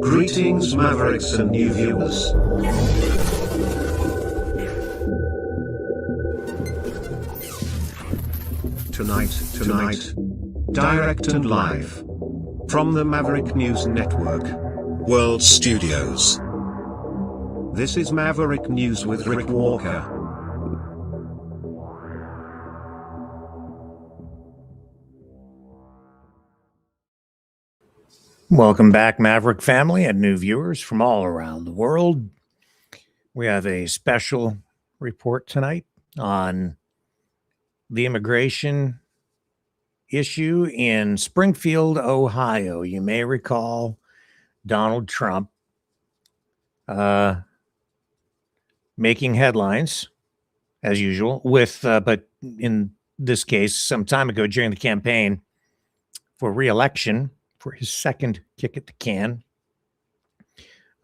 Greetings, Mavericks and new viewers. Tonight, direct and live from the Maverick News Network World Studios. This is Maverick News with Rick Walker. Welcome back, Maverick family and new viewers from all around the world. We have a special report tonight on the immigration issue in Springfield, Ohio. You may recall Donald Trump making headlines, as usual, but in this case, some time ago during the campaign for re-election, for his second kick at the can,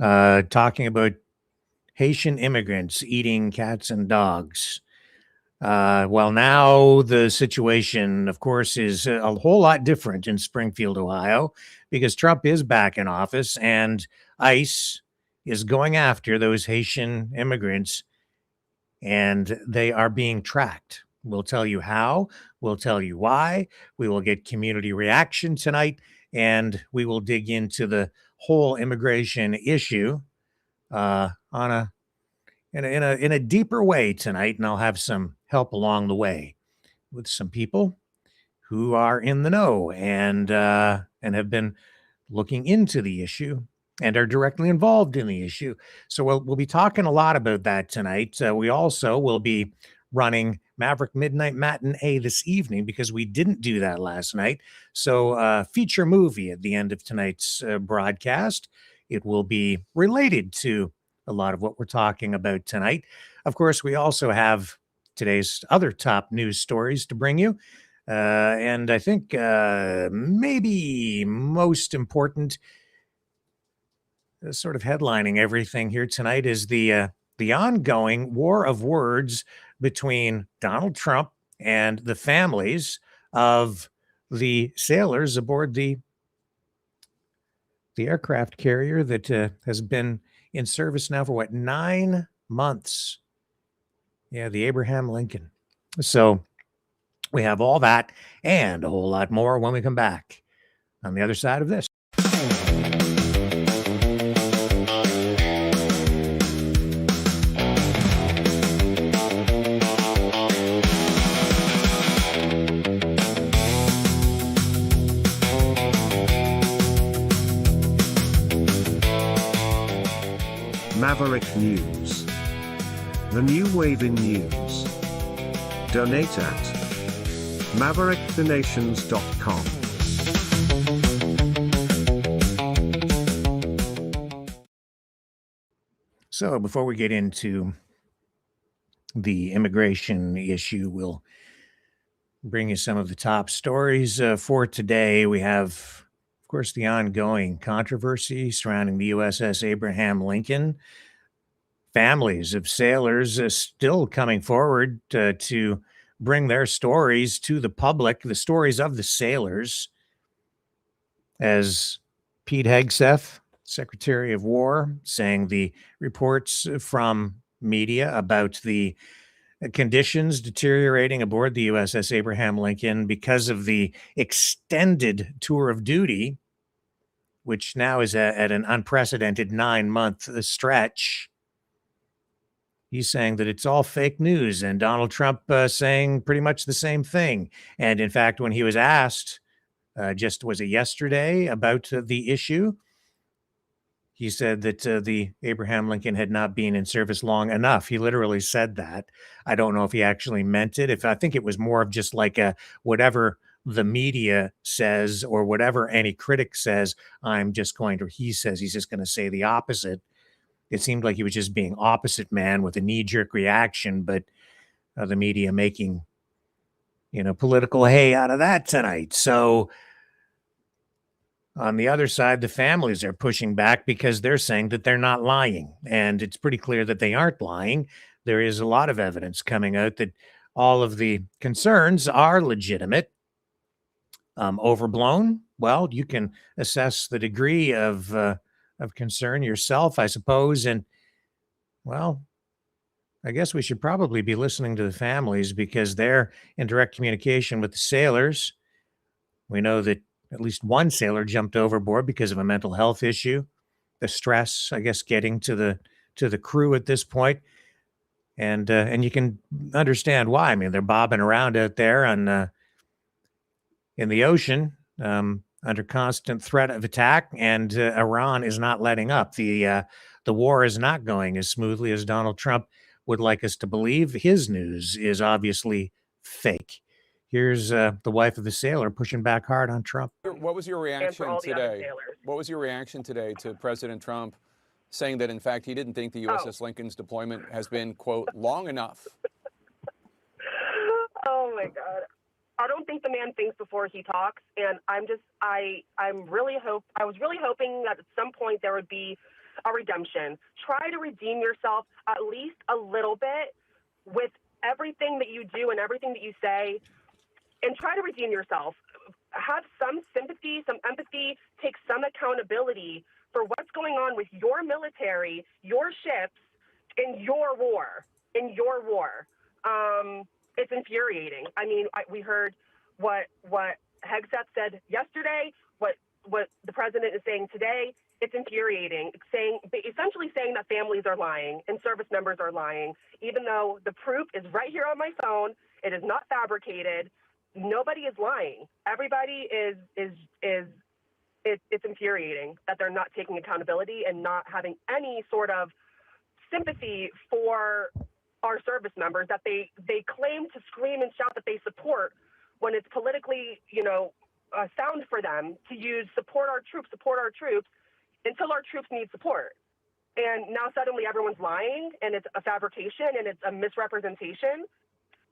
talking about Haitian immigrants eating cats and dogs. Well, now the situation, of course, is a whole lot different in Springfield, Ohio, because Trump is back in office and ICE is going after those Haitian immigrants, and they are being tracked. We'll tell you how, we'll tell you why, we will get community reaction tonight, and we will dig into the whole immigration issue in a deeper way tonight, and I'll have some help along the way with some people who are in the know and have been looking into the issue and are directly involved in the issue. So we'll be talking a lot about that tonight. We also will be running Maverick Midnight Matinee this evening because we didn't do that last night. So feature movie at the end of tonight's broadcast. It will be related to a lot of what we're talking about tonight. Of course, we also have today's other top news stories to bring you. And I think maybe most important, sort of headlining everything here tonight, is the ongoing war of words between Donald Trump and the families of the sailors aboard the aircraft carrier that has been in service now for 9 months. Yeah, the Abraham Lincoln. So we have all that and a whole lot more when we come back on the other side of this. Maverick News. The new wave in news. Donate at maverickthenations.com. So before we get into the immigration issue, we'll bring you some of the top stories for today. We have, of course, the ongoing controversy surrounding the USS Abraham Lincoln. Families of sailors still coming forward to bring their stories to the public, the stories of the sailors, as Pete Hegseth, Secretary of War, saying the reports from media about the conditions deteriorating aboard the USS Abraham Lincoln because of the extended tour of duty, which now is at an unprecedented 9-month stretch. He's saying that it's all fake news, and Donald Trump saying pretty much the same thing. And in fact, when he was asked, was it yesterday, about the issue, he said that the Abraham Lincoln had not been in service long enough. He literally said that. I don't know if he actually meant it. I think it was more of just like whatever the media says or whatever any critic says, he says he's just going to say the opposite. It seemed like he was just being opposite man with a knee-jerk reaction, but the media making, political hay out of that tonight. So on the other side, the families are pushing back because they're saying that they're not lying. And it's pretty clear that they aren't lying. There is a lot of evidence coming out that all of the concerns are legitimate. Overblown? Well, you can assess the degree of concern yourself, I suppose. And well, I guess we should probably be listening to the families because they're in direct communication with the sailors. We know that at least one sailor jumped overboard because of a mental health issue. The stress, I guess, getting to the crew at this point, and you can understand why. I mean, they're bobbing around out there on in the ocean under constant threat of attack, and Iran is not letting up. The war is not going as smoothly as Donald Trump would like us to believe. His news is obviously fake. Here's the wife of the sailor pushing back hard on Trump. What was your reaction today? What was your reaction today to President Trump saying that, in fact, he didn't think the USS Lincoln's deployment has been, quote, long enough? Oh, my God. I don't think the man thinks before he talks, and I was really hoping that at some point there would be a redemption. Try to redeem yourself at least a little bit with everything that you do and everything that you say, and try to redeem yourself. Have some sympathy, some empathy, take some accountability for what's going on with your military, your ships, in your war. It's infuriating. I mean, we heard what Hegseth said yesterday, what the president is saying today. It's infuriating, essentially saying that families are lying and service members are lying, even though the proof is right here on my phone. It is not fabricated. Nobody is lying. Everybody it's infuriating that they're not taking accountability and not having any sort of sympathy for our service members that they claim to scream and shout that they support when it's politically, sound for them to use support our troops until our troops need support. And now suddenly everyone's lying and it's a fabrication and it's a misrepresentation.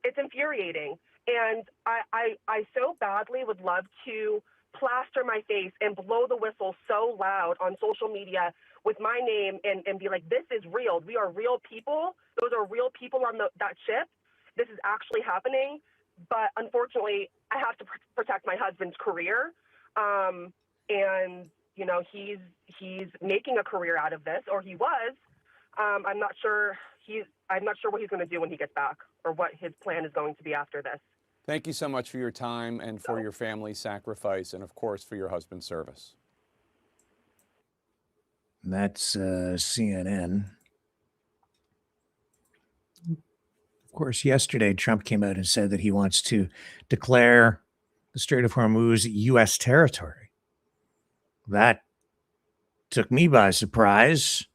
It's infuriating. And I so badly would love to plaster my face and blow the whistle so loud on social media with my name and be like, this is real. We are real people. Those are real people on that ship. This is actually happening. But unfortunately, I have to protect my husband's career. And, he's making a career out of this, or he was. I'm not sure what he's going to do when he gets back or what his plan is going to be after this. Thank you so much for your time and for your family's sacrifice and, of course, for your husband's service. That's CNN. Of course, yesterday, Trump came out and said that he wants to declare the Strait of Hormuz U.S. territory. That took me by surprise,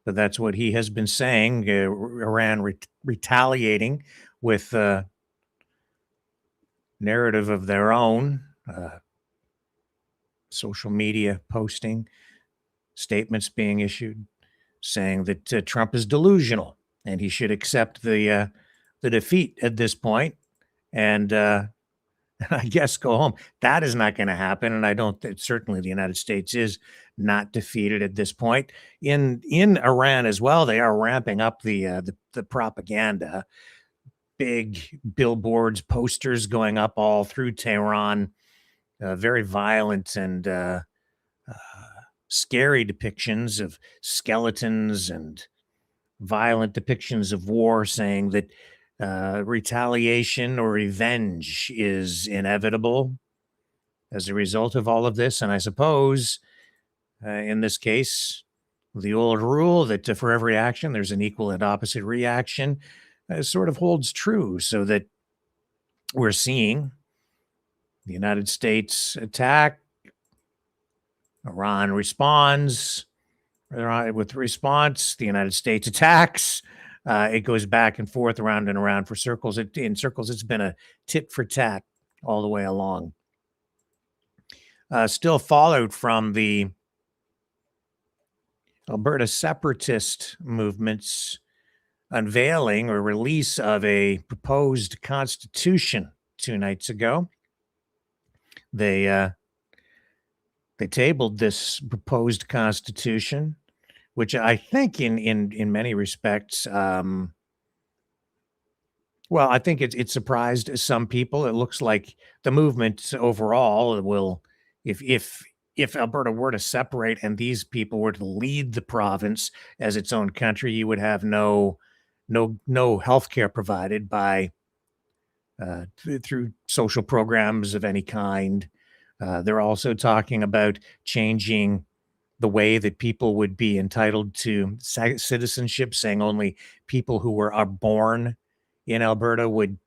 but that's what he has been saying. Iran retaliating with narrative of their own, social media posting, statements being issued, saying that Trump is delusional and he should accept the defeat at this point, and I guess go home. That is not going to happen, and I don't. Certainly, the United States is not defeated at this point. In Iran as well, they are ramping up the propaganda. Big billboards, posters going up all through Tehran. Very violent and scary depictions of skeletons and violent depictions of war, saying that retaliation or revenge is inevitable as a result of all of this. And I suppose in this case, the old rule that for every action, there's an equal and opposite reaction sort of holds true, so that we're seeing the United States attack, Iran responds. With response, the United States attacks. It goes back and forth, around and around for circles. In circles, it's been a tit for tat all the way along. Still followed from the Alberta separatist movement's unveiling or release of a proposed constitution 2 nights ago. They tabled this proposed constitution, which I think in many respects Well, I think it surprised some people. It looks like the movement overall will, if Alberta were to separate and these people were to lead the province as its own country, you would have no healthcare provided by through social programs of any kind. They're also talking about changing the way that people would be entitled to citizenship, saying only people who are born in Alberta would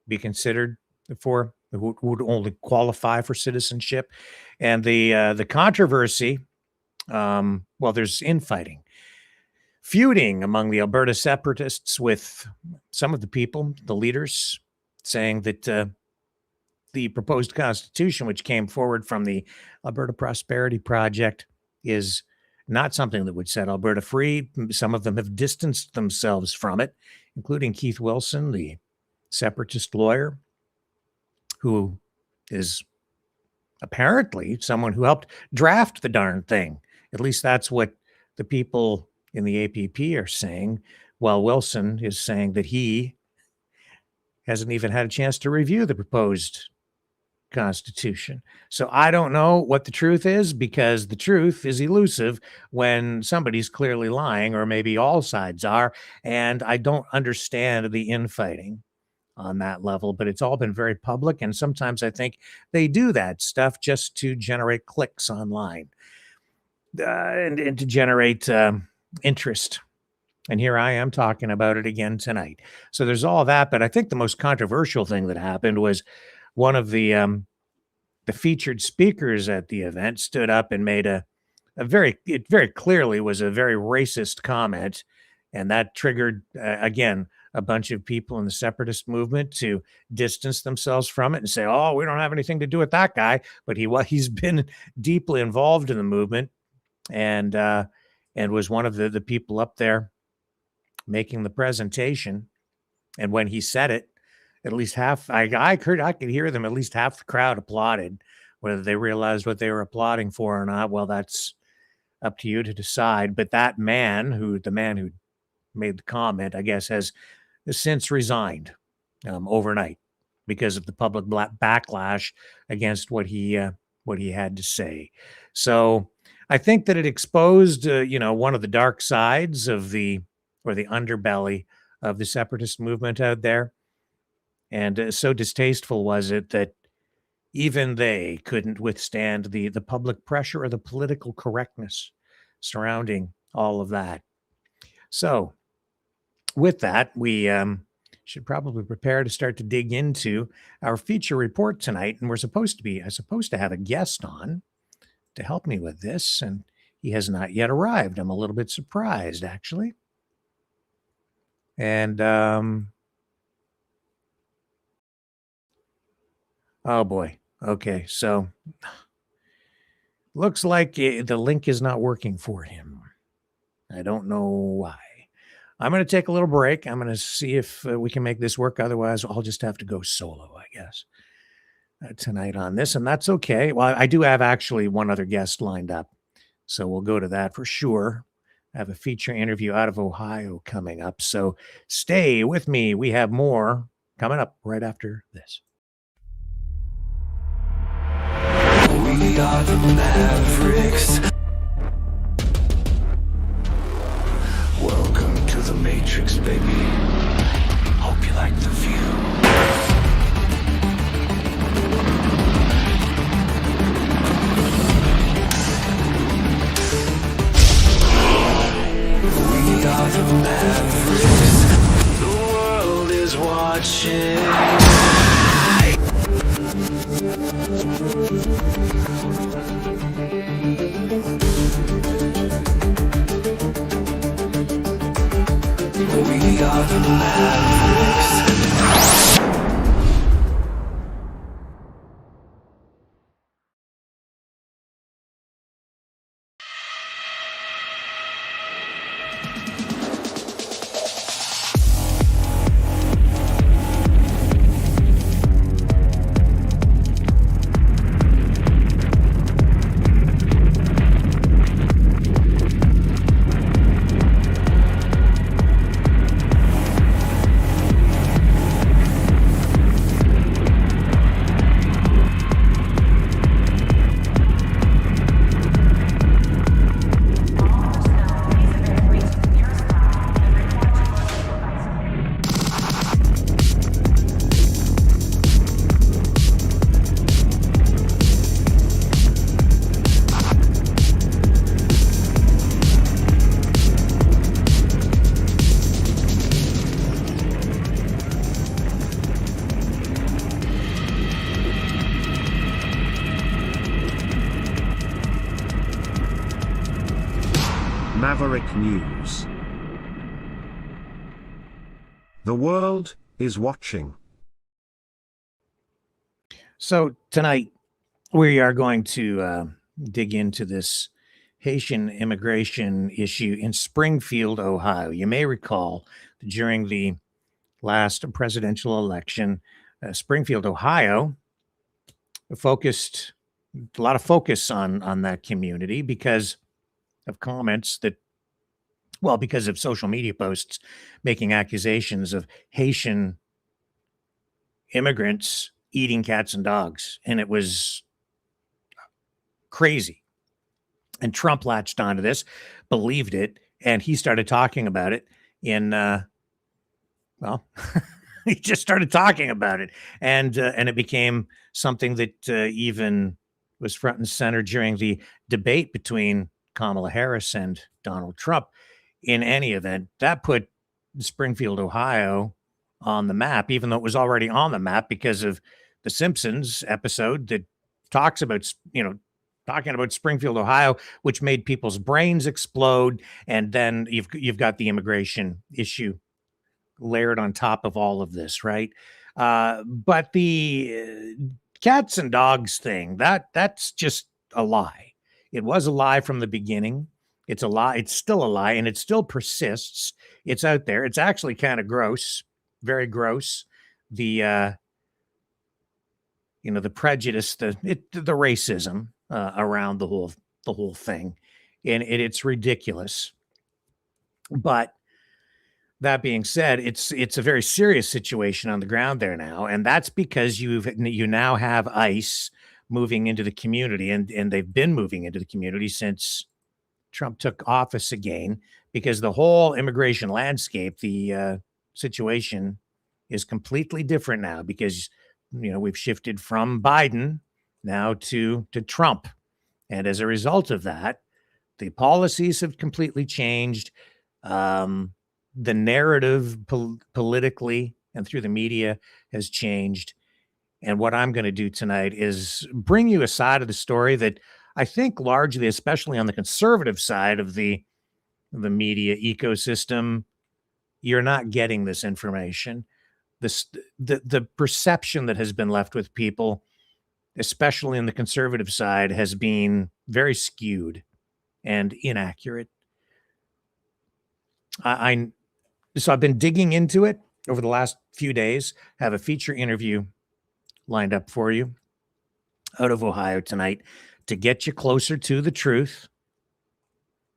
be considered for, who would only qualify for citizenship. And the controversy, well, there's infighting, feuding among the Alberta separatists with some of the people, the leaders, saying that the proposed constitution, which came forward from the Alberta Prosperity Project, is not something that would set Alberta free. Some of them have distanced themselves from it, including Keith Wilson, the separatist lawyer, who is apparently someone who helped draft the darn thing. At least that's what the people in the APP are saying, while Wilson is saying that he hasn't even had a chance to review the proposed constitution. So I don't know what the truth is, because the truth is elusive when somebody's clearly lying, or maybe all sides are. And I don't understand the infighting on that level, but it's all been very public. And sometimes I think they do that stuff just to generate clicks online and to generate interest. And here I am talking about it again tonight. So there's all that. But I think the most controversial thing that happened was one of the featured speakers at the event stood up and made it very clearly was a very racist comment. And that triggered, again, a bunch of people in the separatist movement to distance themselves from it and say, oh, we don't have anything to do with that guy. But he's been deeply involved in the movement, and was one of the people up there making the presentation. And when he said it, at least half, I could hear them, at least half the crowd applauded. Whether they realized what they were applauding for or not, well, that's up to you to decide. But the man who made the comment, I guess, has since resigned overnight because of the public backlash against what he had to say. So I think that it exposed, one of the dark sides of the underbelly of the separatist movement out there. And so distasteful was it that even they couldn't withstand the public pressure or the political correctness surrounding all of that. So with that, we should probably prepare to start to dig into our feature report tonight. And I'm supposed to have a guest on to help me with this, and he has not yet arrived. I'm a little bit surprised, actually. And oh boy. Okay, so looks like the link is not working for him. I don't know why. I'm going to take a little break. I'm going to see if we can make this work. Otherwise, I'll just have to go solo, I guess, tonight on this. And that's okay. Well, I do have actually one other guest lined up, so we'll go to that for sure. I have a feature interview out of Ohio coming up. So stay with me. We have more coming up right after this. We are the Mavericks. Welcome to the Matrix, baby. Hope you like the view. We are the Mavericks. The world is watching. We are the Mavericks. Maverick News. The world is watching. So tonight we are going to dig into this Haitian immigration issue in Springfield, Ohio. You may recall that during the last presidential election, Springfield, Ohio, focused a lot of focus on that community because of comments that, well, because of social media posts making accusations of Haitian immigrants eating cats and dogs. And it was crazy. And Trump latched onto this, believed it, and he started talking about it in, well, he just started talking about it. And it became something that even was front and center during the debate between Kamala Harris and Donald Trump. In any event, that put Springfield, Ohio on the map, even though it was already on the map because of the Simpsons episode that talks about, talking about Springfield, Ohio, which made people's brains explode. And then you've got the immigration issue layered on top of all of this, right? But the cats and dogs thing, that's just a lie. It was a lie from the beginning. It's a lie. It's still a lie, and it still persists. It's out there. It's actually kind of gross, very gross. The the prejudice, the racism around the whole thing, and it's ridiculous. But that being said, it's a very serious situation on the ground there now, and that's because you now have ICE moving into the community, and they've been moving into the community since Trump took office again, because the whole immigration landscape, the situation is completely different now because, we've shifted from Biden now to Trump. And as a result of that, the policies have completely changed. The narrative politically and through the media has changed. And what I'm going to do tonight is bring you a side of the story that I think largely, especially on the conservative side of the media ecosystem, you're not getting this information. The perception that has been left with people, especially in the conservative side, has been very skewed and inaccurate. So I've been digging into it over the last few days. I have a feature interview lined up for you out of Ohio tonight to get you closer to the truth.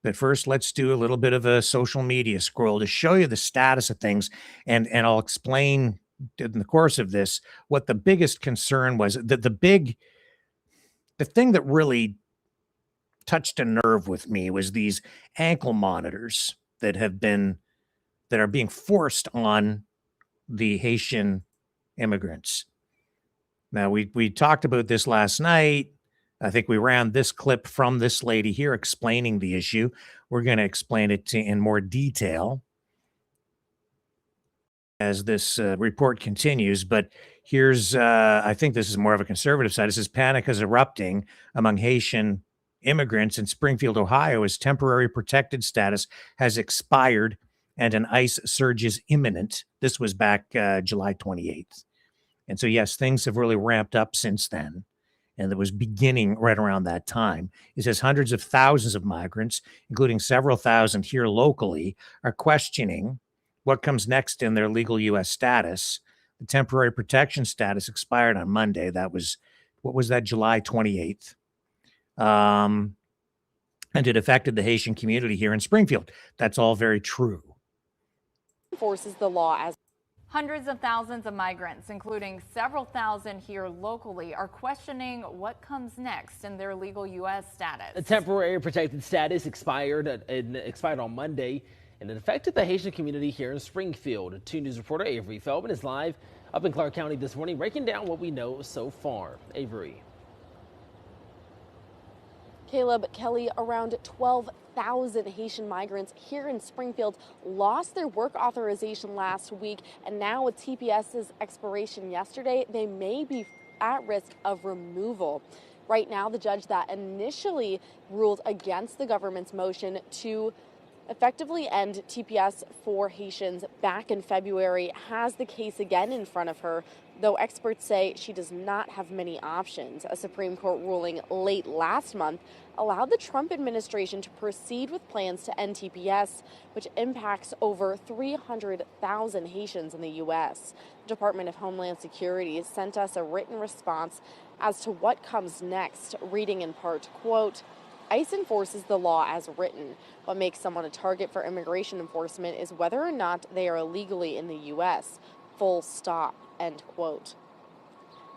But first, let's do a little bit of a social media scroll to show you the status of things. And I'll explain in the course of this what the biggest concern was. The thing that really touched a nerve with me was these ankle monitors that are being forced on the Haitian immigrants. Now, we talked about this last night. I think we ran this clip from this lady here explaining the issue. We're going to explain it in more detail as this report continues. But here's, I think this is more of a conservative side. This is panic is erupting among Haitian immigrants in Springfield, Ohio, as temporary protected status has expired and an ICE surge is imminent. This was back July 28th. And so, yes, things have really ramped up since then. And it was beginning right around that time. It says hundreds of thousands of migrants, including several thousand here locally, are questioning what comes next in their legal U.S. status. The temporary protection status expired on Monday. That was, what was that, July 28th? And it affected the Haitian community here in Springfield. That's all very true. Enforces the law as hundreds of thousands of migrants, including several thousand here locally, are questioning what comes next in their legal U.S. status. The temporary protected status expired on Monday, and it affected the Haitian community here in Springfield. 2 News reporter Avery Feldman is live up in Clark County this morning, breaking down what we know so far. Avery. Caleb, Kelly, around 12,000 Haitian migrants here in Springfield lost their work authorization last week, and now with TPS's expiration yesterday, they may be at risk of removal. Right now, the judge that initially ruled against the government's motion to effectively end TPS for Haitians back in February, has the case again in front of her, though experts say she does not have many options. A Supreme Court ruling late last month allowed the Trump administration to proceed with plans to end TPS, which impacts over 300,000 Haitians in the U.S. The Department of Homeland Security sent us a written response as to what comes next, reading in part, quote, ICE enforces the law as written. What makes someone a target for immigration enforcement is whether or not they are illegally in the U.S. Full stop, end quote.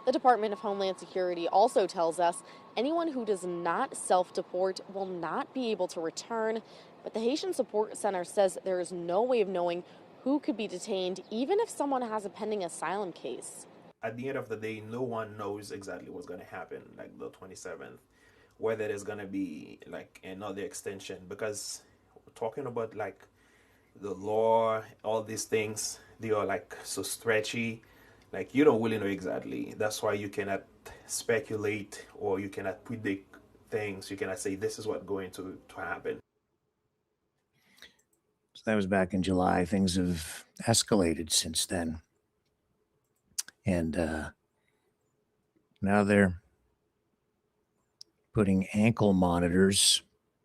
The Department of Homeland Security also tells us anyone who does not self-deport will not be able to return, but the Haitian Support Centre says there is no way of knowing who could be detained, even if someone has a pending asylum case. At the end of the day, no one knows exactly what's going to happen, like the 27th, whether there's going to be like another extension, because we're talking about like the law, all these things, they are like so stretchy, like you don't really know exactly. That's why you cannot speculate or you cannot predict things. You cannot say this is what's going to happen. So that was back in July. Things have escalated since then. And now they're putting ankle monitors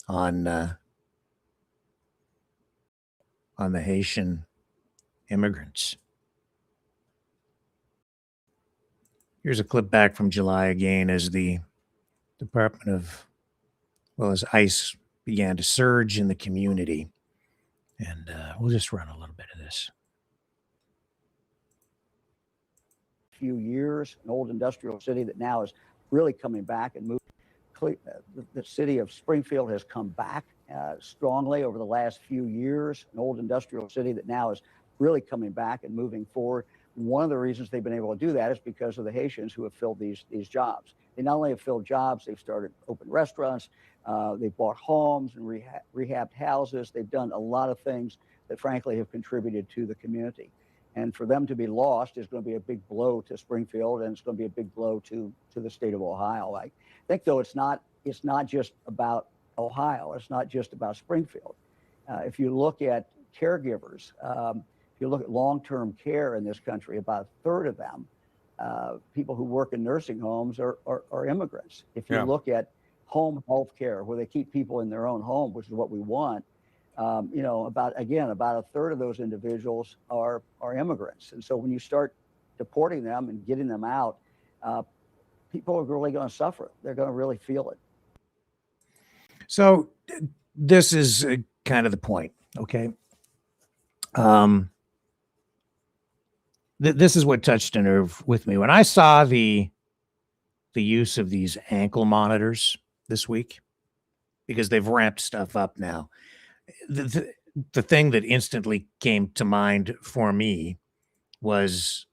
on the Haitian immigrants. Here's a clip back from July again as the as ICE began to surge in the community. And we'll just run a little bit of this. Few years, an old industrial city that now is really coming back and moving. The city of Springfield has come back strongly over the last few years, an old industrial city that now is really coming back and moving forward. One of the reasons they've been able to do that is because of the Haitians who have filled these jobs. They not only have filled jobs, they've started open restaurants, they've bought homes and rehabbed houses. They've done a lot of things that frankly have contributed to the community. And for them to be lost is going to be a big blow to Springfield, and it's going to be a big blow to the state of Ohio. I think, though, it's not just about Ohio. It's not just about Springfield. If you look at caregivers, if you look at long-term care in this country, about a third of them, people who work in nursing homes, are immigrants. If you look at home health care, where they keep people in their own home, which is what we want, about a third of those individuals are immigrants. And so when you start deporting them and getting them out, people are really going to suffer. They're going to really feel it. So this is kind of the point, okay? This is what touched a nerve with me. When I saw the use of these ankle monitors this week, because they've ramped stuff up now, the thing that instantly came to mind for me was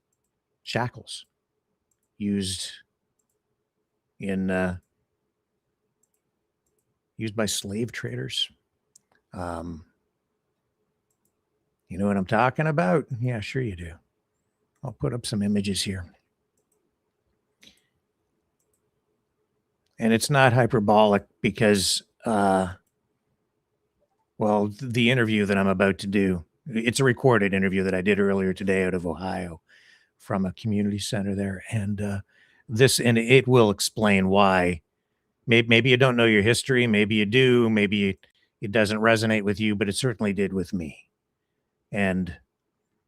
shackles used by slave traders. You know what I'm talking about? Yeah, sure you do. I'll put up some images here. And it's not hyperbolic because, the interview that I'm about to do, it's a recorded interview that I did earlier today out of Ohio from a community center there. And it will explain why. Maybe you don't know your history. Maybe you do. Maybe it doesn't resonate with you, but it certainly did with me. And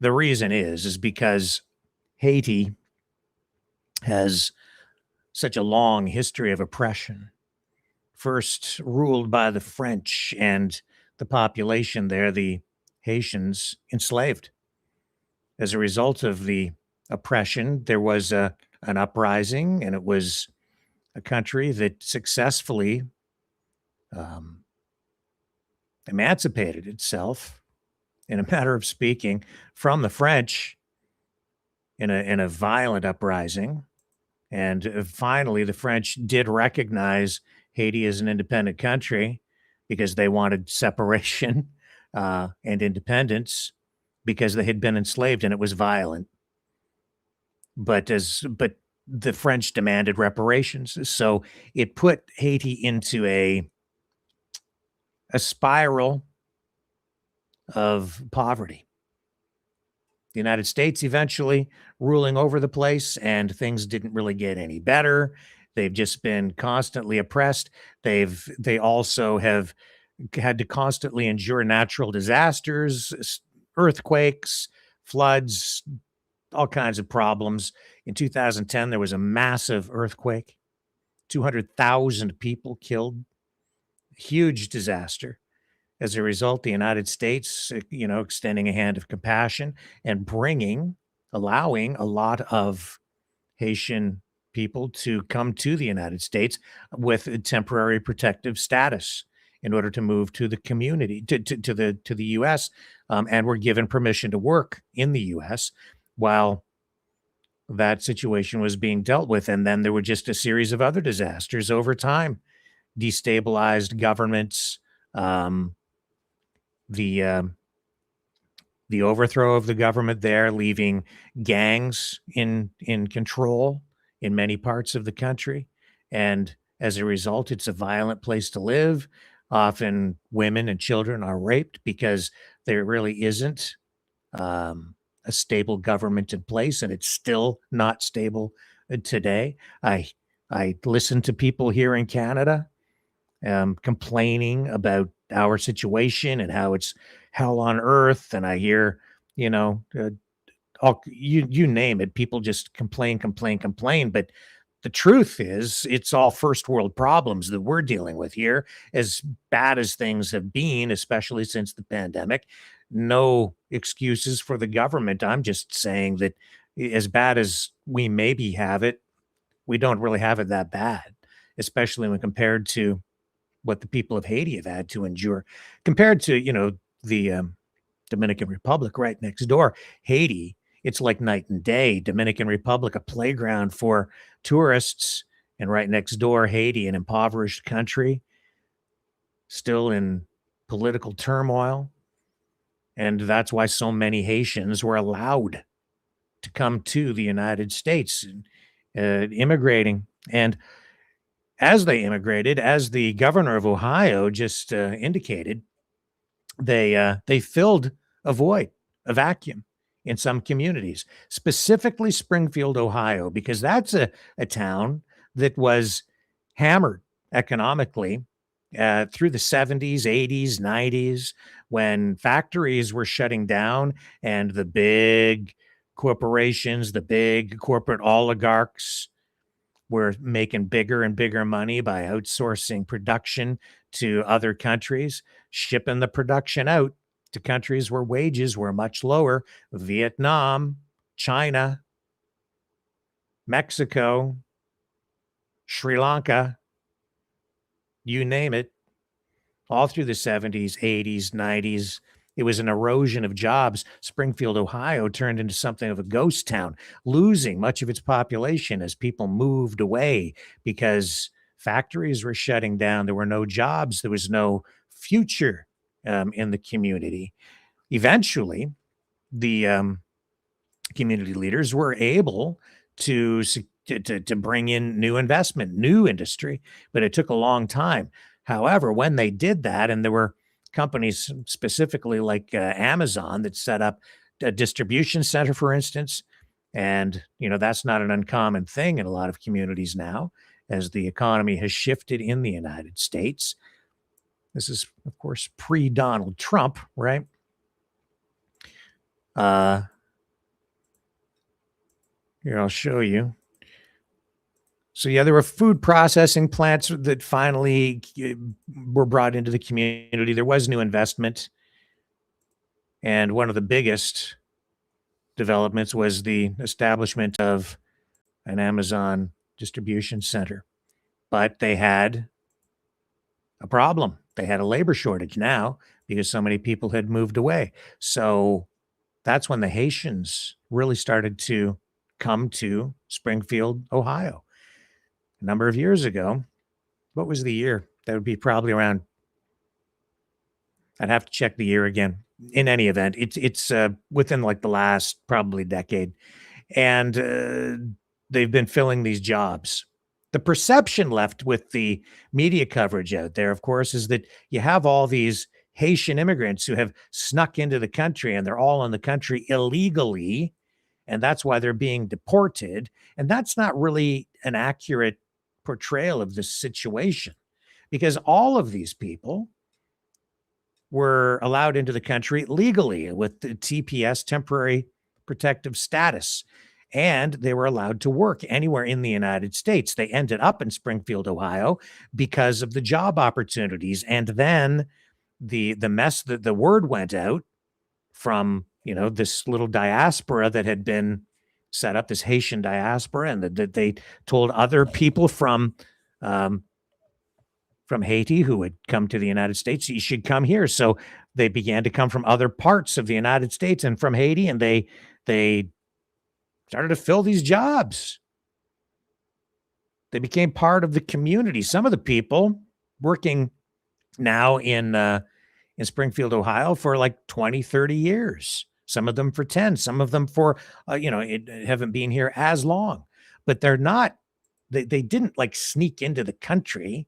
the reason is because Haiti has such a long history of oppression, first ruled by the French, and the population there, the Haitians, enslaved. As a result of the oppression, there was an uprising, and it was a country that successfully emancipated itself, in a matter of speaking, from the French in a violent uprising. And finally, the French did recognize Haiti as an independent country because they wanted separation and independence because they had been enslaved, and it was violent. But the French demanded reparations, so it put Haiti into a spiral of poverty. The United States eventually ruling over the place, and things didn't really get any better. They've just been constantly oppressed. They also have had to constantly endure natural disasters, earthquakes, floods, all kinds of problems. In 2010, there was a massive earthquake, 200,000 people killed, huge disaster. As a result, the United States, extending a hand of compassion and allowing a lot of Haitian people to come to the United States with a temporary protective status in order to move to the community, to the U.S., and were given permission to work in the U.S. while that situation was being dealt with. And then there were just a series of other disasters over time, destabilized governments, the overthrow of the government there, leaving gangs in control in many parts of the country. And as a result, it's a violent place to live. Often women and children are raped because there really isn't a stable government in place, and it's still not stable today. I listen to people here in Canada complaining about our situation and how it's hell on earth, and I hear, you name it, people just complain. But the truth is, it's all first world problems that we're dealing with here. As bad as things have been, especially since the pandemic, no excuses for the government. I'm just saying that as bad as we maybe have it, we don't really have it that bad, especially when compared to what the people of Haiti have had to endure, compared to, the Dominican Republic right next door. Haiti, it's like night and day. Dominican Republic, a playground for tourists, and right next door, Haiti, an impoverished country, still in political turmoil. And that's why so many Haitians were allowed to come to the United States, immigrating. And as they immigrated, as the governor of Ohio just indicated, they filled a void, a vacuum in some communities, specifically Springfield, Ohio, because that's a town that was hammered economically through the 70s, 80s, 90s, when factories were shutting down and the big corporations, the big corporate oligarchs were making bigger and bigger money by outsourcing production to other countries, shipping the production out to countries where wages were much lower: Vietnam, China, Mexico, Sri Lanka, you name it. All through the 70s, 80s, 90s, it was an erosion of jobs. Springfield, Ohio turned into something of a ghost town, losing much of its population as people moved away because factories were shutting down. There were no jobs. There was no future in the community. Eventually, the community leaders were able to bring in new investment, new industry, but it took a long time. However, when they did that, and there were companies specifically like Amazon that set up a distribution center, for instance, and that's not an uncommon thing in a lot of communities now, as the economy has shifted in the United States. This is, of course, pre-Donald Trump, right? Here, I'll show you. So, yeah, there were food processing plants that finally were brought into the community. There was new investment. And one of the biggest developments was the establishment of an Amazon distribution center. But they had a problem. They had a labor shortage now because so many people had moved away. So that's when the Haitians really started to come to Springfield, Ohio. A number of years ago. What was the year? That would be probably around, I'd have to check the year again. In any event, it's within like the last probably decade. And they've been filling these jobs. The perception left with the media coverage out there, of course, is that you have all these Haitian immigrants who have snuck into the country, and they're all in the country illegally, and that's why they're being deported. And that's not really an accurate portrayal of the situation, because all of these people were allowed into the country legally with the TPS, temporary protective status, and they were allowed to work anywhere in the United States. They ended up in Springfield, Ohio, because of the job opportunities. And then the word went out from, this little diaspora that had been set up, this Haitian diaspora, and that they told other people from Haiti who had come to the United States, you should come here. So they began to come from other parts of the United States and from Haiti, and they started to fill these jobs. They became part of the community. Some of the people working now in Springfield, Ohio for like 20, 30 years. Some of them for 10, some of them for, haven't been here as long. But they're not, they didn't like sneak into the country,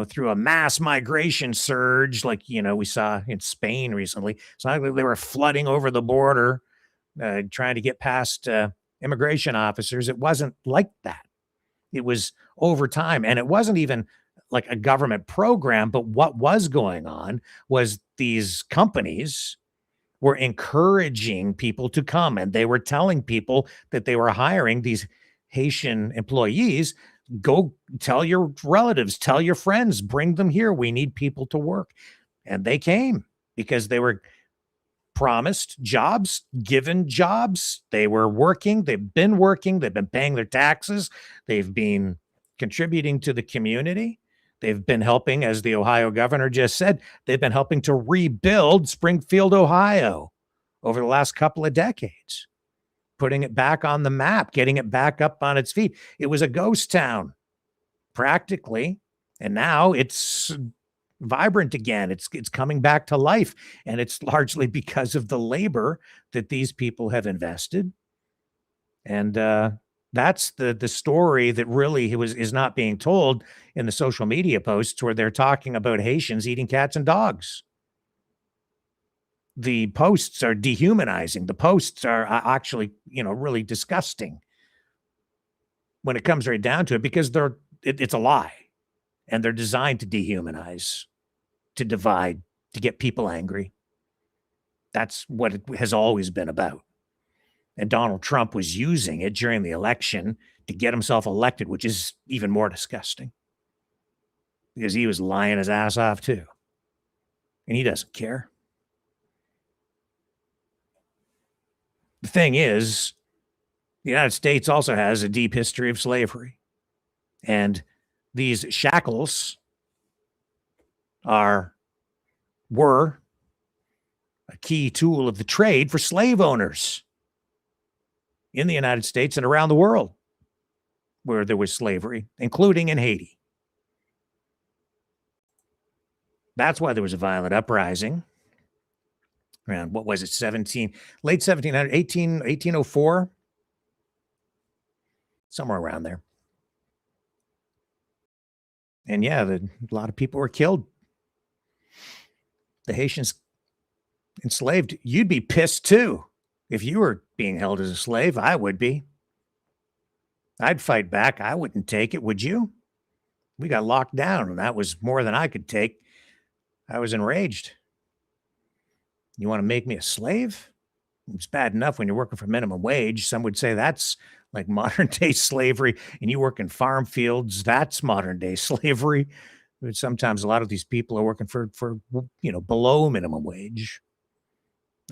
through a mass migration surge like, we saw in Spain recently. It's not like they were flooding over the border, trying to get past immigration officers. It wasn't like that. It was over time. And it wasn't even like a government program, but what was going on was these companies were encouraging people to come, and they were telling people that they were hiring these Haitian employees. Go tell your relatives, tell your friends, bring them here. We need people to work. And they came because they were promised jobs, given jobs. They were working. They've been working. They've been paying their taxes. They've been contributing to the community. They've been helping, as the Ohio governor just said, they've been helping to rebuild Springfield, Ohio over the last couple of decades, putting it back on the map, getting it back up on its feet. It was a ghost town, practically, and now it's vibrant again. It's coming back to life, and it's largely because of the labor that these people have invested. And that's the story that really is not being told in the social media posts where they're talking about Haitians eating cats and dogs. The posts are dehumanizing. The posts are actually, really disgusting when it comes right down to it, because it's a lie, and they're designed to dehumanize, to divide, to get people angry. That's what it has always been about. And Donald Trump was using it during the election to get himself elected, which is even more disgusting because he was lying his ass off too. And he doesn't care. The thing is, the United States also has a deep history of slavery. And these shackles were a key tool of the trade for slave owners in the United States and around the world where there was slavery, including in Haiti. That's why there was a violent uprising around, what was it, late 1700, 1804, somewhere around there. And yeah, a lot of people were killed. The Haitians enslaved. You'd be pissed too. If you were being held as a slave, I would be. I'd fight back. I wouldn't take it, would you? We got locked down, and that was more than I could take. I was enraged. You want to make me a slave? It's bad enough when you're working for minimum wage. Some would say that's like modern day slavery, and you work in farm fields, that's modern day slavery. But sometimes a lot of these people are working for below minimum wage.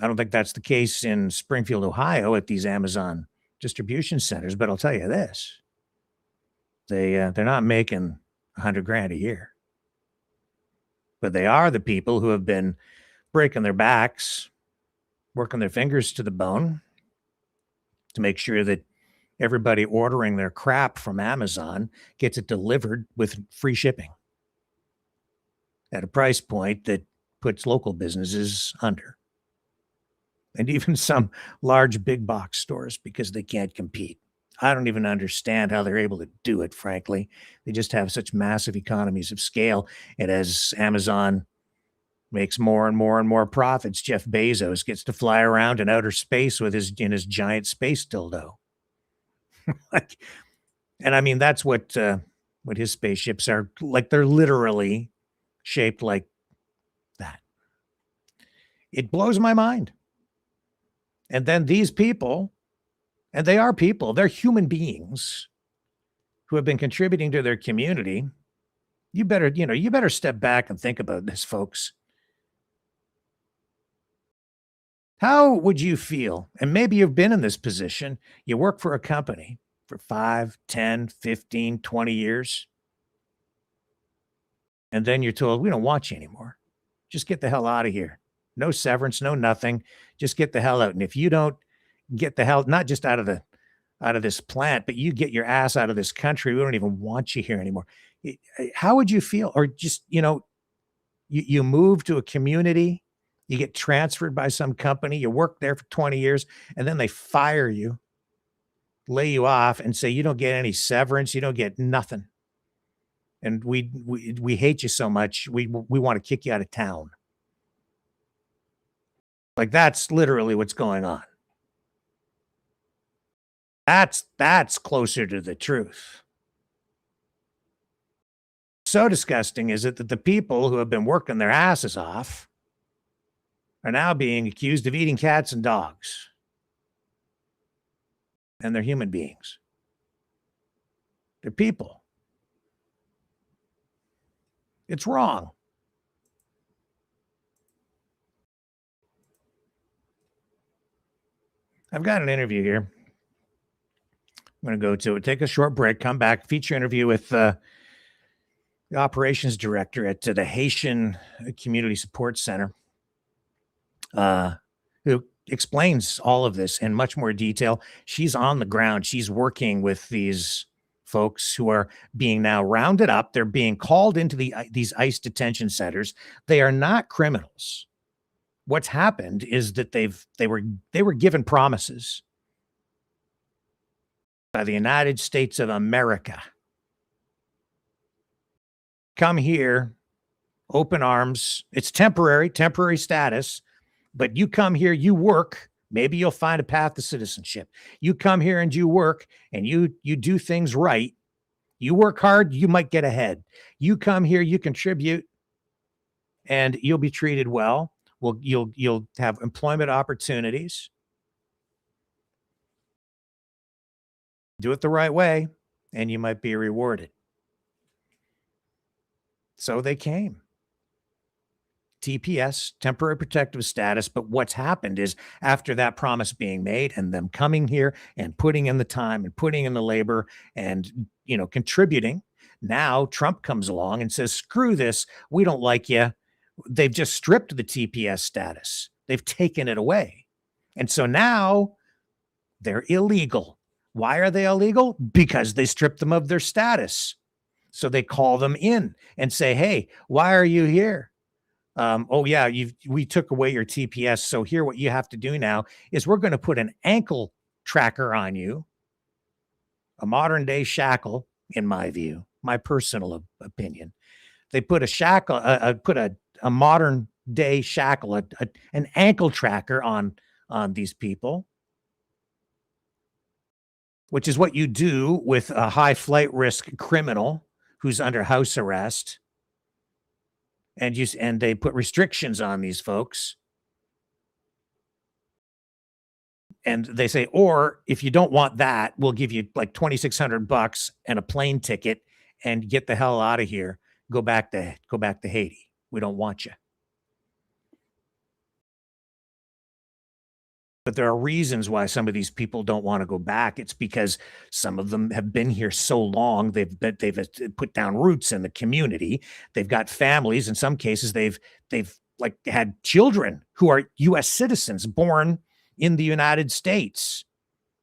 I don't think that's the case in Springfield, Ohio at these Amazon distribution centers, but I'll tell you this. They're not making $100,000 a year. But they are the people who have been breaking their backs, working their fingers to the bone to make sure that everybody ordering their crap from Amazon gets it delivered with free shipping at a price point that puts local businesses under. And even some large big box stores, because they can't compete. I don't even understand how they're able to do it, frankly. They just have such massive economies of scale. And as Amazon makes more and more and more profits. Jeff Bezos gets to fly around in outer space with his giant space dildo. Like, and I mean, that's what his spaceships are like. They're literally shaped like that. It blows my mind. And then these people, and they are people, they're human beings who have been contributing to their community. You better step back and think about this, folks. How would you feel? And maybe you've been in this position. You work for a company for 5, 10, 15, 20 years. And then you're told, we don't want you anymore. Just get the hell out of here. No severance, no nothing. Just get the hell out. And if you don't get the hell, not just out of this plant, but you get your ass out of this country, we don't even want you here anymore. How would you feel? Or just, you move to a community, you get transferred by some company, you work there for 20 years, and then they fire you, lay you off, and say you don't get any severance, you don't get nothing. And we hate you so much, we want to kick you out of town. Like, that's literally what's going on. That's closer to the truth. So disgusting is it that the people who have been working their asses off are now being accused of eating cats and dogs. And they're human beings. They're people. It's wrong. I've got an interview here. I'm going to go to it, take a short break, come back, feature interview with the operations director at the Haitian Community Support Center, who explains all of this in much more detail. She's on the ground. She's working with these folks who are being now rounded up. They're being called into these ICE detention centers. They are not criminals. What's happened is that they were given promises by the United States of America. Come here, open arms. It's temporary status, but you come here, you work. Maybe you'll find a path to citizenship. You come here and you work and you do things right. You work hard, you might get ahead. You come here, you contribute, and you'll be treated well. Well, you'll have employment opportunities. Do it the right way, and you might be rewarded. So they came. TPS, temporary protective status. But what's happened is after that promise being made and them coming here and putting in the time and putting in the labor and, contributing, now Trump comes along and says, screw this. We don't like you. They've just stripped the TPS status. They've taken it away. And so now they're illegal. Why are they illegal? Because they stripped them of their status. So they call them in and say, hey, why are you here? We took away your TPS. So here, what you have to do now is we're going to put an ankle tracker on you, a modern day shackle, in my view, my personal opinion. They put a shackle, a modern day shackle, an ankle tracker on these people, which is what you do with a high flight risk criminal who's under house arrest. And they put restrictions on these folks. And they say, or if you don't want that, we'll give you like $2,600 and a plane ticket and get the hell out of here. Go back to Haiti. We don't want you. But there are reasons why some of these people don't want to go back. It's because some of them have been here so long. They've put down roots in the community. They've got families. In some cases, they've like had children who are U.S. citizens born in the United States.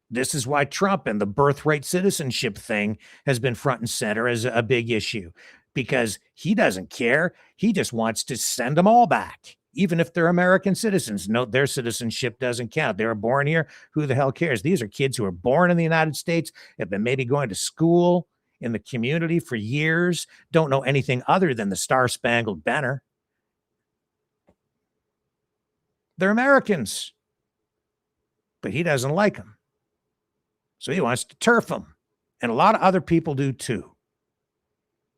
This is why Trump and the birthright citizenship thing has been front and center as a big issue, because he doesn't care. He just wants to send them all back. Even if they're American citizens, no, their citizenship doesn't count. They were born here. Who the hell cares? These are kids who are born in the United States, have been maybe going to school in the community for years, don't know anything other than the Star-Spangled Banner. They're Americans. But he doesn't like them. So he wants to turf them. And a lot of other people do too.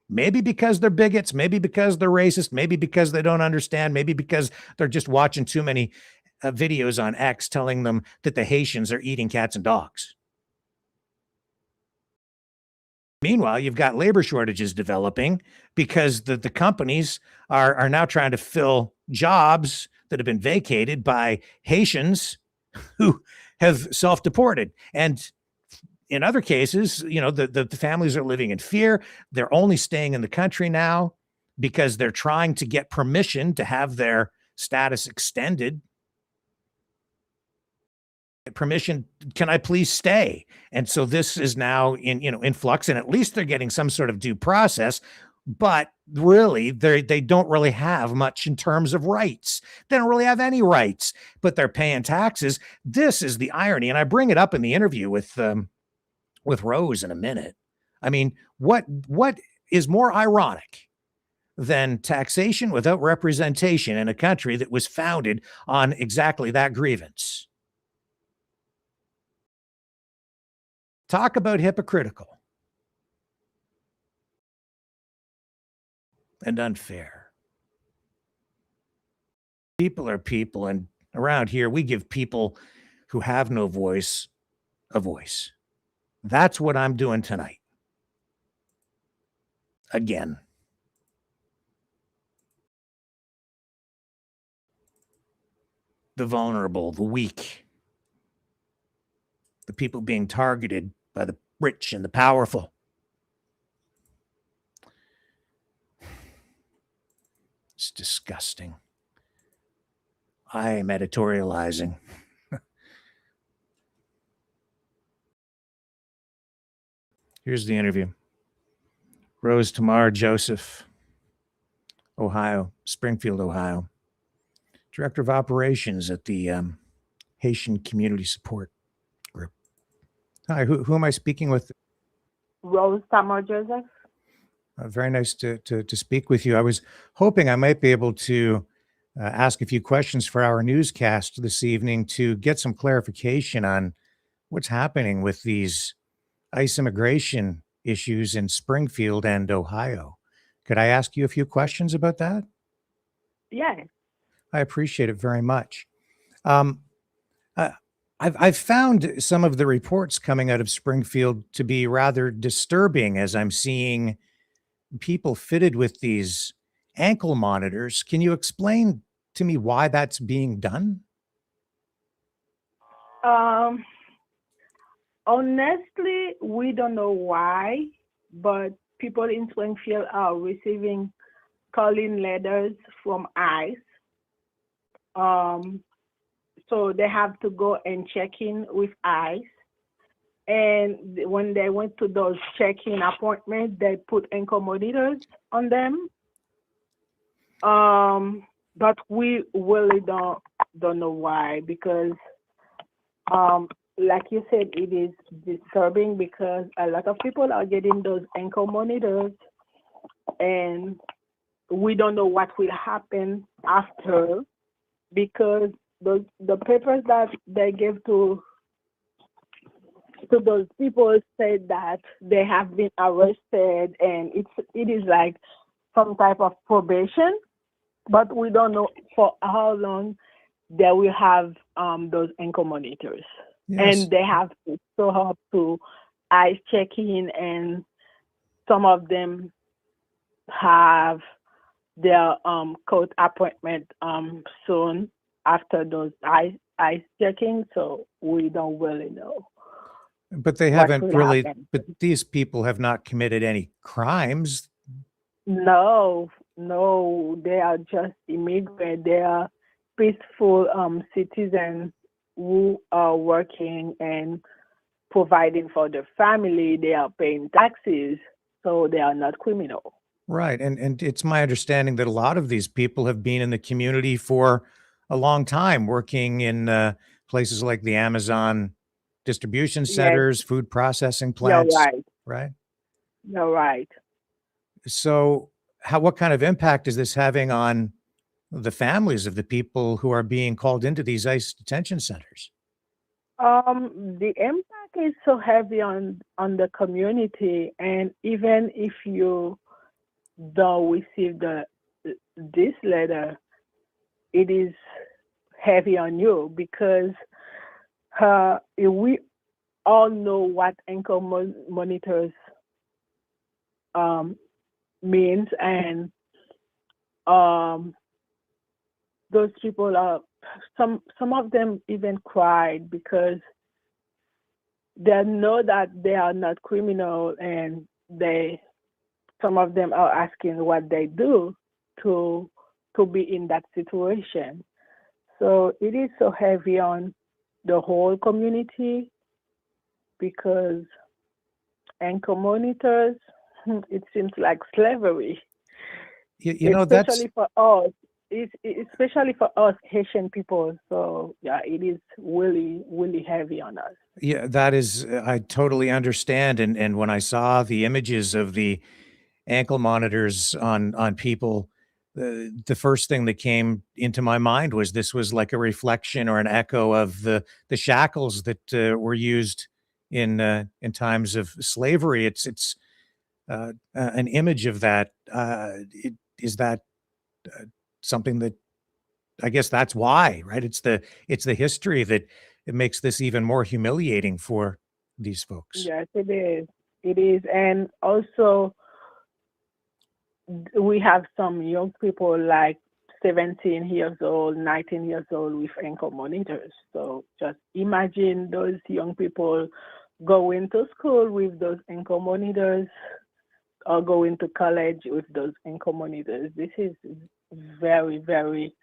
Maybe because they're bigots, maybe because they're racist, maybe because they don't understand, maybe because they're just watching too many videos on X telling them that the Haitians are eating cats and dogs. Meanwhile, you've got labor shortages developing because the companies are now trying to fill jobs that have been vacated by Haitians who have self-deported. And in other cases, you know, the families are living in fear. They're only staying in the country now because they're trying to get permission to have their status extended. Permission, can I please stay? And so this is now in flux, and at least they're getting some sort of due process, but really they don't really have much in terms of rights. They don't really have any rights, but they're paying taxes. This is the irony, and I bring it up in the interview with Rose in a minute. I mean, what is more ironic than taxation without representation in a country that was founded on exactly that grievance? Talk about hypocritical and unfair. People are people, and around here we give people who have no voice a voice. That's what I'm doing tonight. Again. The vulnerable, the weak, the people being targeted by the rich and the powerful. It's disgusting. I am editorializing. Here's the interview. Rose Tamar Joseph, Ohio, Springfield, Ohio. Director of Operations at the Haitian Community Support Group. Hi, who am I speaking with? Rose Tamar Joseph. Very nice to speak with you. I was hoping I might be able to ask a few questions for our newscast this evening to get some clarification on what's happening with these ICE immigration issues in Springfield and Ohio. Could I ask you a few questions about that? Yeah. I appreciate it very much. I've found some of the reports coming out of Springfield to be rather disturbing as I'm seeing people fitted with these ankle monitors. Can you explain to me why that's being done? Honestly, we don't know why, but people in Springfield are receiving calling letters from ICE. So they have to go and check in with ICE. And when they went to those check-in appointments, they put ankle monitors on them. But we really don't know why, because like you said, it is disturbing because a lot of people are getting those ankle monitors, and we don't know what will happen after, because the papers that they give to those people said that they have been arrested, and it is like some type of probation, but we don't know for how long they will have those ankle monitors. Yes. And they have to show up to ICE check-in, and some of them have their court appointment soon after those ICE checking, so we don't really know. But they haven't really, but these people have not committed any crimes. No, they are just immigrants. They are peaceful citizens who are working and providing for their family. They are paying taxes, so they are not criminal. Right. And it's my understanding that a lot of these people have been in the community for a long time, working in places like the Amazon distribution centers, yes, food processing plants. You're right. Right? You're right. So what kind of impact is this having on the families of the people who are being called into these ICE detention centers? The impact is so heavy on the community, and even if you don't receive this letter, it is heavy on you because we all know what ankle monitors means, and those people are some of them even cried because they know that they are not criminal, and some of them are asking what they do to be in that situation. So it is so heavy on the whole community because ankle monitors, it seems like slavery. You know, especially for us. Especially for us Haitian people. So yeah, it is really, really heavy on us. Yeah, that is, I totally understand. And when I saw the images of the ankle monitors on people, the first thing that came into my mind was this was like a reflection or an echo of the shackles that were used in times of slavery. It's an image of that. Is that something that, I guess that's why, right? It's the history that it makes this even more humiliating for these folks. Yes, it is. It is. And also we have some young people like 17 years old, 19 years old with ankle monitors. So just imagine those young people going to school with those ankle monitors or going to college with those ankle monitors. This is very, very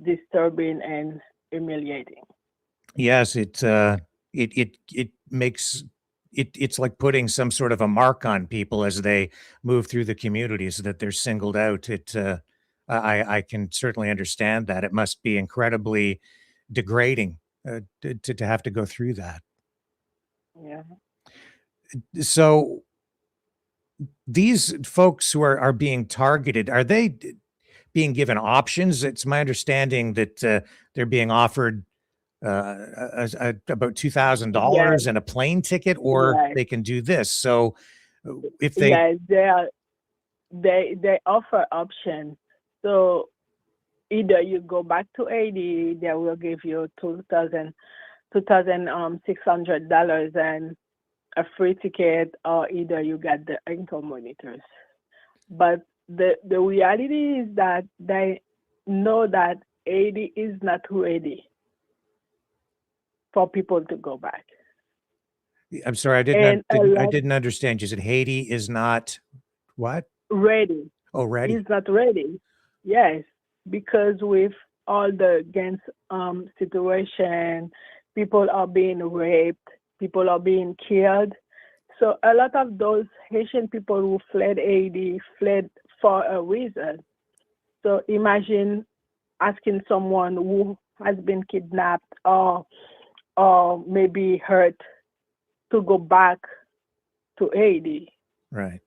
disturbing and humiliating. Yes, it makes it's like putting some sort of a mark on people as they move through the community so that they're singled out. I can certainly understand that. It must be incredibly degrading to have to go through that. Yeah. So these folks who are being targeted, are they being given options? It's my understanding that they're being offered about $2,000 and a plane ticket, or they can do this. So if they they offer options. So either you go back to Haiti, they will give you $2,600 and a free ticket, or either you get the ankle monitors. But the reality is that they know that Haiti is not ready for people to go back. I'm sorry, I didn't understand. You said Haiti is not what? Ready. Oh, ready. It's not ready. Yes, because with all the gangs situation, people are being raped, people are being killed. So a lot of those Haitian people who fled Haiti fled for a reason. So imagine asking someone who has been kidnapped or maybe hurt to go back to Haiti. Right.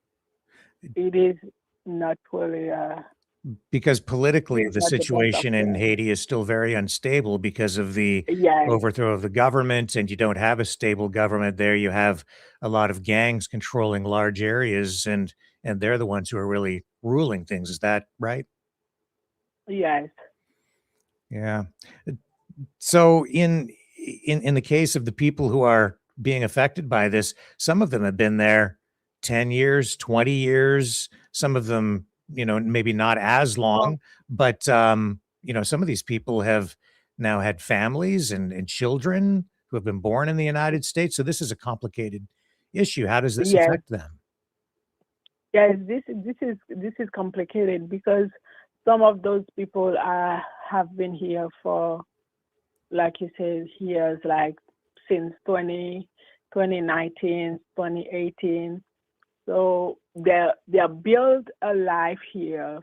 It is not really because politically the situation in Haiti is still very unstable because of the overthrow of the government, and you don't have a stable government there. You have a lot of gangs controlling large areas, and they're the ones who are really ruling things. Is that right? Yes. Yeah. So in the case of the people who are being affected by this, some of them have been there 10 years, 20 years, some of them, you know, maybe not as long, but, you know, some of these people have now had families and children who have been born in the United States. So this is a complicated issue. How does this affect them? Yes, this is complicated because some of those people have been here for, like you said, years, like since 2019, 2018. So they built a life here.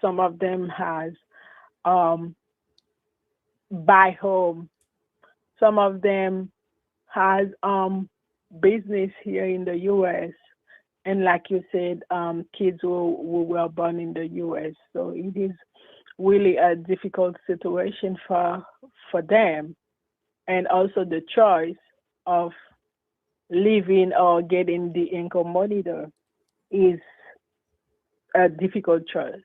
Some of them has buy home. Some of them has business here in the U.S. And like you said, kids who were born in the U.S. So it is really a difficult situation for them, and also the choice of living or getting the income monitor is a difficult choice.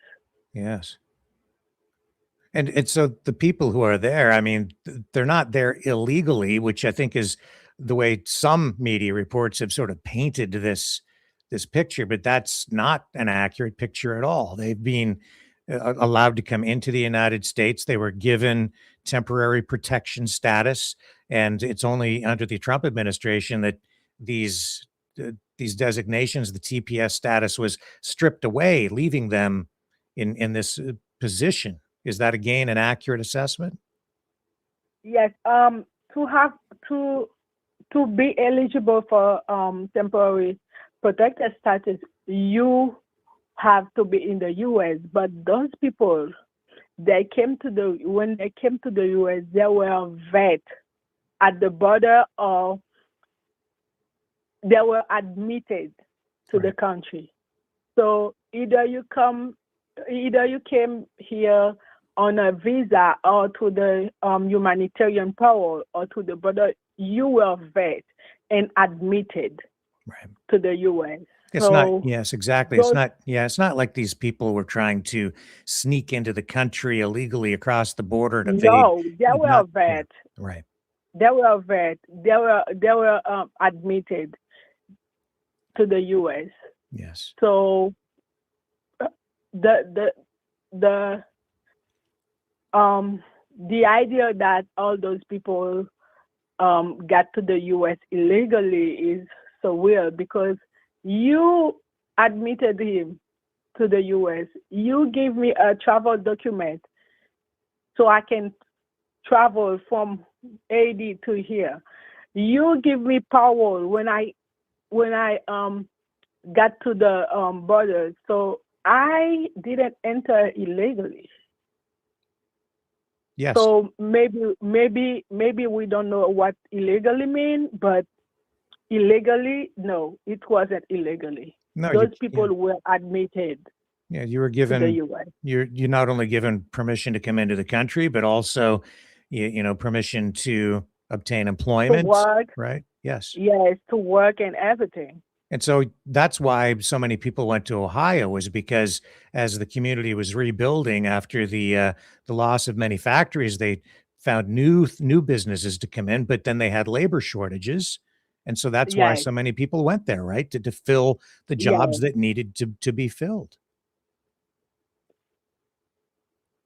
Yes. And so the people who are there, I mean, they're not there illegally, which I think is the way some media reports have sort of painted this picture, but that's not an accurate picture at all. They've been allowed to come into the United States. They were given temporary protection status, and it's only under the Trump administration that these designations, the TPS status, was stripped away, leaving them in this position. Is that again an accurate assessment? Yes. To have to be eligible for temporary protected status, you have to be in the U.S. But those people, when they came to the U.S., they were vet at the border, or they were admitted to the country. So either you came here on a visa or to the humanitarian parole or to the border, you were vet and admitted to the U.S. It's not, yes, exactly. It's not like these people were trying to sneak into the country illegally across the border to evade. No, they were vet. Right. They were vet. They were admitted to the U.S. Yes. So the idea that all those people got to the U.S. illegally is so weird, because you admitted him to the U.S. You gave me a travel document so I can travel from AD to here. You give me parole when I got to the border, so I didn't enter illegally. Yes. So maybe we don't know what illegally mean, but illegally, no, it wasn't illegally. No, those people were admitted. Yeah, you were given to the US. You're not only given permission to come into the country, but also permission to obtain employment. To work. Right? Yes. Yes, to work and everything. And so that's why so many people went to Ohio, was because as the community was rebuilding after the loss of many factories, they found new businesses to come in, but then they had labor shortages. And so that's why so many people went there, right? To fill the jobs that needed to be filled.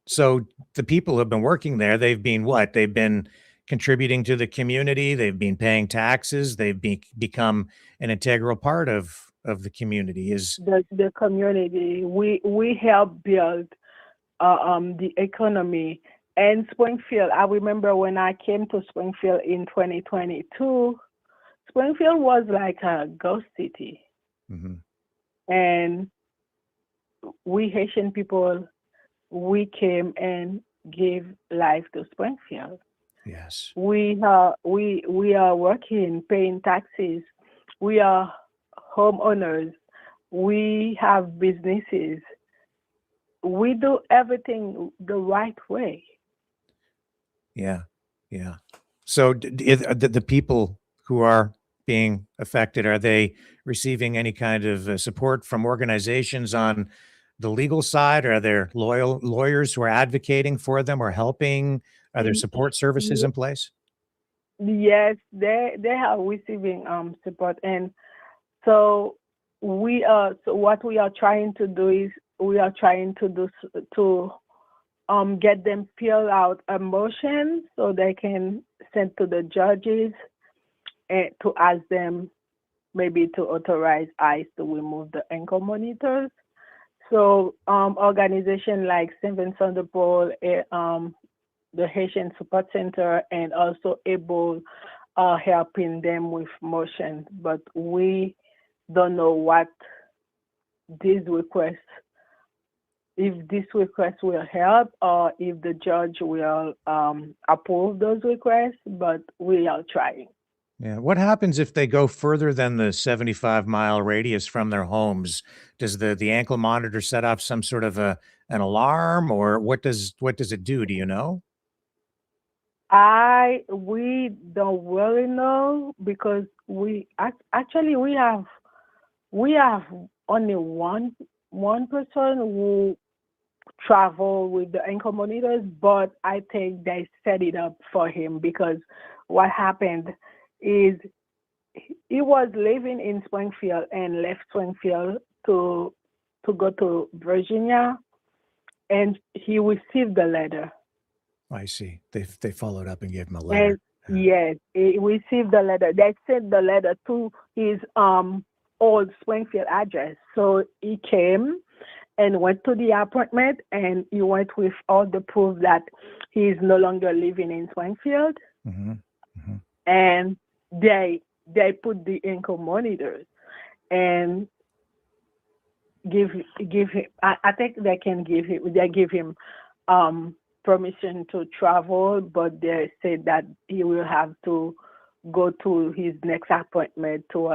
So the people who have been working there, they've been what? They've been contributing to the community. They've been paying taxes. They've become an integral part of the community. Is the community. We help build the economy. And Springfield, I remember when I came to Springfield in 2022, Springfield was like a ghost city. Mm-hmm. And we Haitian people, we came and gave life to Springfield. Yes. We are working, paying taxes. We are homeowners. We have businesses. We do everything the right way. Yeah. Yeah. So the people who are being affected, are they receiving any kind of support from organizations on the legal side? Are there lawyers who are advocating for them or helping? Are there support services in place? Yes, they are receiving support, and so what we are trying to do is get them fill out a motion so they can send to the judges and to ask them maybe to authorize ICE to remove the ankle monitors. So organizations like St. Vincent de Paul, the Haitian Support Centre, and also ABLE are helping them with motion, but we don't know what these requests, if this request will help or if the judge will approve those requests, but we are trying. Yeah. What happens if they go further than the 75-mile radius from their homes? Does the ankle monitor set off some sort of a an alarm, or what does it do? Do you know? We don't really know because actually we have only one person who travel with the ankle monitors, but I think they set it up for him because what happened is he was living in Springfield and left Springfield to go to Virginia, and he received the letter. I see. They followed up and gave him a letter. And yes, he received the letter. They sent the letter to his old Springfield address. So he came and went to the appointment, and he went with all the proof that he is no longer living in Springfield. Mm-hmm. Mm-hmm. And they put the ankle monitors and give him. I think they give him permission to travel, but they said that he will have to go to his next appointment to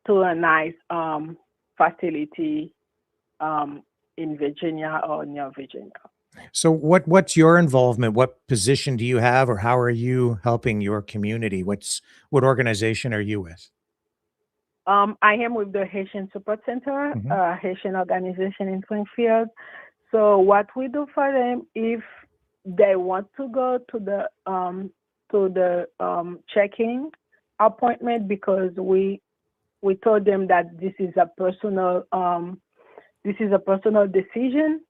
a nice facility in Virginia or near Virginia. So what's your involvement? What position do you have, or how are you helping your community? What organization are you with? I am with the Haitian Support Centre, Mm-hmm. Haitian organization in Springfield. So what we do for them, if they want to go to the checking appointment, because we told them that this is a personal decision.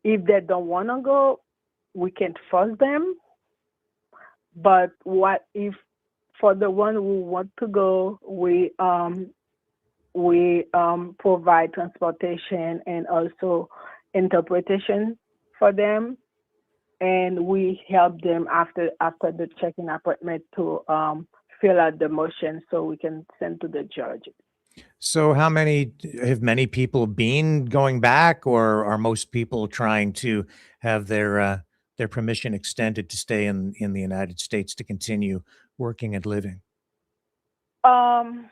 If they don't want to go, we can't force them. But what if for the one who want to go, we provide transportation and also interpretation for them, and we help them after the check-in appointment to fill out the motion so we can send to the judge. So have many people been going back, or are most people trying to have their permission extended to stay in the United States to continue working and living? Some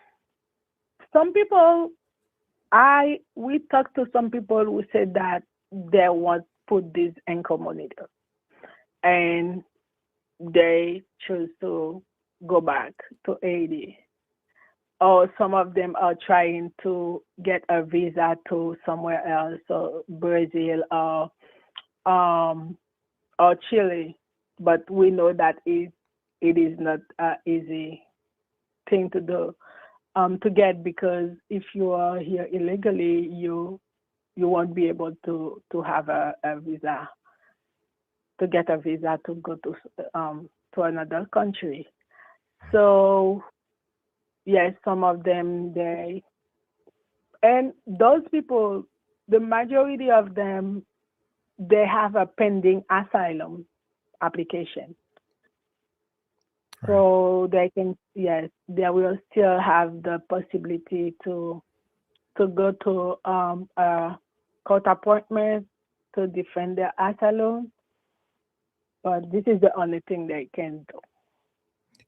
people, we talked to some people who said that they want to put this ankle monitor, and they choose to go back to Haiti. Or some of them are trying to get a visa to somewhere else, so Brazil or Chile. But we know that it is not an easy thing to do to get, because if you are here illegally, you won't be able to have a visa, to get a visa to go to another country. So yes, some of them, and those people, the majority of them, they have a pending asylum application. Right. So they will still have the possibility to go to a court appointment to defend their asylum. But this is the only thing they can do.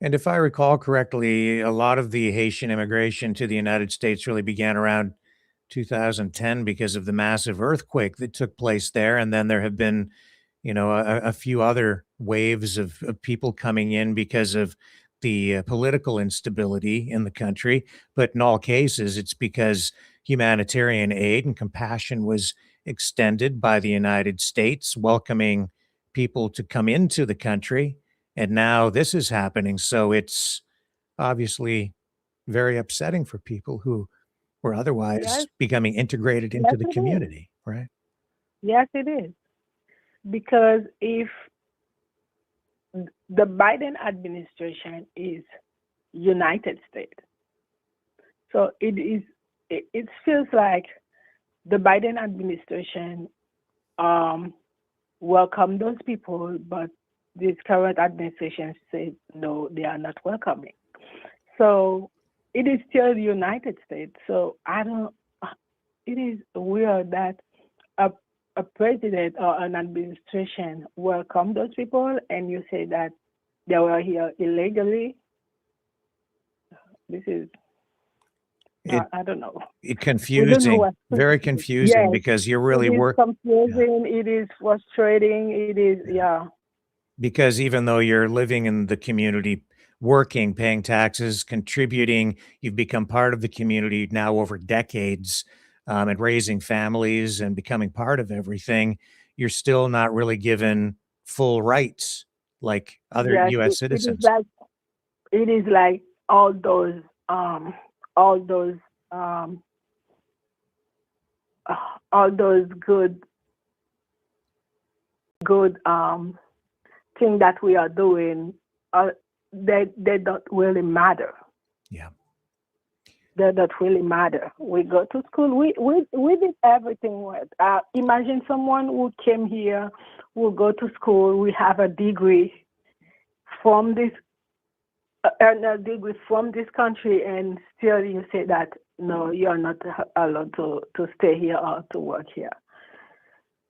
And if I recall correctly, a lot of the Haitian immigration to the United States really began around 2010 because of the massive earthquake that took place there. And then there have been, a few other waves of people coming in because of the political instability in the country. But in all cases, it's because humanitarian aid and compassion was extended by the United States, welcoming people to come into the country. And now this is happening. So it's obviously very upsetting for people who were otherwise becoming integrated into the community, right? Yes, it is. Because if the Biden administration is United States, so it feels like the Biden administration welcomed those people, but this current administration said no, they are not welcoming. So it is still the United States. So it is weird that a president or an administration welcome those people, and you say that they were here illegally. This is I don't know. Confusing, very confusing, yes, because you're really it is confusing. It is frustrating. It is, because even though you're living in the community, working, paying taxes, contributing, you've become part of the community now over decades, and raising families and becoming part of everything, you're still not really given full rights like other yes. U.S. citizens. It is like all those um, all those um, all those good thing that we are doing, they don't really matter. Yeah. They don't really matter. We go to school. We did everything right. Imagine someone who came here, who go to school. We have a degree from this, earn a degree from this country, and still you say that no, you are not allowed to stay here or to work here.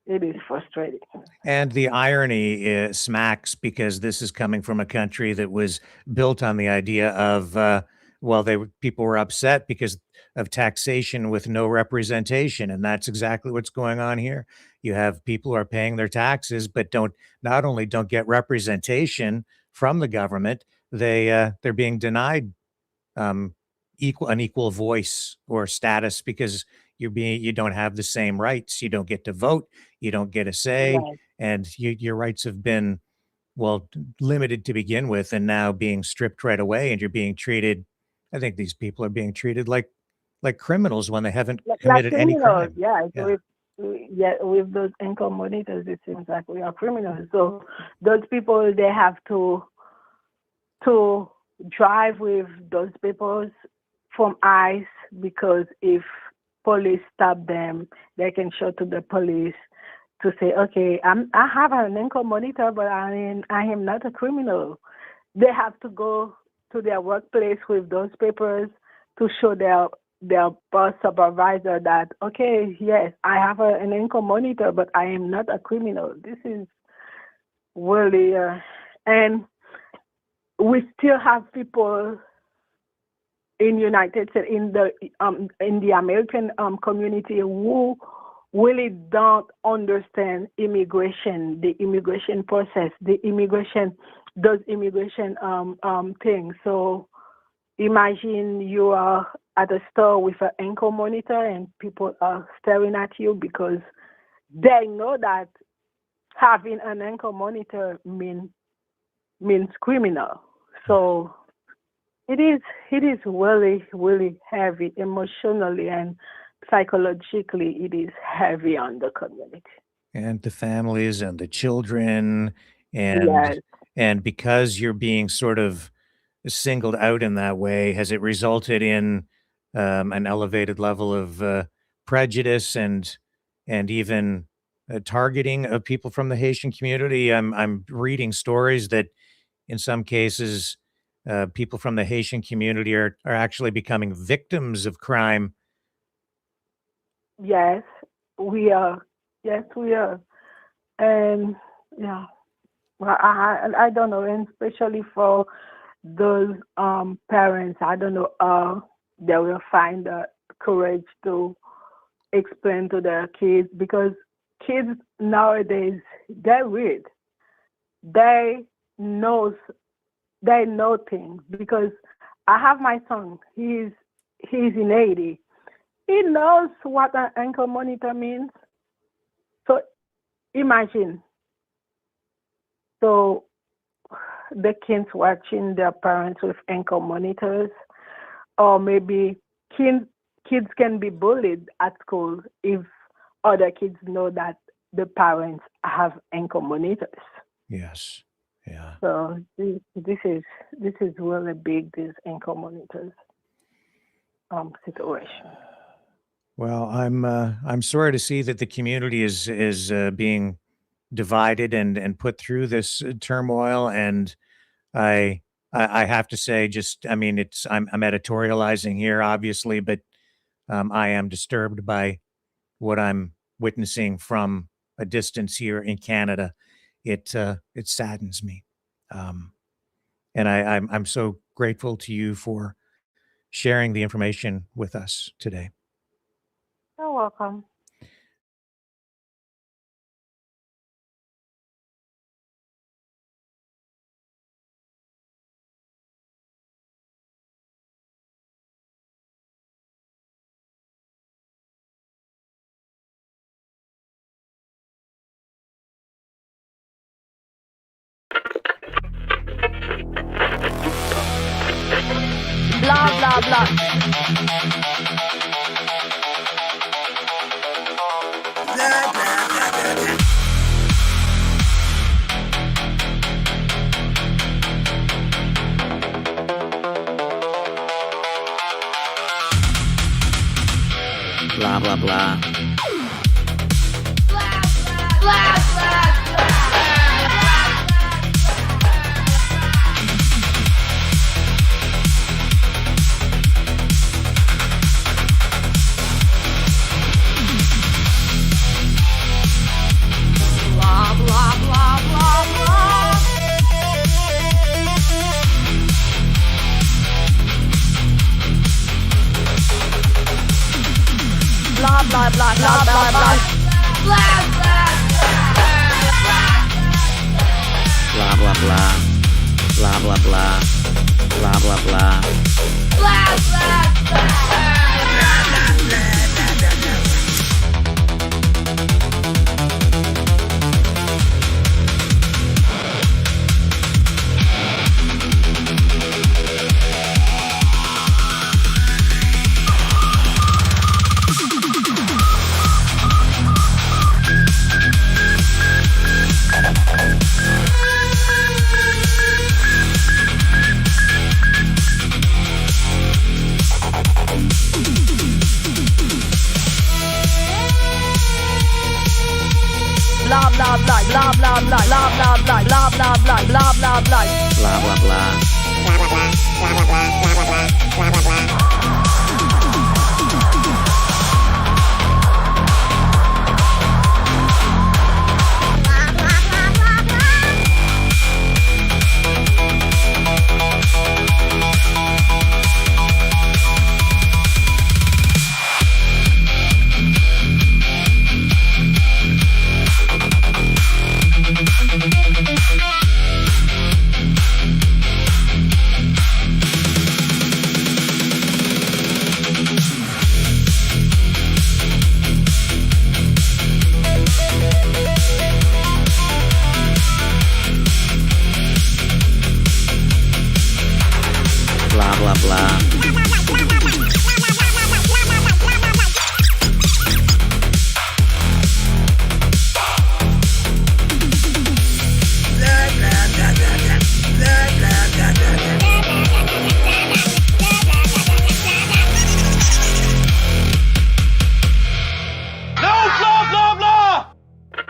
It is frustrating. And the irony smacks, because this is coming from a country that was built on the idea of, people were upset because of taxation with no representation. And that's exactly what's going on here. You have people who are paying their taxes, but not only don't get representation from the government, they're being denied um, an equal voice or status, because you don't have the same rights. You don't get to vote. You don't get a say, Right. and your rights have been, limited to begin with, and now being stripped right away. And you're being treated. I think these people are being treated like criminals when they haven't committed any crime. Yeah. With those income monitors, it seems like we are criminals. So those people, they have to drive with those papers from ICE, because if police stop them, they can show to the police to say, okay, I have an income monitor, but I am not a criminal. They have to go to their workplace with those papers to show their boss supervisor that, okay, yes, I have an income monitor, but I am not a criminal. This is really, and we still have people in United States, in the American community, who really don't understand immigration, the immigration process, those immigration things. So imagine you are at a store with an income monitor and people are staring at you because they know that having an income monitor means criminal. So it is really, really heavy emotionally and psychologically. It is heavy on the community And the families and the children, Yes. and because you're being sort of singled out in that way, has it resulted in an elevated level of prejudice and even targeting of people from the Haitian community? I'm reading stories that in some cases people from the Haitian community are actually becoming victims of crime. Yes, we are. Yes, we are. And yeah, well, I don't know, and especially for those parents, I don't know they will find the courage to explain to their kids, because kids nowadays, they read, they knows they know things. Because I have my son, he's in 80. He knows what an ankle monitor means. So imagine, so the kids watching their parents with ankle monitors, or maybe kids can be bullied at school if other kids know that the parents have ankle monitors. Yes. Yeah. So this is really big, this ankle monitors situation. Well, I'm sorry to see that the community is being divided and put through this turmoil. And I have to say, just I mean, I'm editorializing here, obviously, but I am disturbed by what I'm witnessing from a distance here in Canada. It saddens me, and I'm so grateful to you for sharing the information with us today. You're welcome. Blah, blah, blah. Blah, blah, blah. Blah, blah, blah, blah, blah, blah. Blah, blah, blah. Blah, blah, blah. Blah, blah, blah. Blah, blah, blah, blah, blah, blah, blah, blah, blah, blah, blah, blah, blah, blah. Blah, blah, blah. Blah, blah, blah, blah, blah, blah, blah, blah, blah, blah, blah. Blah, blah, blah.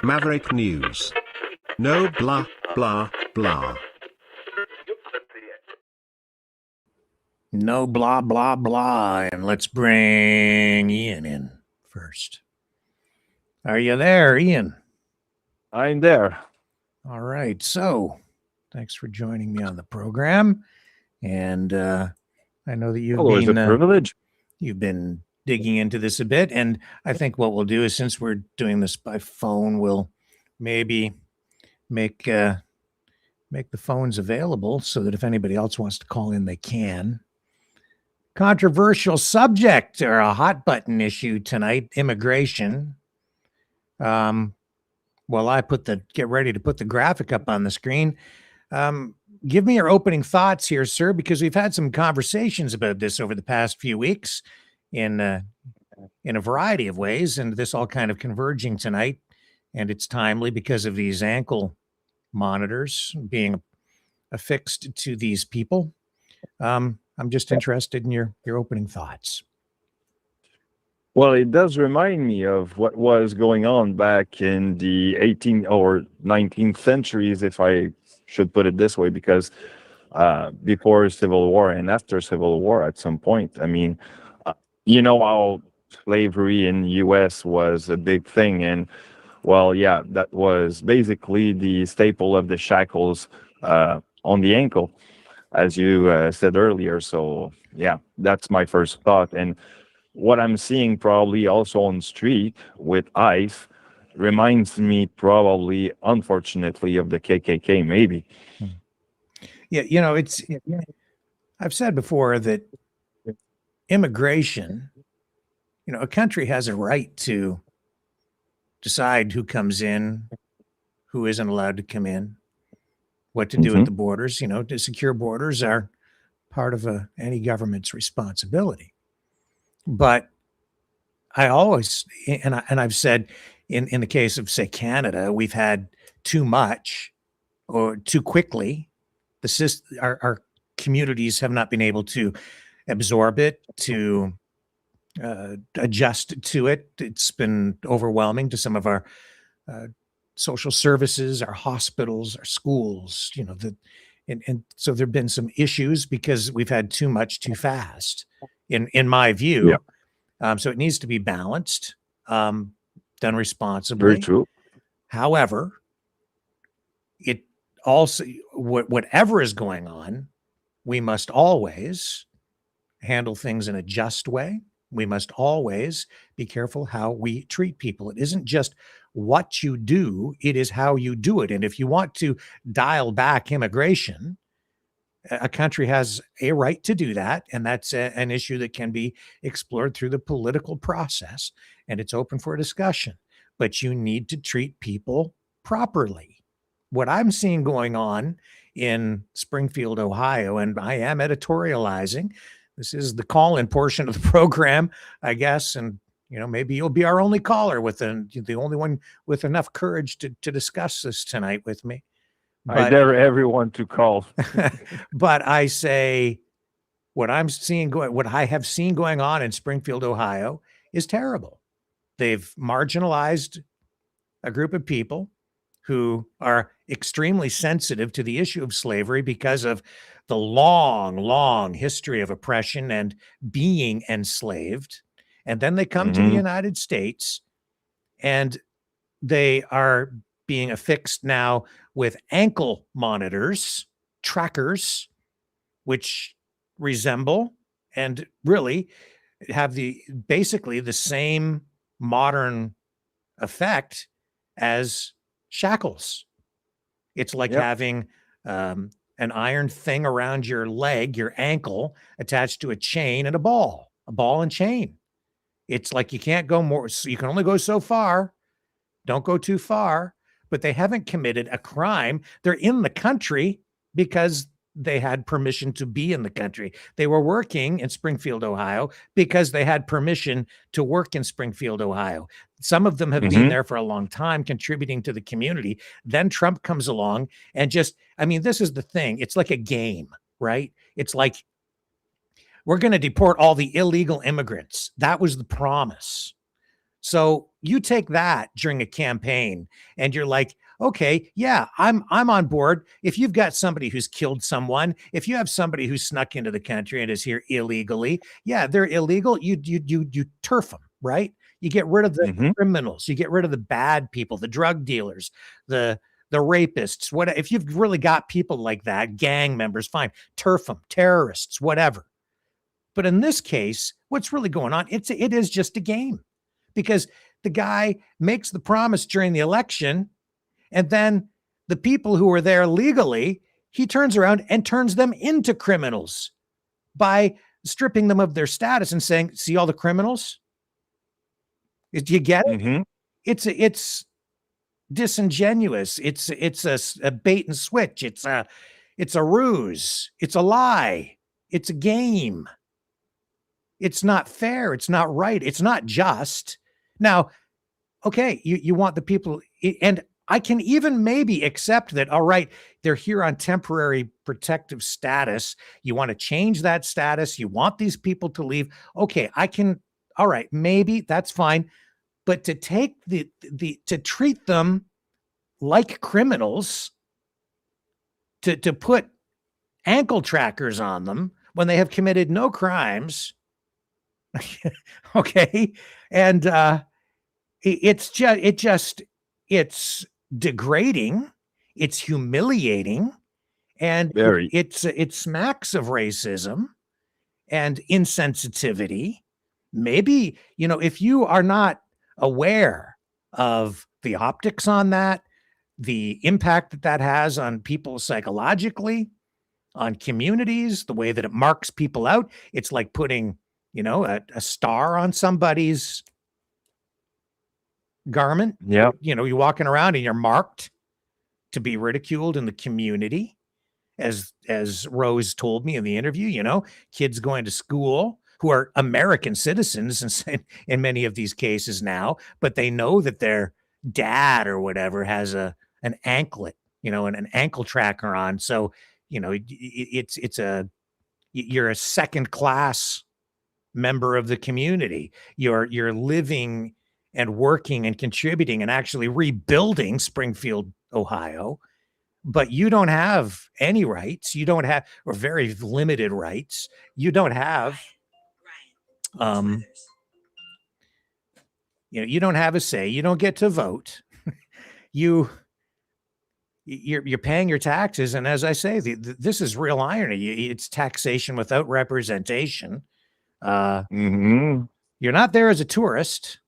Maverick News. No blah, blah, blah. No blah, blah, blah. And let's bring Ian in first. Are you there, Ian? I'm there. All right. So thanks for joining me on the program. And I know that you've It's a privilege. You've been digging into this a bit. And I think what we'll do is, since we're doing this by phone, we'll maybe make the phones available so that if anybody else wants to call in, they can. Controversial subject, or a hot button issue tonight, immigration. Well, get ready to put the graphic up on the screen. Give me your opening thoughts here, sir, because we've had some conversations about this over the past few weeks in a variety of ways, and this all kind of converging tonight. And it's timely because of these ankle monitors being affixed to these people. I'm just interested in your opening thoughts. Well, it does remind me of what was going on back in the 18th or 19th centuries, if I should put it this way, because before Civil War and after Civil War at some point, I mean, you know how slavery in the U.S. was a big thing. And, well, yeah, that was basically the staple of the shackles on the ankle. as you said earlier. So yeah, that's my first thought. And what I'm seeing probably also on the street with ICE reminds me probably, unfortunately, of the KKK, maybe. Yeah, I've said before that immigration, a country has a right to decide who comes in, who isn't allowed to come in, what to do at the borders. To secure borders are part of any government's responsibility. But I always, and I've said in the case of, say, Canada, we've had too much or too quickly. Our communities have not been able to absorb it, to adjust to it. It's been overwhelming to some of our social services, our hospitals, our schools, and so there've been some issues because we've had too much too fast, in my view. Yeah. So it needs to be balanced, done responsibly. Very true. However, it also, whatever is going on, we must always handle things in a just way. We must always be careful how we treat people. It isn't just what you do, it is how you do it. And if you want to dial back immigration, a country has a right to do that. And that's an issue that can be explored through the political process. And it's open for discussion. But you need to treat people properly. What I'm seeing going on in Springfield, Ohio, and I am editorializing, this is the call-in portion of the program, I guess, and maybe you'll be our only caller the only one with enough courage to discuss this tonight with me. I dare everyone to call. But I say, what I have seen going on in Springfield, Ohio, is terrible. They've marginalized a group of people who are extremely sensitive to the issue of slavery because of the long, long history of oppression and being enslaved. And then they come to the United States and they are being affixed now with ankle monitors, trackers, which resemble and really have basically the same modern effect as shackles. It's like having an iron thing around your leg, your ankle, attached to a chain and a ball and chain. It's like you can't go more, so you can only go so far. Don't go too far. But they haven't committed a crime. They're in the country because they had permission to be in the country. They were working in Springfield, Ohio, because they had permission to work in Springfield, Ohio. Some of them have been there for a long time, contributing to the community. Then Trump comes along and this is the thing. It's like a game, right? It's like, we're going to deport all the illegal immigrants. That was the promise. So you take that during a campaign and you're like, okay, yeah, I'm on board. If you've got somebody who's killed someone, if you have somebody who's snuck into the country and is here illegally, yeah, they're illegal. You turf them, right? You get rid of the criminals. You get rid of the bad people, the drug dealers, the rapists. What if you've really got people like that, gang members, fine, turf them, terrorists, whatever. But in this case, what's really going on? It is just a game, because the guy makes the promise during the election, and then the people who are there legally, he turns around and turns them into criminals by stripping them of their status and saying, "See all the criminals? Do you get it?" It's disingenuous. It's a bait and switch. It's a ruse. It's a lie. It's a game. It's not fair. It's not right. It's not just. Now, okay, you want the people, and I can even maybe accept that, all right, they're here on temporary protective status. You want to change that status. You want these people to leave. Okay, all right, maybe that's fine. But to take to treat them like criminals, to put ankle trackers on them when they have committed no crimes, okay, and it's degrading, it's humiliating, And Very. it smacks of racism and insensitivity. Maybe, if you are not aware of the optics on that, the impact that has on people psychologically, on communities, the way that it marks people out, it's like putting, a star on somebody's garment. Yeah. You're walking around and you're marked to be ridiculed in the community. As Rose told me in the interview, kids going to school who are American citizens in many of these cases now, but they know that their dad or whatever has an anklet, an ankle tracker on. So, you're a second class member of the community. You're living and working and contributing and actually rebuilding Springfield, Ohio. But you don't have any rights. You don't have, or very limited rights. You don't have, you don't have a say. You don't get to vote. You're paying your taxes, and as I say, this is real irony. It's taxation without representation. Mm-hmm. You're not there as a tourist.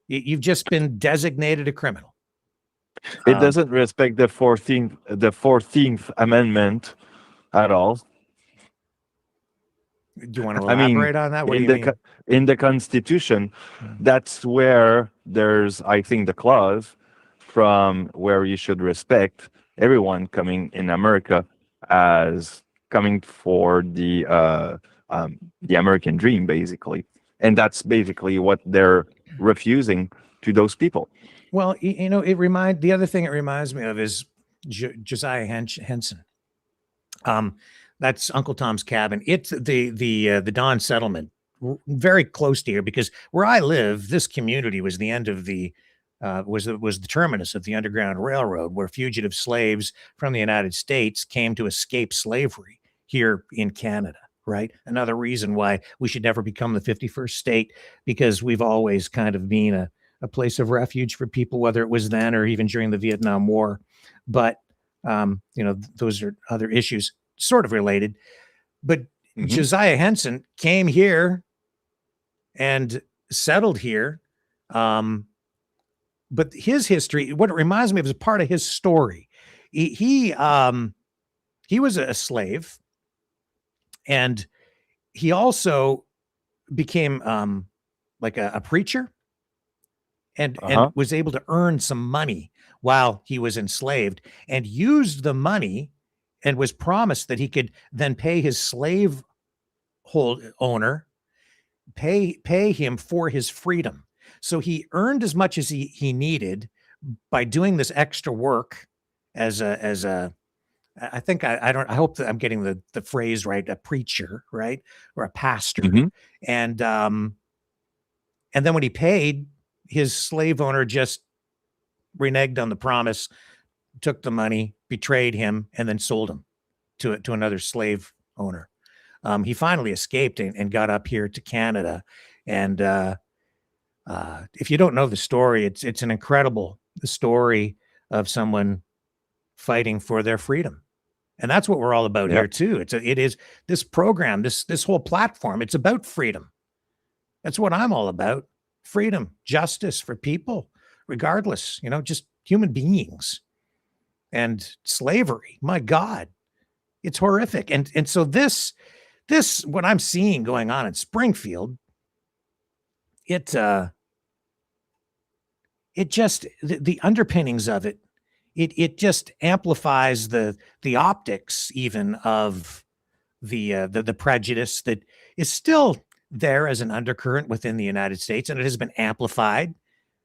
You've just been designated a criminal. It doesn't respect the 14th Amendment at all. Do you want to elaborate on that? What do you mean? In the Constitution, that's where there's, I think, the clause from where you should respect everyone coming in America as coming for the American dream, basically. And that's basically what they're refusing to those people. Well, the other thing it reminds me of is Josiah Henson. That's Uncle Tom's Cabin. It's the Don settlement, very close to here, because where I live, this community was the end of was the terminus of the Underground Railroad, where fugitive slaves from the United States came to escape slavery here in Canada. Right. Another reason why we should never become the 51st state, because we've always kind of been a place of refuge for people, whether it was then or even during the Vietnam War. But, those are other issues sort of related. But Josiah Henson came here and settled here. But his history, what it reminds me of, is a part of his story. He was a slave, and he also became like a preacher. And was able to earn some money while he was enslaved, and used the money, and was promised that he could then pay his slave owner, pay him for his freedom. So he earned as much as he needed by doing this extra work as a I think I hope that I'm getting the phrase right, a preacher, right? Or a pastor. And then when he paid, his slave owner just reneged on the promise, took the money, betrayed him, and then sold him to another slave owner. He finally escaped and got up here to Canada. And if you don't know the story, it's an incredible story of someone fighting for their freedom. And that's what we're all about here too. It is this program, this whole platform. It's about freedom. That's what I'm all about. Freedom, justice for people, regardless, just human beings. And slavery, my God, it's horrific. And so this what I'm seeing going on in Springfield, it just, the underpinnings of it just amplifies the optics even of the prejudice that is still there as an undercurrent within the United States, and it has been amplified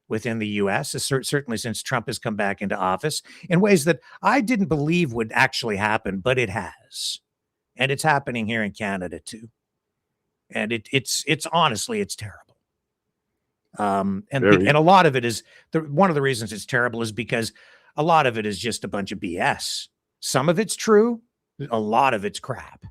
within the U.S., certainly since Trump has come back into office, in ways that I didn't believe would actually happen, but it has. And it's happening here in Canada too. And it's honestly, it's terrible. And a lot of it is, one of the reasons it's terrible is because a lot of it is just a bunch of BS. Some of it's true, a lot of it's crap.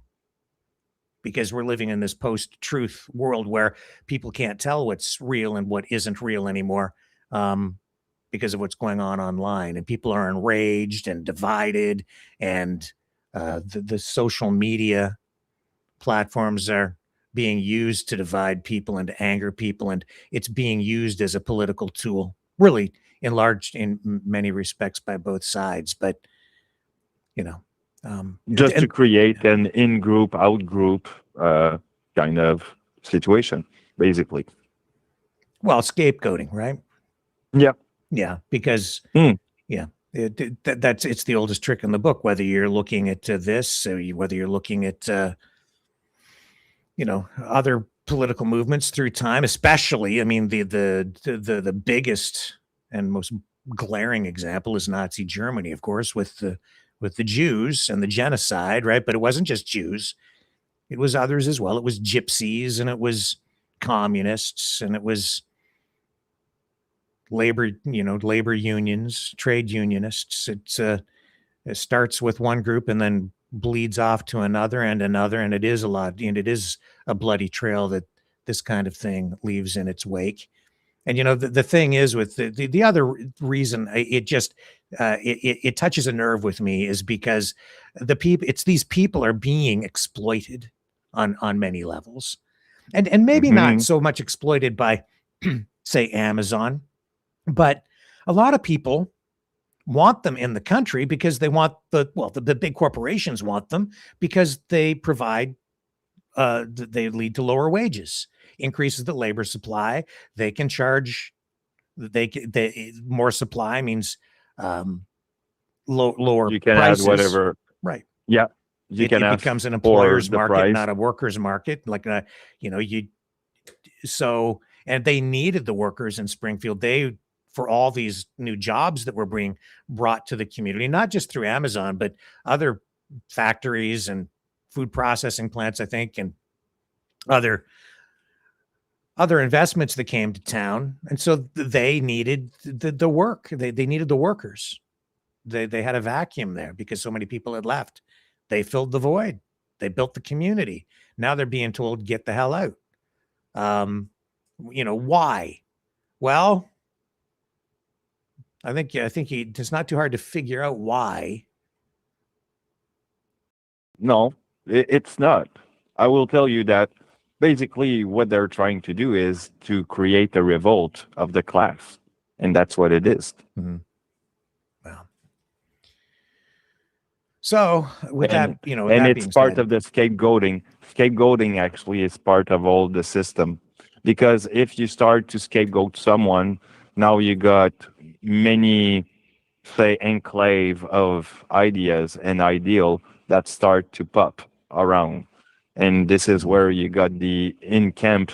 Because we're living in this post-truth world where people can't tell what's real and what isn't real anymore, because of what's going on online. And people are enraged and divided and the social media platforms are being used to divide people and to anger people, and it's being used as a political tool, really enlarged in many respects by both sides. But just to create an in-group, out-group kind of situation, basically. Well, scapegoating, right? Yeah, because it's the oldest trick in the book. Whether you're looking at this, or whether you're looking at other political movements through time, especially, I mean, the biggest and most glaring example is Nazi Germany, of course, with the Jews and the genocide, right? But it wasn't just Jews; it was others as well. It was gypsies, and it was communists, and it was labor unions, trade unionists. It starts with one group and then bleeds off to another and another, and it is a lot, and it is a bloody trail that this kind of thing leaves in its wake. And the thing is, with the other reason it just it touches a nerve with me is because these people are being exploited on many levels, and maybe not so much exploited by say Amazon, but a lot of people want them in the country because they want the big corporations want them because they provide they lead to lower wages, increases the labor supply. They can charge more supply means lower you can prices. add whatever, right? Yeah, it becomes an employer's market, price. not a worker's market. And they needed the workers in Springfield. For all these new jobs that were being brought to the community, not just through Amazon, but other factories and food processing plants, I think, and other investments that came to town. And so they needed the work. They needed the workers. They had a vacuum there because so many people had left. They filled the void. They built the community. Now they're being told, get the hell out. Why? Well, I think it's not too hard to figure out why. No, it's not. I will tell you that basically what they're trying to do is to create a revolt of the class, and that's what it is. Mm-hmm. Wow. So with that, and it's part of the scapegoating. Scapegoating actually is part of all the system, because if you start to scapegoat someone, now you got many, say, enclave of ideas and ideal that start to pop around. And this is where you got the in-camp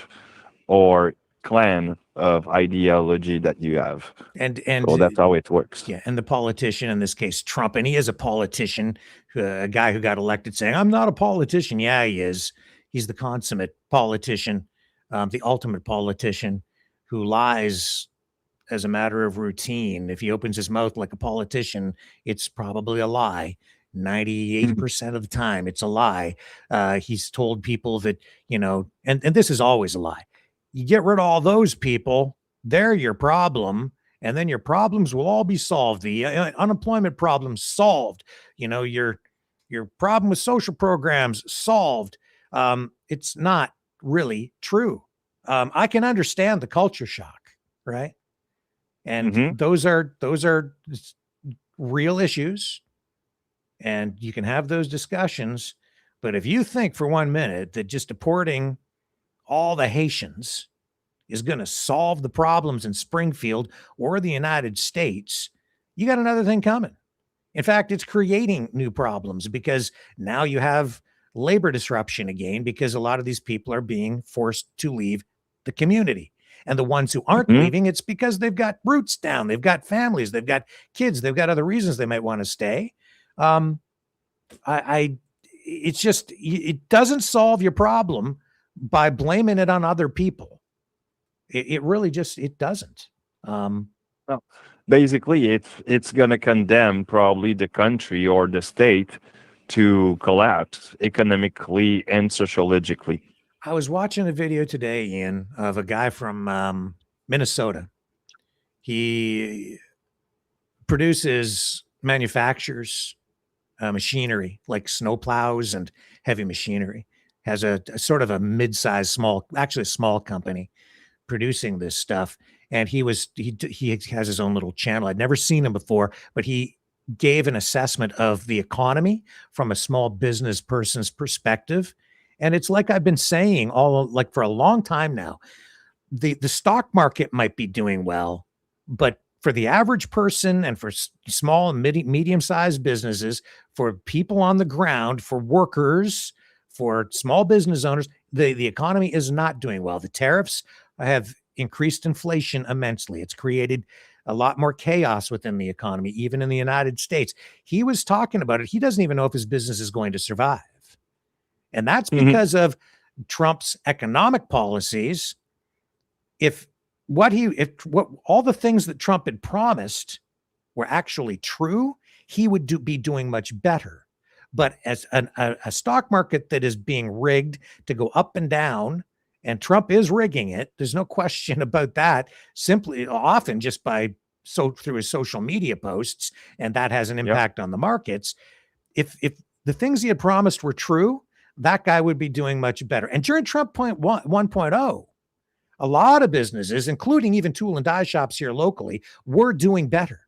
or clan of ideology that you have. And so that's how it works. Yeah, and the politician, in this case, Trump, and he is a politician, a guy who got elected saying, I'm not a politician. Yeah, he is. He's the consummate politician, the ultimate politician who lies as a matter of routine. If he opens his mouth like a politician, it's probably a lie. 98% of the time, it's a lie. He's told people that, and this is always a lie. You get rid of all those people, they're your problem, and then your problems will all be solved. The unemployment problem solved. Your problem with social programs solved. It's not really true. I can understand the culture shock, right? And those are real issues, and you can have those discussions. But if you think for 1 minute that just deporting all the Haitians is going to solve the problems in Springfield or the United States, you got another thing coming. In fact, it's creating new problems because now you have labor disruption again, because a lot of these people are being forced to leave the community. And the ones who aren't leaving, it's because they've got roots down. They've got families. They've got kids. They've got other reasons they might want to stay. It's just, it doesn't solve your problem by blaming it on other people. It really just, it doesn't. Well, basically, it's going to condemn probably the country or the state to collapse economically and sociologically. I was watching a video today, Ian, of a guy from Minnesota. He manufactures machinery, like snowplows and heavy machinery. Has a sort of a mid-sized, small company producing this stuff. And he has his own little channel. I'd never seen him before, but he gave an assessment of the economy from a small business person's perspective. And it's like I've been saying for a long time now, the stock market might be doing well, but for the average person and for small and medium-sized businesses, for people on the ground, for workers, for small business owners, the economy is not doing well. The tariffs have increased inflation immensely. It's created a lot more chaos within the economy, even in the United States. He was talking about it. He doesn't even know if his business is going to survive. And that's because of Trump's economic policies. If all the things that Trump had promised were actually true, he would be doing much better. But as a stock market that is being rigged to go up and down, and Trump is rigging it, there's no question about that, often just through his social media posts, and that has an impact on the markets. If the things he had promised were true, that guy would be doing much better. And during Trump 1.0, a lot of businesses, including even tool and die shops here locally, were doing better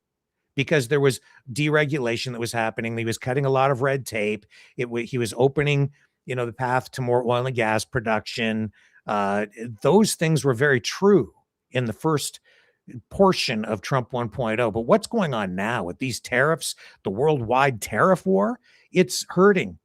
because there was deregulation that was happening. He was cutting a lot of red tape. He was opening, the path to more oil and gas production. Those things were very true in the first portion of Trump 1.0. But what's going on now with these tariffs, the worldwide tariff war, it's hurting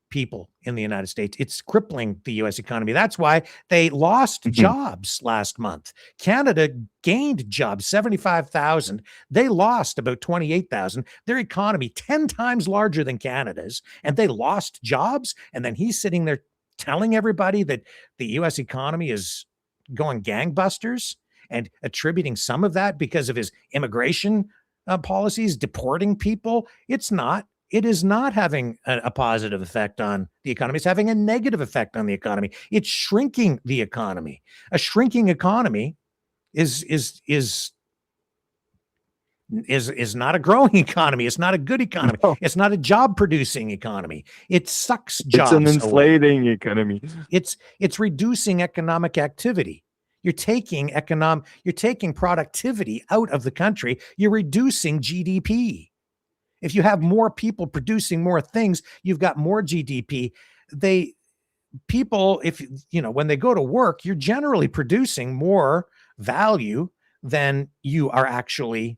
people in the United States. It's crippling the U.S. economy. That's why they lost jobs last month. Canada gained jobs, 75,000. They lost about 28,000. Their economy 10 times larger than Canada's, and they lost jobs. And then he's sitting there telling everybody that the U.S. economy is going gangbusters and attributing some of that because of his immigration policies, deporting people. It is not having a positive effect on the economy. It's having a negative effect on the economy. It's shrinking the economy. A shrinking economy is not a growing economy. It's not a good economy. No. It's not a job-producing economy. It sucks jobs away. It's an inflating economy. It's reducing economic activity. You're taking productivity out of the country. You're reducing GDP. If you have more people producing more things, you've got more GDP. When they go to work, you're generally producing more value than you are actually,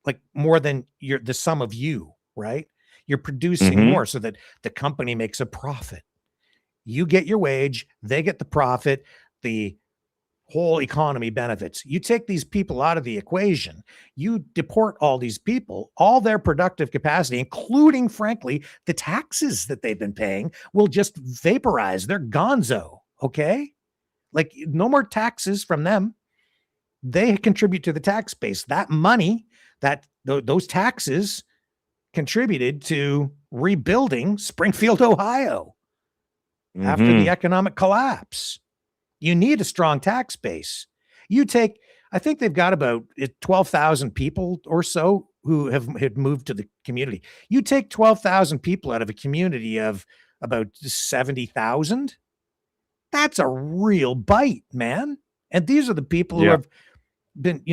like more than the sum of you, right? You're producing more so that the company makes a profit. You get your wage, they get the profit, the whole economy benefits. You take these people out of the equation, you deport all these people, all their productive capacity, including, frankly, the taxes that they've been paying, will just vaporize. They're gonzo, okay? Like, no more taxes from them. They contribute to the tax base. That money, those taxes contributed to rebuilding Springfield, Ohio after the economic collapse. You need a strong tax base. I think they've got about 12,000 people or so who had moved to the community. You take 12,000 people out of a community of about 70,000. That's a real bite, man. And these are the people who have been,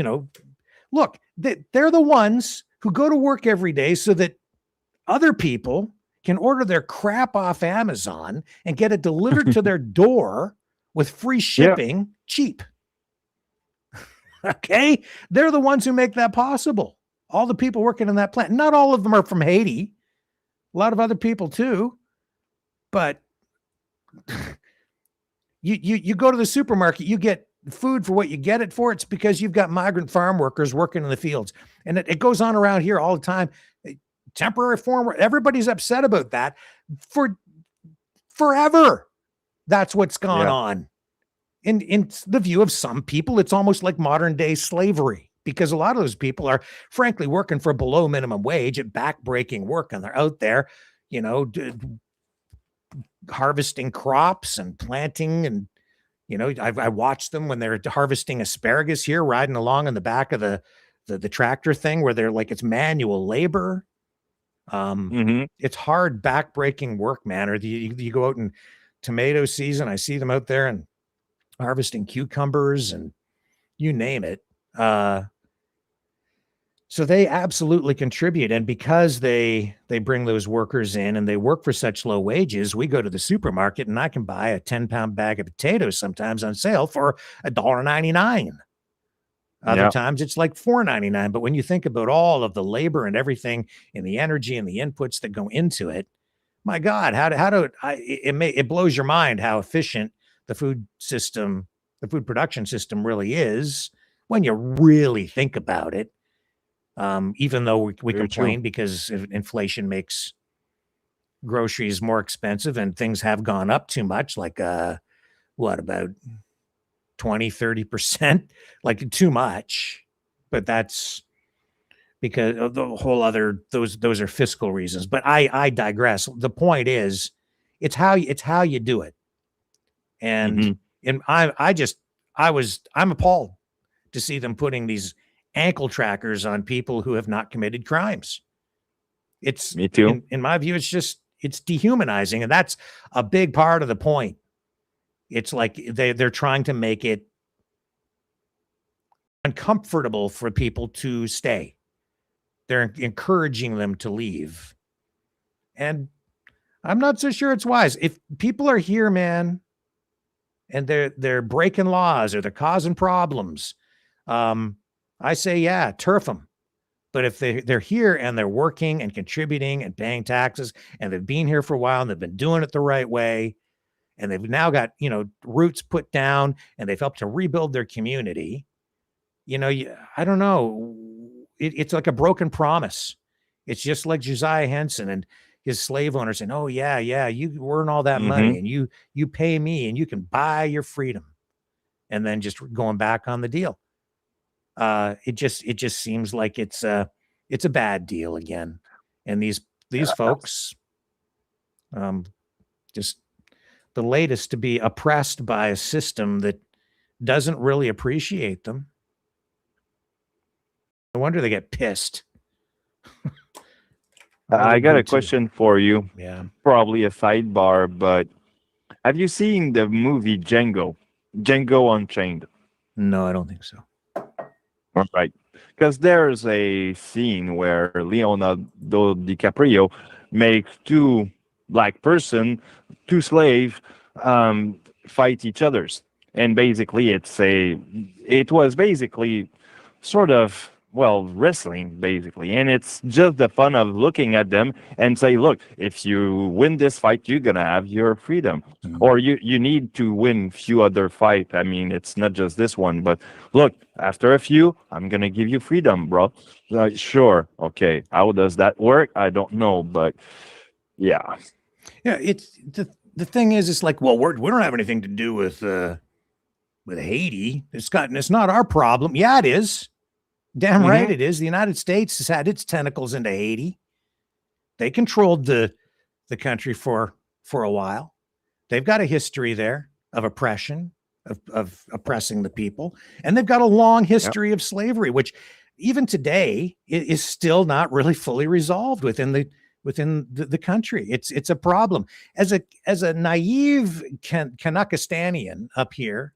look, they're the ones who go to work every day so that other people can order their crap off Amazon and get it delivered to their door with free shipping, cheap. Okay? They're the ones who make that possible. All the people working in that plant. Not all of them are from Haiti. A lot of other people too. But you go to the supermarket, you get food for what you get it for. It's because you've got migrant farm workers working in the fields. And it goes on around here all the time. Temporary farm work. Everybody's upset about that for forever. That's what's gone on. In the view of some people, it's almost like modern day slavery, because a lot of those people are frankly working for below minimum wage at back-breaking work, and they're out there, harvesting crops and planting. And, I watched them when they're harvesting asparagus here, riding along in the back of the tractor thing where they're like, it's manual labor. It's hard, backbreaking work, man. Or you go out in tomato season. I see them out there and harvesting cucumbers and you name it. So they absolutely contribute. And because they bring those workers in and they work for such low wages, we go to the supermarket and I can buy a 10-pound bag of potatoes sometimes on sale for $1.99. Other times it's like $4.99. But when you think about all of the labor and everything and the energy and the inputs that go into it, my God, it blows your mind how efficient the food production system really is when you really think about it. Even though we complain because inflation makes groceries more expensive and things have gone up too much, like about 20-30%, like too much. But that's because of the whole other those are fiscal reasons. But I digress. The point is, it's how you do it. And I'm appalled to see them putting these ankle trackers on people who have not committed crimes. It's me too. In my view, it's dehumanizing, and that's a big part of the point. It's like they're trying to make it uncomfortable for people to stay. They're encouraging them to leave. And I'm not so sure it's wise. If people are here, man, and they're breaking laws or they're causing problems, I say, yeah, turf them. But if they're here and they're working and contributing and paying taxes and they've been here for a while and they've been doing it the right way, and they've now got, roots put down and they've helped to rebuild their community, I don't know. It's like a broken promise. It's just like Josiah Henson and his slave owners saying, oh, yeah, you earn all that money and you pay me and you can buy your freedom. And then just going back on the deal. It just seems like it's a bad deal again. And these folks, just the latest to be oppressed by a system that doesn't really appreciate them. No wonder they get pissed. I got a question for you. Yeah. Probably a sidebar, but have you seen the movie Django Unchained? No, I don't think so. All right. Because there's a scene where Leonardo DiCaprio makes two slaves, fight each others. And basically it was basically sort of, wrestling, basically. And it's just the fun of looking at them and say, look, if you win this fight, you're going to have your freedom. Or you need to win a few other fights. I mean, it's not just this one, but look, after a few, I'm going to give you freedom, bro. Sure. Okay. How does that work? I don't know, but yeah. Yeah, it's the thing is, it's like, well, we don't have anything to do with Haiti. It's not our problem. Yeah, it is. Damn right it is. The United States has had its tentacles into Haiti. They controlled the country for a while. They've got a history there of oppression, of oppressing the people. And they've got a long history of slavery, which even today is still not really fully resolved within the country. It's a problem. As a naive Kanakistanian up here,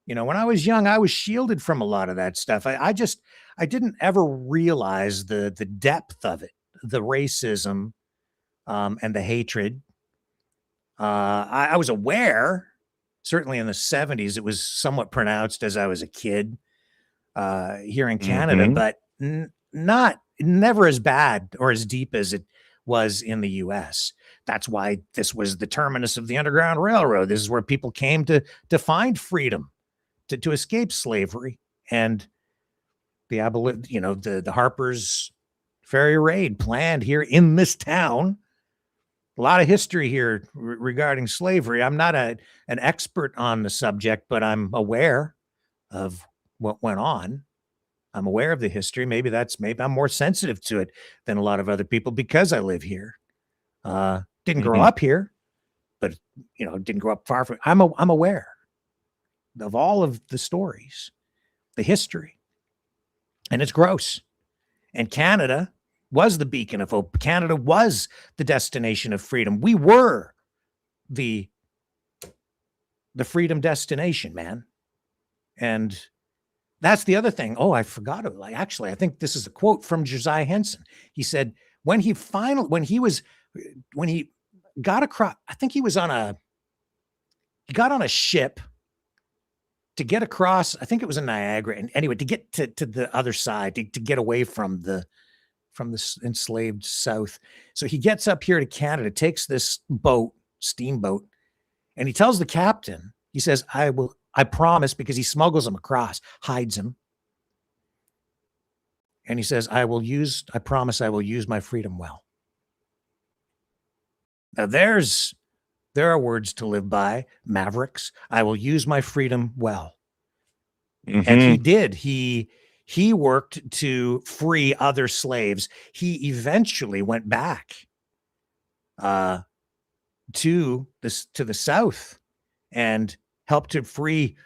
when I was young, I was shielded from a lot of that stuff. I didn't ever realize the depth of it, the racism, and the hatred. I was aware, certainly in the 70s, it was somewhat pronounced as I was a kid here in Canada, but never as bad or as deep as it was in the U.S. That's why this was the terminus of the Underground Railroad. This is where people came to find freedom, to escape slavery, and the Harper's Ferry Raid planned here in this town. A lot of history here regarding slavery. I'm not an expert on the subject, but I'm aware of what went on. I'm aware of the history. Maybe I'm more sensitive to it than a lot of other people because I live here. Didn't grow up here, but didn't grow up far from. I'm aware of all of the stories, the history, and it's gross. And Canada was the beacon of hope. Canada was the destination of freedom. We were the freedom destination, man. And that's the other thing. Oh, I forgot it. Like, actually, I think this is a quote from Josiah Henson. He said, when he got across, I think he got on a ship to get across, I think it was in Niagara. And anyway, to get to the other side, to get away from the enslaved South. So he gets up here to Canada, takes this steamboat, and he tells the captain, he says, I promise, because he smuggles him across, hides him. And he says, I promise I will use my freedom well. Now there are words to live by, Mavericks. I will use my freedom well. Mm-hmm. And he did. He worked to free other slaves. He eventually went back to the South and helped to free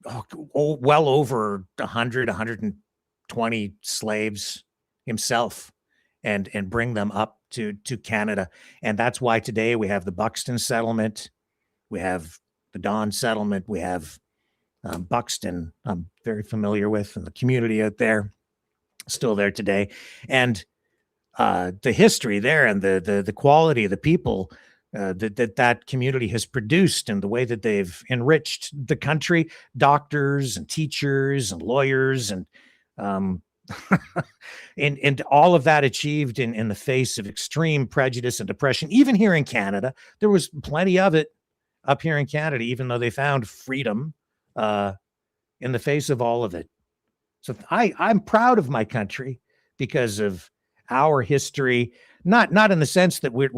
well over 120 slaves himself and bring them up to Canada. And that's why today we have the Buxton settlement, we have the Don settlement, we have Buxton, I'm very familiar with, and the community out there still there today. And the history there and the quality of the people that community has produced and the way that they've enriched the country, doctors and teachers and lawyers and and all of that achieved in the face of extreme prejudice and oppression. Even here in Canada, there was plenty of it up here in Canada, even though they found freedom in the face of all of it. So I'm proud of my country because of our history, not in the sense that we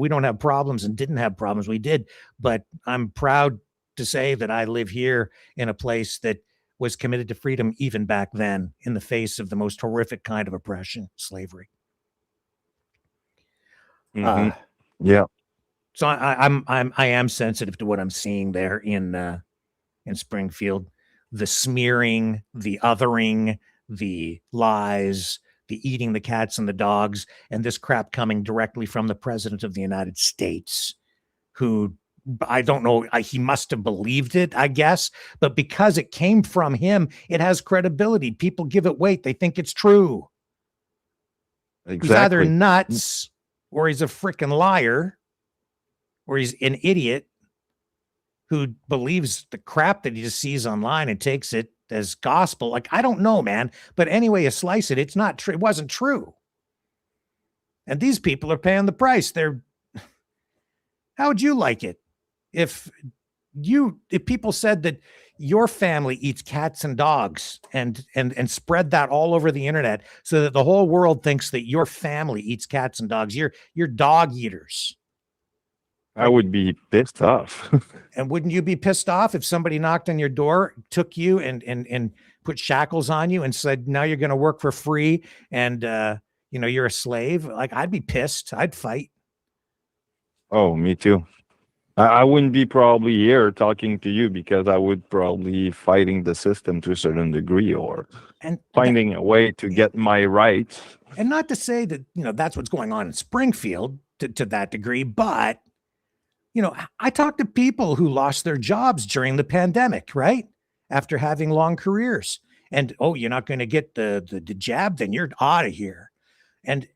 don't have problems and didn't have problems. We did, but I'm proud to say that I live here in a place that was committed to freedom even back then in the face of the most horrific kind of oppression, slavery. Mm-hmm. Yeah. So I am sensitive to what I'm seeing there in Springfield, the smearing, the othering, the lies, the eating the cats and the dogs, and this crap coming directly from the President of the United States, who I don't know, he must have believed it, I guess, but because it came from him, it has credibility. People give it weight. They think it's true. Exactly. He's either nuts or he's a freaking liar or he's an idiot who believes the crap that he just sees online and takes it as gospel. Like, I don't know, man. But anyway, you slice it, it's not true. It wasn't true. And these people are paying the price. How would you like it if people said that your family eats cats and dogs and spread that all over the internet so that the whole world thinks that your family eats cats and dogs? You're dog eaters. I would be pissed off. And wouldn't you be pissed off if somebody knocked on your door, took you and put shackles on you and said, now you're going to work for free and, you're a slave? Like, I'd be pissed. I'd fight. Oh, me too. I wouldn't be probably here talking to you because I would probably be fighting the system to a certain degree or finding a way to get my rights. And not to say that, that's what's going on in Springfield to that degree, but I talked to people who lost their jobs during the pandemic, right? After having long careers. And, oh, you're not going to get the jab, then you're out of here. And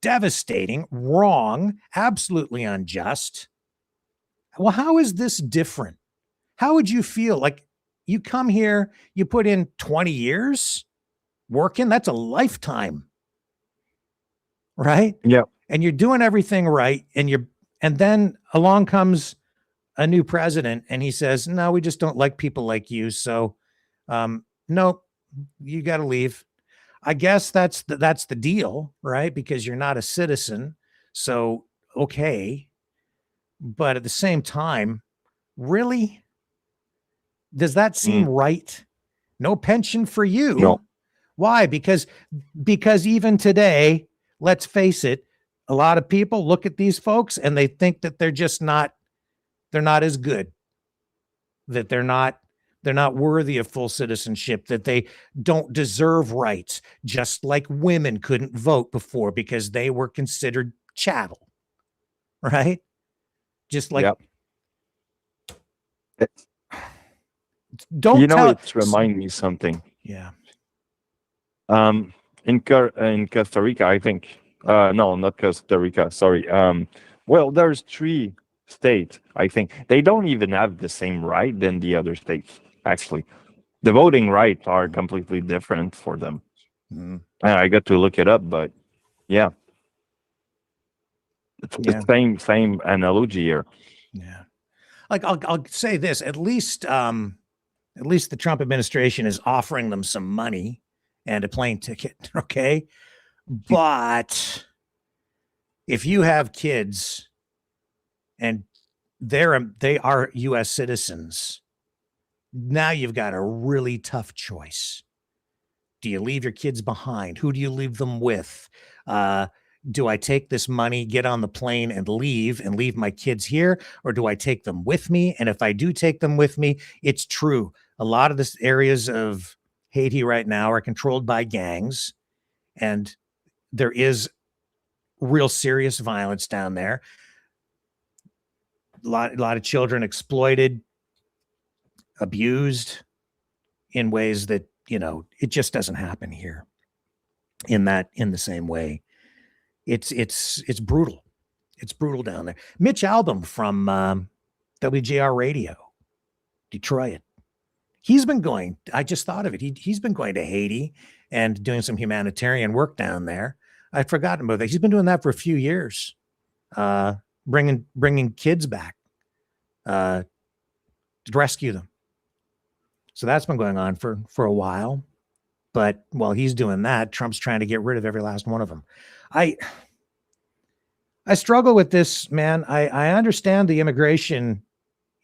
devastating, wrong, absolutely unjust. Well, how is this different? How would you feel? Like, you come here, you put in 20 years working, that's a lifetime. Right? Yeah. And you're doing everything right, and then along comes a new president and he says, no, we just don't like people like you. So, nope, you got to leave. I guess that's the deal, right? Because you're not a citizen. So, okay. But at the same time, really? Does that seem right? No pension for you. No. Why? Because even today, let's face it, a lot of people look at these folks and they think that they're not as good, that they're not they're not worthy of full citizenship, that they don't deserve rights, just like women couldn't vote before because they were considered chattel, right? Just like, Yep. don't tell. It's remind me something. Yeah. In Costa Rica, I think. No, not Costa Rica. Sorry. Well, there's 3 states. I think they don't even have the same right than the other states. Actually, the voting rights are completely different for them. Mm. I got to look it up, but yeah, it's the same analogy here. Yeah. Like I'll say this, at least the Trump administration is offering them some money and a plane ticket, okay? But if you have kids and they are US citizens, now you've got a really tough choice. Do you leave your kids behind? Who do you leave them with? Do I take this money, get on the plane and leave my kids here? Or do I take them with me? And if I do take them with me, it's true. A lot of the areas of Haiti right now are controlled by gangs, and there is real serious violence down there. A lot of children exploited, abused in ways that, it just doesn't happen here in the same way. It's brutal. It's brutal down there. Mitch Albom from WJR Radio, Detroit. He's been going, I just thought of it. He's been going to Haiti and doing some humanitarian work down there. I'd forgotten about that. He's been doing that for a few years, bringing kids back to rescue them. So that's been going on for a while. But while he's doing that, Trump's trying to get rid of every last one of them. I struggle with this, man. I understand the immigration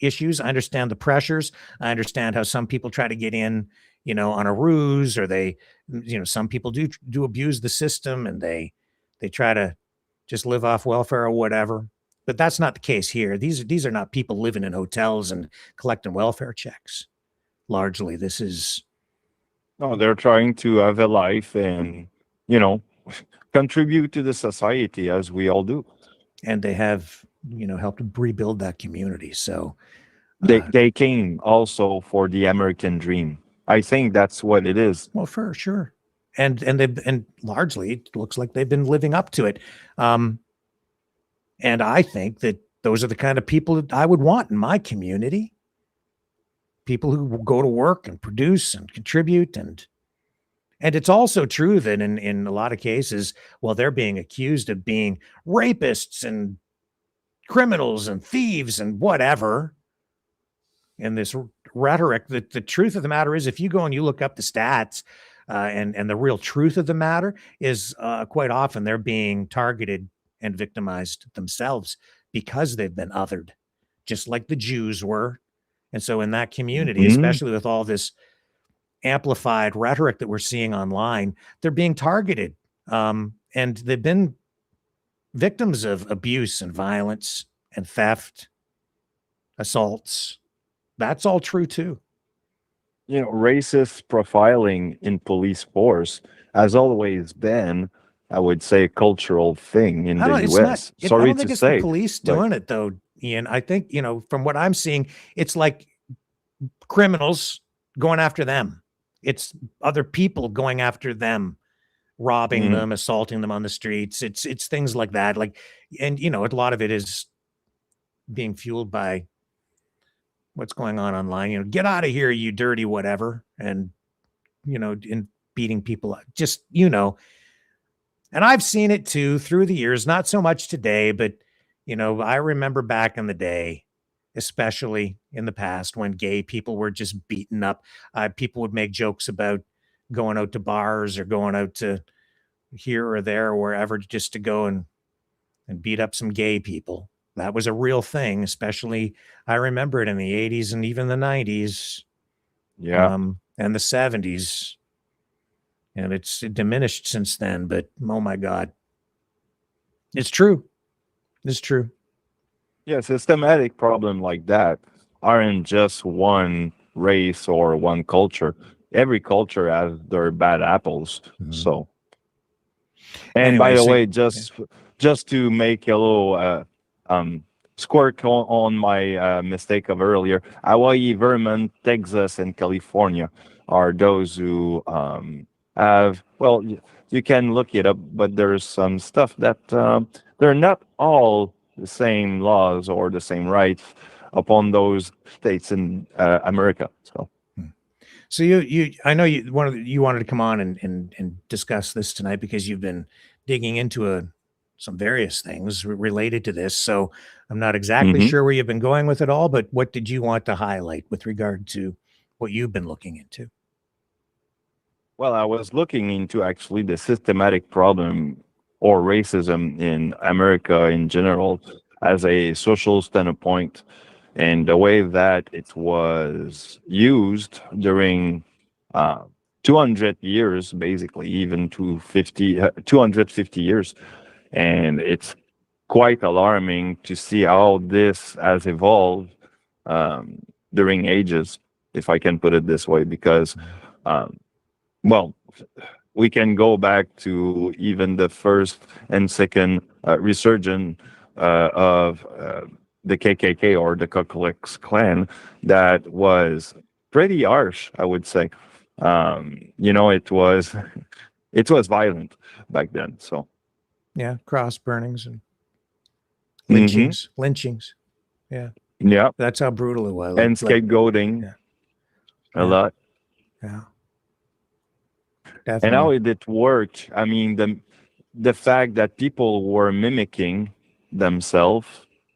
issues. I understand the pressures. I understand how some people try to get in, on a ruse, or they, some people do abuse the system, and they try to just live off welfare or whatever. But that's not the case here. These are not people living in hotels and collecting welfare checks. Largely, this is. No, they're trying to have a life and, contribute to the society as we all do. And they have, helped rebuild that community. So they came also for the American dream. I think that's what it is. Well, for sure. And largely it looks like they've been living up to it. And I think that those are the kind of people that I would want in my community. People who go to work and produce and contribute. And it's also true that in a lot of cases, while they're being accused of being rapists and criminals and thieves and whatever, and this rhetoric, that the truth of the matter is, if you go and you look up the stats, and the real truth of the matter is quite often they're being targeted and victimized themselves because they've been othered, just like the Jews were. And so in that community, especially with all this amplified rhetoric that we're seeing online, they're being targeted. And they've been victims of abuse and violence and theft, assaults. That's all true too. Racist profiling in police force has always been, I would say, a cultural thing in the U.S. I don't think it's the police doing it, though, Ian. I think, from what I'm seeing, it's like criminals going after them. It's other people going after them, robbing them, assaulting them on the streets. It's things like that. And a lot of it is being fueled by what's going on online. Get out of here, you dirty whatever. And, in beating people up. Just, and I've seen it too through the years, not so much today, but, I remember back in the day, especially in the past, when gay people were just beaten up. People would make jokes about going out to bars or going out to here or there or wherever just to go and beat up some gay people. That was a real thing, especially I remember it in the 80s and even the 90s. Yeah. And the 70s. And it's diminished since then, but oh my God. It's true. It's true. Yeah, systematic problem like that aren't just one race or one culture. Every culture has their bad apples. So, and Anyway, by the so way, just to make a little squirt on my mistake of earlier, Hawaii, Vermont, Texas, and California are those who have, well, you can look it up, but there's some stuff that they're not all the same laws or the same rights upon those states in America. So you I know you wanted to come on and discuss this tonight because you've been digging into some various things related to this. So I'm not exactly sure where you've been going with it all, but what did you want to highlight with regard to what you've been looking into? Well, I was looking into actually the systematic problem or racism in America in general as a social standpoint, and the way that it was used during 200 years, basically, even to 250 years. And it's quite alarming to see how this has evolved during ages, if I can put it this way, because well, we can go back to even the first and second resurgence of the KKK or the Ku Klux Klan that was pretty harsh, I would say. It was it was violent back then. So yeah, cross burnings and lynchings. Yeah, that's how brutal it was. And scapegoating a lot. Yeah. Definitely. And how did it work? I mean, the fact that people were mimicking themselves,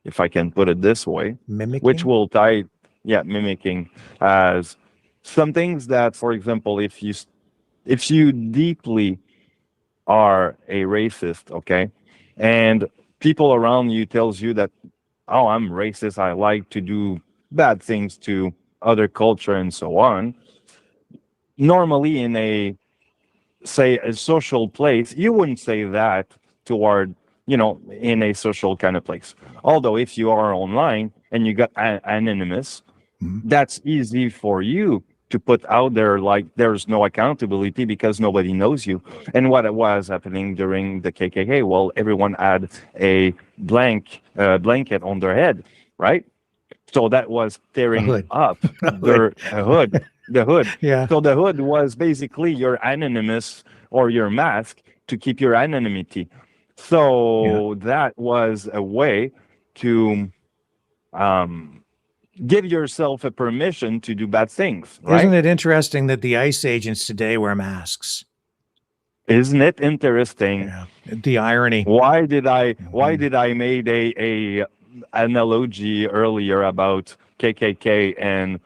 if I can put it this way, which will tie, mimicking as some things that, for example, if you deeply are a racist, okay, and people around you tells you that, oh, I'm racist, I like to do bad things to other culture and so on. Normally in a social place, you wouldn't say that toward, in a social kind of place. Although if you are online and you got anonymous, that's easy for you to put out there, like there's no accountability because nobody knows you. And what was happening during the KKK, well, everyone had a blanket on their head, right? So that was tearing up their hood. The hood. Yeah. So the hood was basically your anonymous or your mask to keep your anonymity. So that was a way to give yourself a permission to do bad things, right? Isn't it interesting that the ICE agents today wear masks? Isn't it interesting? Yeah. The irony. Why did I made a analogy earlier about KKK and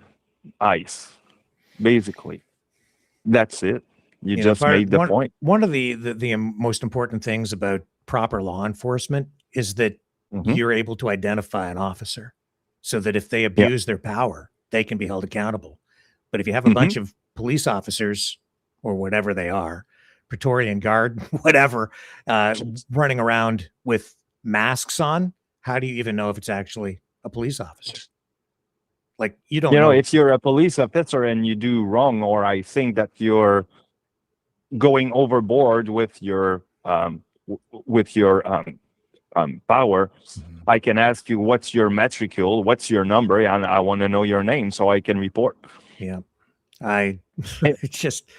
ICE? Basically, that's it. You just made the point. One of the most important things about proper law enforcement is that you're able to identify an officer so that if they abuse their power, they can be held accountable. But if you have a bunch of police officers or whatever they are, Praetorian Guard, whatever, running around with masks on, how do you even know if it's actually a police officer? Like, you don't know. If you're a police officer and you do wrong, or I think that you're going overboard with your power, I can ask you, what's your matricule, what's your number, and I want to know your name so I can report. Yeah, it's just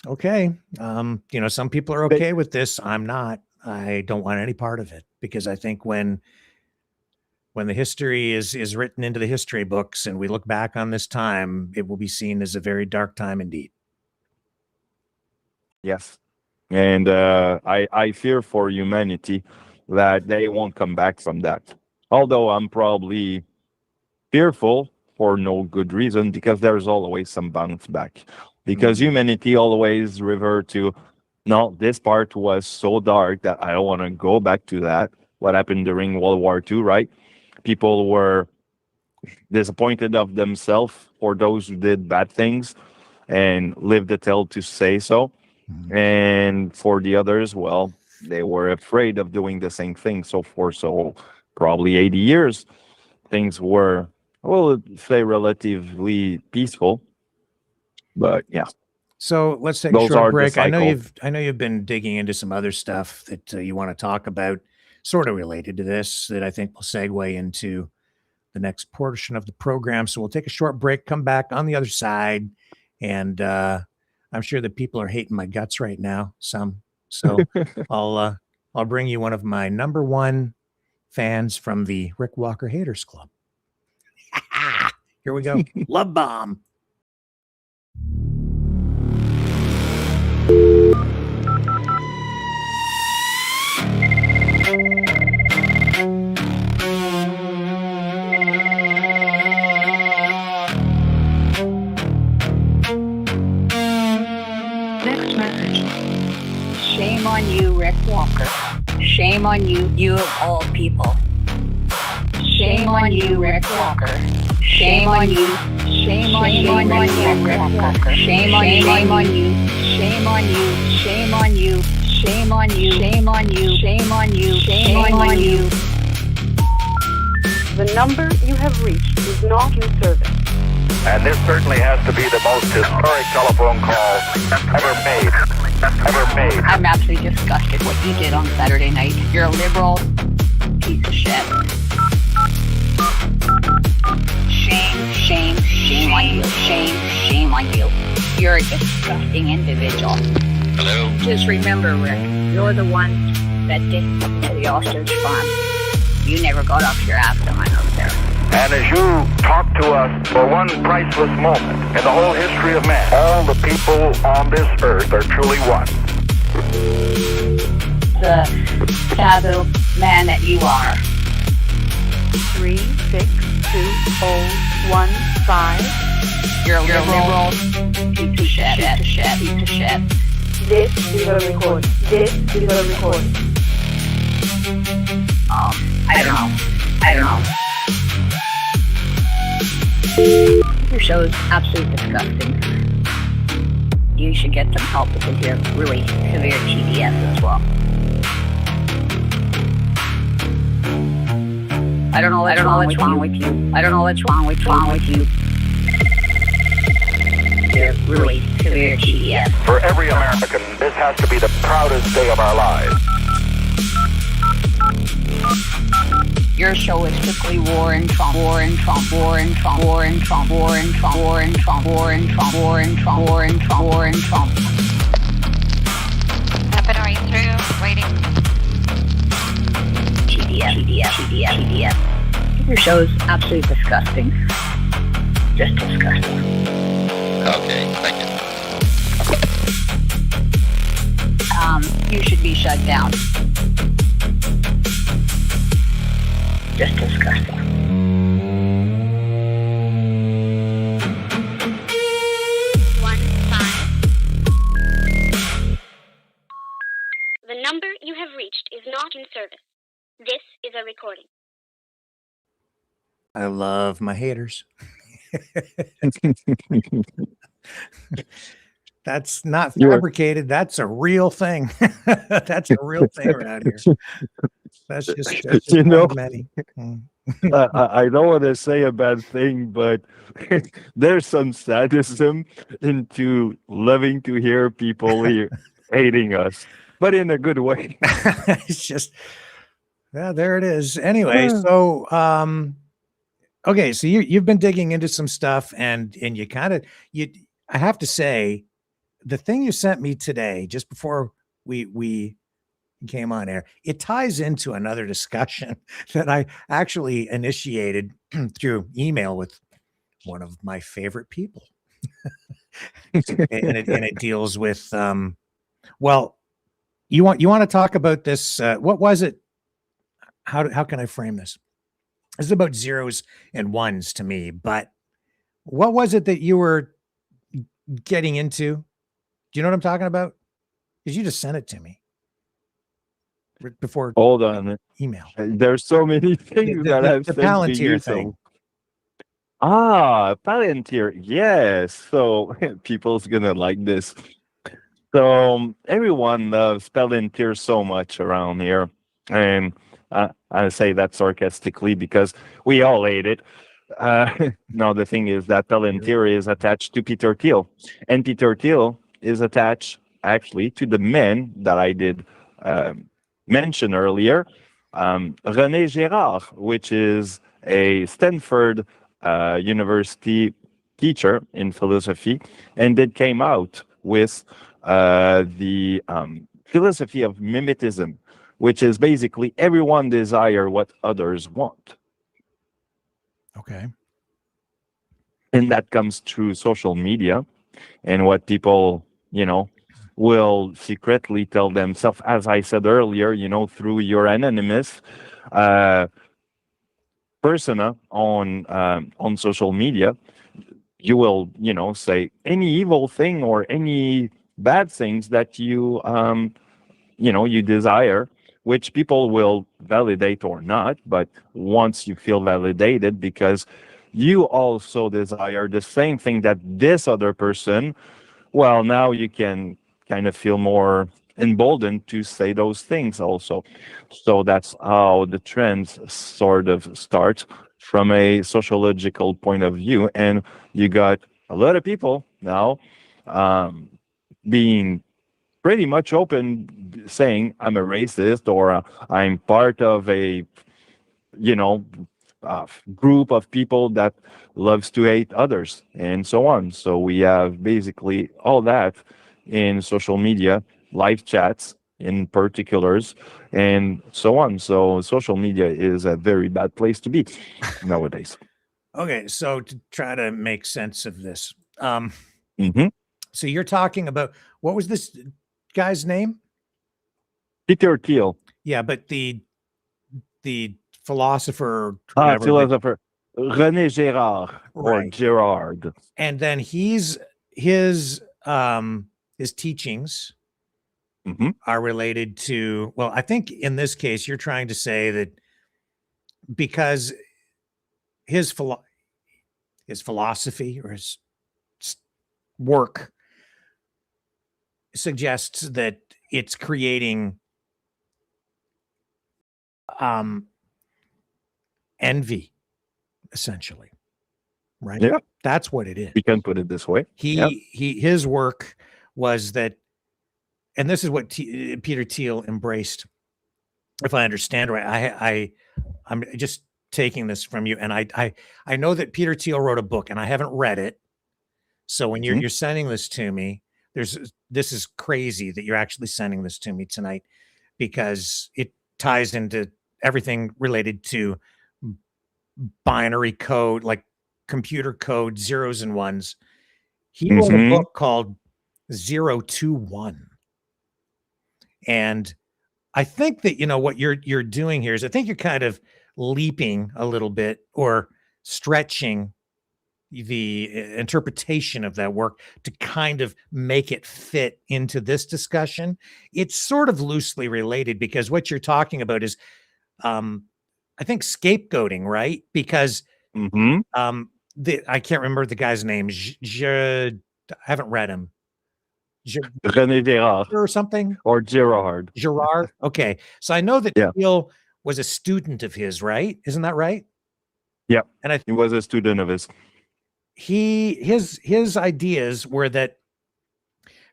okay. Some people are okay with this. I'm not. I don't want any part of it, because I think when the history is written into the history books and we look back on this time, it will be seen as a very dark time indeed. Yes. And I fear for humanity that they won't come back from that. Although I'm probably fearful for no good reason, because there's always some bounce back. Because humanity always revert to, no, this part was so dark that I don't want to go back to that. What happened during World War II, right? People were disappointed of themselves for those who did bad things and lived the tale to say so. And for the others, well, they were afraid of doing the same thing. So for probably 80 years, things were Well, say relatively peaceful, but yeah. So let's take a Those short are the break. I know cycle. you've been digging into some other stuff that you want to talk about, sort of related to this, that I think will segue into the next portion of the program. So we'll take a short break, come back on the other side, and I'm sure that people are hating my guts right now. Some, so I'll bring you one of my number one fans from the Rick Walker Haters Club. Here we go. Love bomb. Next message. Shame on you, Rick Walker. Shame on you, you of all people. Shame on you, Rick Walker. Shame on you. Shame on you, Rick Walker. Shame on you. Shame on you. Shame on you. Shame on you. Shame on you. Shame on you. Shame on you. Shame on you. The number you have reached is not in service. And this certainly has to be the most historic telephone call ever made. Ever made. I'm absolutely disgusted what you did on Saturday night. You're a liberal piece of shit. Shame on you. Shame on you. You're a disgusting individual. Hello? Just remember, Rick, you're the one that did to the ostrich farm. You never got off your ass when I was there. And as you talk to us for one priceless moment in the whole history of man, all the people on this earth are truly one. The taboo man that you are. 362015. You're a liberal piece of shit. This is a record. This is a record. I don't know. Your show is absolutely disgusting. You should get some help because you have really severe TPS as well. I don't know what's wrong with you. I don't know what's wrong with you. You have really severe TPS. For every American, this has to be the proudest day of our lives. Your show is strictly war and Trump. Happening through, waiting. TDS. Your show is absolutely disgusting. Just disgusting. Okay, thank you. You should be shut down. Just disgusting. The number you have reached is not in service. This is a recording. I love my haters. That's not fabricated. That's a real thing. That's a real thing around here. That's just you one know, of many. I don't want to say a bad thing, but there's some sadism into loving to hear people hating us, but in a good way. It's just, yeah, there it is. Anyway, so okay, so you've been digging into some stuff, and you kind of I have to say, the thing you sent me today, just before we came on air, it ties into another discussion that I actually initiated through email with one of my favorite people. and it deals with well, you want to talk about this, what was it? How can I frame this? This is about zeros and ones to me, but what was it that you were getting into? Do you know what I'm talking about? Because you just sent it to me before. Hold on. Email. There's so many things that I've the sent to Palantir you. thing. Palantir. Yes. So people's gonna like this. So everyone loves Palantir so much around here, and I say that sarcastically because we all hate it. No, the thing is that Palantir is attached to Peter Thiel, and Peter Thiel is attached actually to the man that I did mention earlier, René Girard, which is a Stanford University teacher in philosophy, and it came out with the philosophy of mimetism, which is basically everyone desire what others want. Okay. And that comes through social media and what people, will secretly tell themselves, as I said earlier, through your anonymous persona on social media, you will, say any evil thing or any bad things that you desire, which people will validate or not. But once you feel validated, because you also desire the same thing that this other person, well, now you can kind of feel more emboldened to say those things also. So that's how the trends sort of start from a sociological point of view. And you got a lot of people now being pretty much open, saying I'm a racist, or I'm part of a group of people that loves to hate others, and so on. So we have basically all that in social media, live chats in particulars, and so on. So social media is a very bad place to be nowadays. Okay, so to try to make sense of this, Mhm. so you're talking about, what was this guy's name? Peter Thiel. Yeah, but the philosopher, whatever, Philosopher René Girard, or Right. Girard. and then his teachings Mhm. are related to, well, I think in this case you're trying to say that because his philosophy or his work suggests that it's creating envy, essentially, right? Yeah. That's what it is. We can put it this way. Yeah. His work was that, and this is what Peter Thiel embraced, if I understand right. I'm just taking this from you, and I know that Peter Thiel wrote a book, and I haven't read it. So when you're sending this to me, this is crazy that you're actually sending this to me tonight, because it ties into everything related to binary code, like computer code, zeros and ones. He wrote a book called 021. And I think that, what you're doing here is, I think you're kind of leaping a little bit or stretching the interpretation of that work to kind of make it fit into this discussion. It's sort of loosely related, because what you're talking about is, I think, scapegoating, right? Because I can't remember the guy's name. I haven't read him. René Girard or something, or Girard. Girard. Okay, so I know that Thiel was a student of his, right? Isn't that right? Yeah, and he was a student of his. His ideas were that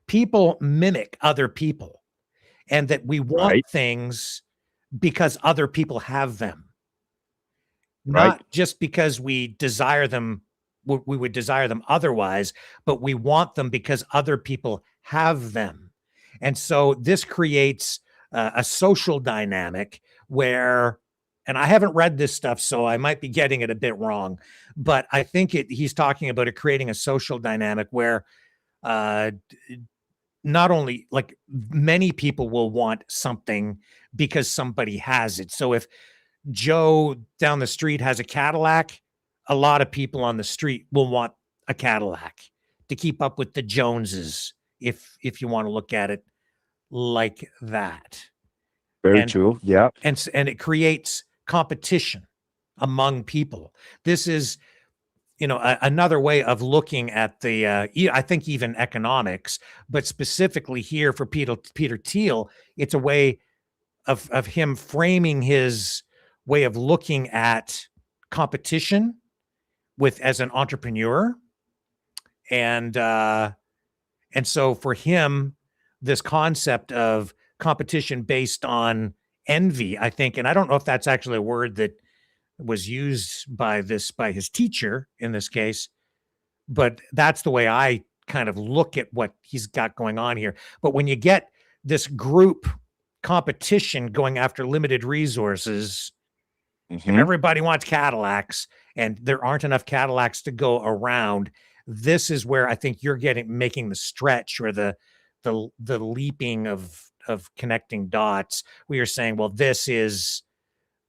people mimic other people, and that we want things because other people have them, not just because we desire them. We would desire them otherwise, but we want them because other people have them. And so this creates a social dynamic where, and I haven't read this stuff, so I might be getting it a bit wrong, but I think he's talking about it creating a social dynamic where not only, like, many people will want something because somebody has it. So if Joe down the street has a Cadillac, a lot of people on the street will want a Cadillac to keep up with the Joneses, if you want to look at it like that. Very true. Yeah. And it creates competition among people. This is, another way of looking at the, I think even economics, but specifically here for Peter Thiel, it's a way of him framing his way of looking at competition as an entrepreneur. And so for him, this concept of competition based on envy, I think, and I don't know if that's actually a word that was used by his teacher in this case, but that's the way I kind of look at what he's got going on here. But when you get this group competition going after limited resources, if everybody wants Cadillacs and there aren't enough Cadillacs to go around, this is where I think you're making the stretch or the leaping of connecting dots. We are saying, well, this is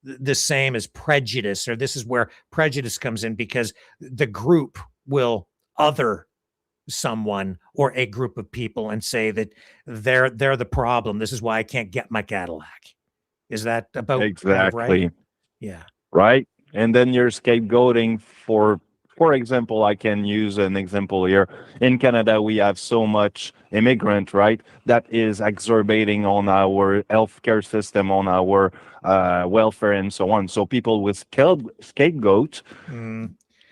the same as prejudice, or this is where prejudice comes in because the group will other someone or a group of people and say that they're the problem. This is why I can't get my Cadillac. Is that about exactly kind of right? Yeah. Right. And then you're scapegoating for example, I can use an example here. In Canada, we have so much immigrant, right? That is exacerbating on our healthcare system, on our welfare and so on. So people will scapegoat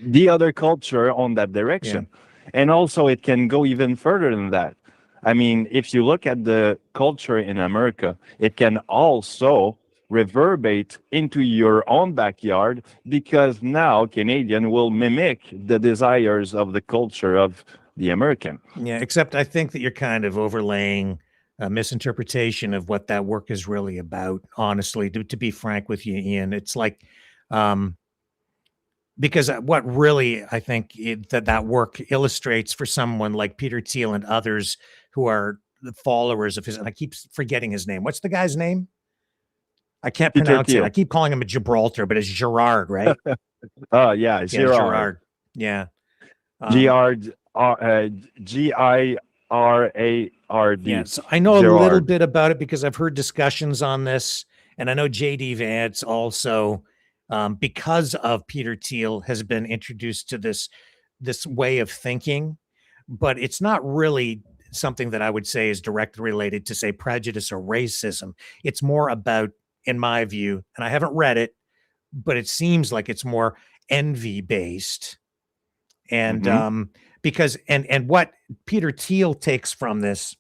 the other culture on that direction. Yeah. And also it can go even further than that. I mean, if you look at the culture in America, it can also reverberate into your own backyard because now Canadian will mimic the desires of the culture of the American. Yeah, except I think that you're kind of overlaying a misinterpretation of what that work is really about, honestly, to be frank with you, Ian. It's like, because what really I think that work illustrates for someone like Peter Thiel and others who are the followers of his, and I keep forgetting his name. What's the guy's name? I can't pronounce it. I keep calling him a Gibraltar, but it's Girard, right? Oh, yeah, Girard. Yeah. Girard, Girard. Yeah, so I know Girard. A little bit about it because I've heard discussions on this, and I know J.D. Vance also, because of Peter Thiel, has been introduced to this way of thinking, but it's not really something that I would say is directly related to, say, prejudice or racism. It's more about, in my view, and I haven't read it, but it seems like it's more envy based. And because and what Peter Thiel takes from this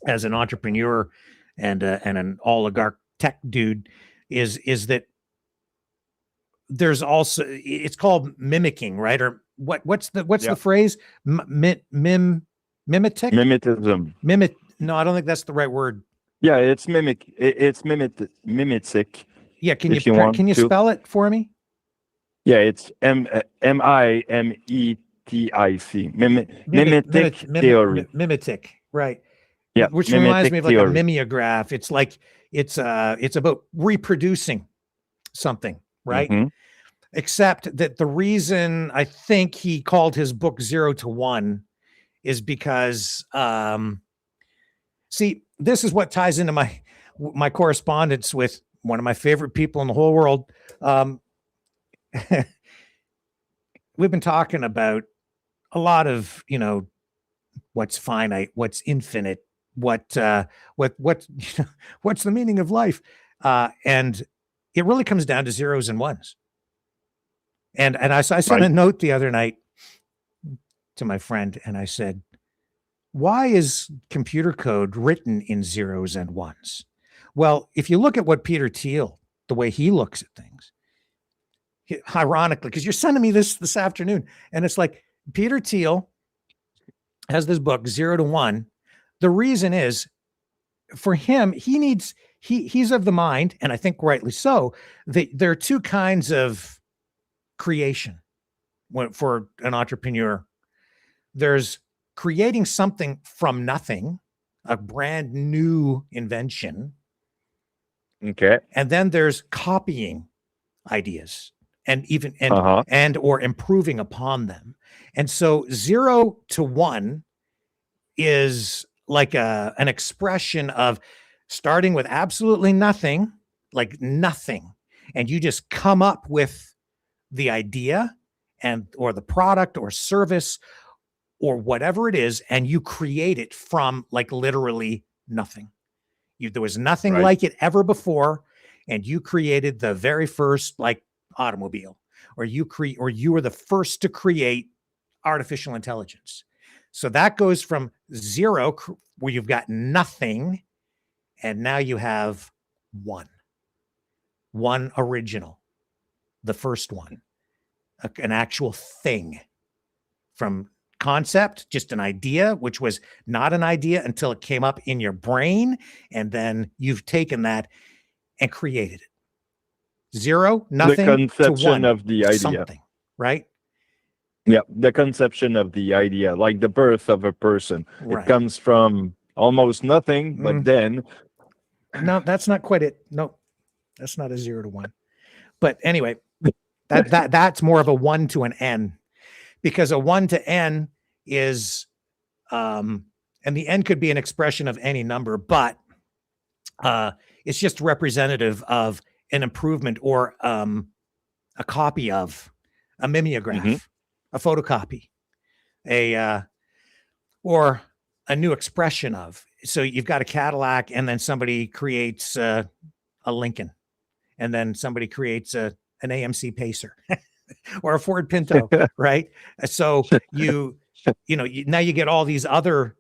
as an entrepreneur and an oligarch tech dude is that there's also, it's called mimicking, right? Or what's the phrase? Mimetism. No, I don't think that's the right word. Yeah, it's mimic. It's mimetic. Yeah, can you spell it for me? Yeah, it's M-I-M-E-T-I-C. Mimetic theory. Mimetic, right? Yeah, which reminds me of like a mimeograph. It's like it's about reproducing something, right? Except that the reason I think he called his book 0 to 1 is because see, this is what ties into my correspondence with one of my favorite people in the whole world. We've been talking about a lot of, what's finite, what's infinite, what's the meaning of life, and it really comes down to zeros and ones. And I sent a note the other night to my friend, and I said, why is computer code written in zeros and ones? Well, if you look at what Peter Thiel, the way he looks at things, ironically, because you're sending me this afternoon, and it's like Peter Thiel has this book 0 to 1. The reason is, for him, he's of the mind, and I think rightly so, that there are two kinds of creation for an entrepreneur. There's creating something from nothing, a brand new invention. Okay. And then there's copying ideas and or improving upon them. And so 0 to 1 is like an expression of starting with absolutely nothing, like nothing, and you just come up with the idea or the product or service or whatever it is, and you create it from like literally nothing. There was nothing like it ever before, and you created the very first like automobile. or you are the first to create artificial intelligence. So that goes from 0, where you've got nothing, and now you have one original, the first one, an actual thing, from concept, just an idea, which was not an idea until it came up in your brain, and then you've taken that and created it. 0, nothing, the conception to 1, of the idea, something, right? Yeah, the conception of the idea, like the birth of a person. Right. It comes from almost nothing, but then no, that's not quite it. No, that's not a 0 to 1. But anyway, that's more of a 1 to an N, because a 1 to N is, and the N could be an expression of any number, but it's just representative of an improvement, or a copy of, a mimeograph, a photocopy, or a new expression of. So you've got a Cadillac, and then somebody creates a Lincoln, and then somebody creates an AMC Pacer or a Ford Pinto, right? So now you get all these other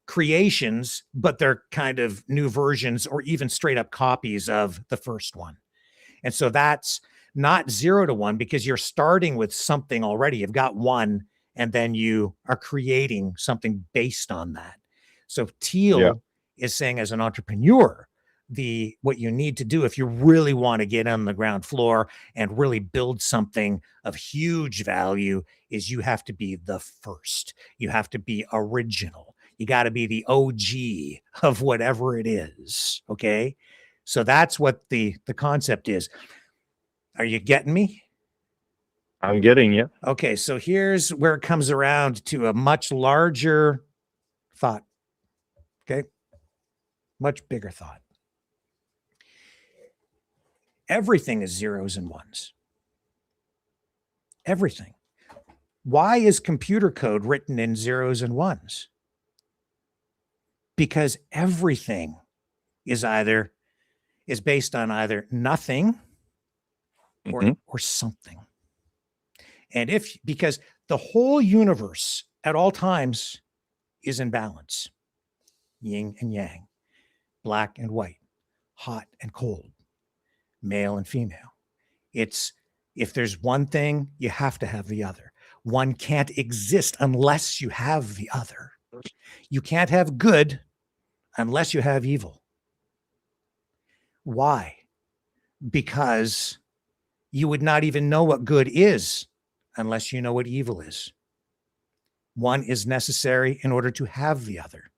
creations, but they're kind of new versions or even straight up copies of the first one. And so that's not 0 to 1, because you're starting with something already. You've got 1, and then you are creating something based on that. So Teal is saying, as an entrepreneur, what you need to do if you really want to get on the ground floor and really build something of huge value is you have to be the first. You have to be original. You got to be the OG of whatever it is. Okay. So that's what the concept is. Are you getting me? I'm getting you. Okay. So here's where it comes around to a much larger thought. Okay. Much bigger thought. Everything is 0s and 1s. Everything. Why is computer code written in 0s and 1s? Because everything is based on either nothing or something. And because the whole universe at all times is in balance, yin and yang, black and white, hot and cold, male and female. It's, if there's one thing, you have to have the other. One can't exist unless you have the other. You can't have good unless you have evil. Why? Because you would not even know what good is unless you know what evil is. One is necessary in order to have the other.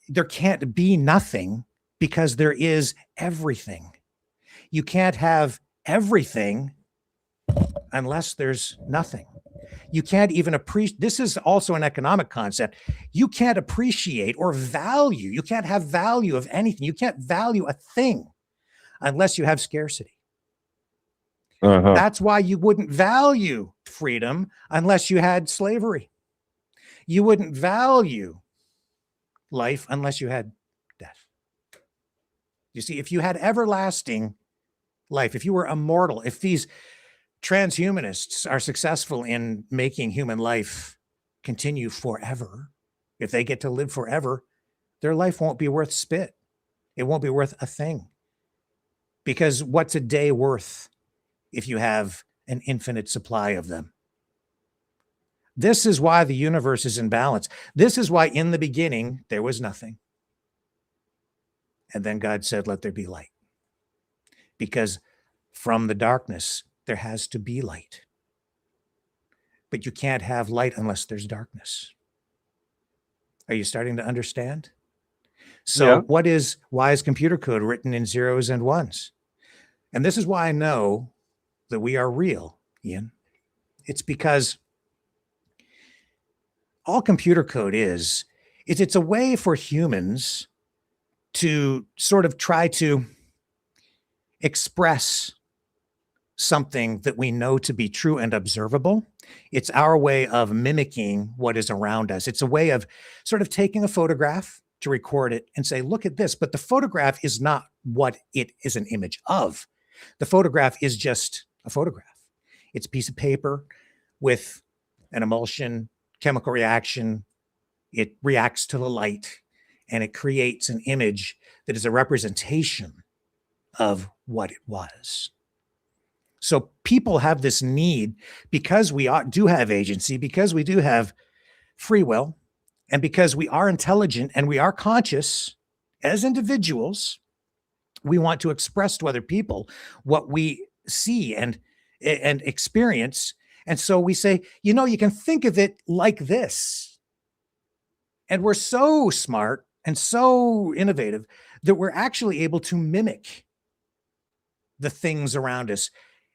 There can't be nothing because there is everything. You can't have everything unless there's nothing. You can't even appreciate. This is also an economic concept. You can't appreciate or value. You can't have value of anything. You can't value a thing unless you have scarcity. That's why you wouldn't value freedom unless you had slavery. You wouldn't value life unless you had death. You see, if you had everlasting life, if you were immortal, if these transhumanists are successful in making human life continue forever, if they get to live forever, their life won't be worth spit. It won't be worth a thing. Because what's a day worth if you have an infinite supply of them? This is why the universe is in balance. This is why in the beginning there was nothing. And then God said, let there be light. Because from the darkness, there has to be light. But you can't have light unless there's darkness. Are you starting to understand? So why is computer code written in 0s and 1s? And this is why I know that we are real, Ian. It's because all computer code is it's a way for humans to sort of try to express something that we know to be true and observable. It's our way of mimicking what is around us. It's a way of sort of taking a photograph to record it and say, look at this. But the photograph is not what it is an image of. The photograph is just a photograph. It's a piece of paper with an emulsion, chemical reaction. It reacts to the light and it creates an image that is a representation of what it was. So people have this need, because we do have agency, because we do have free will, and because we are intelligent and we are conscious as individuals, we want to express to other people what we see and experience. And so we say, you know, you can think of it like this. And we're so smart and so innovative that we're actually able to mimic the things around us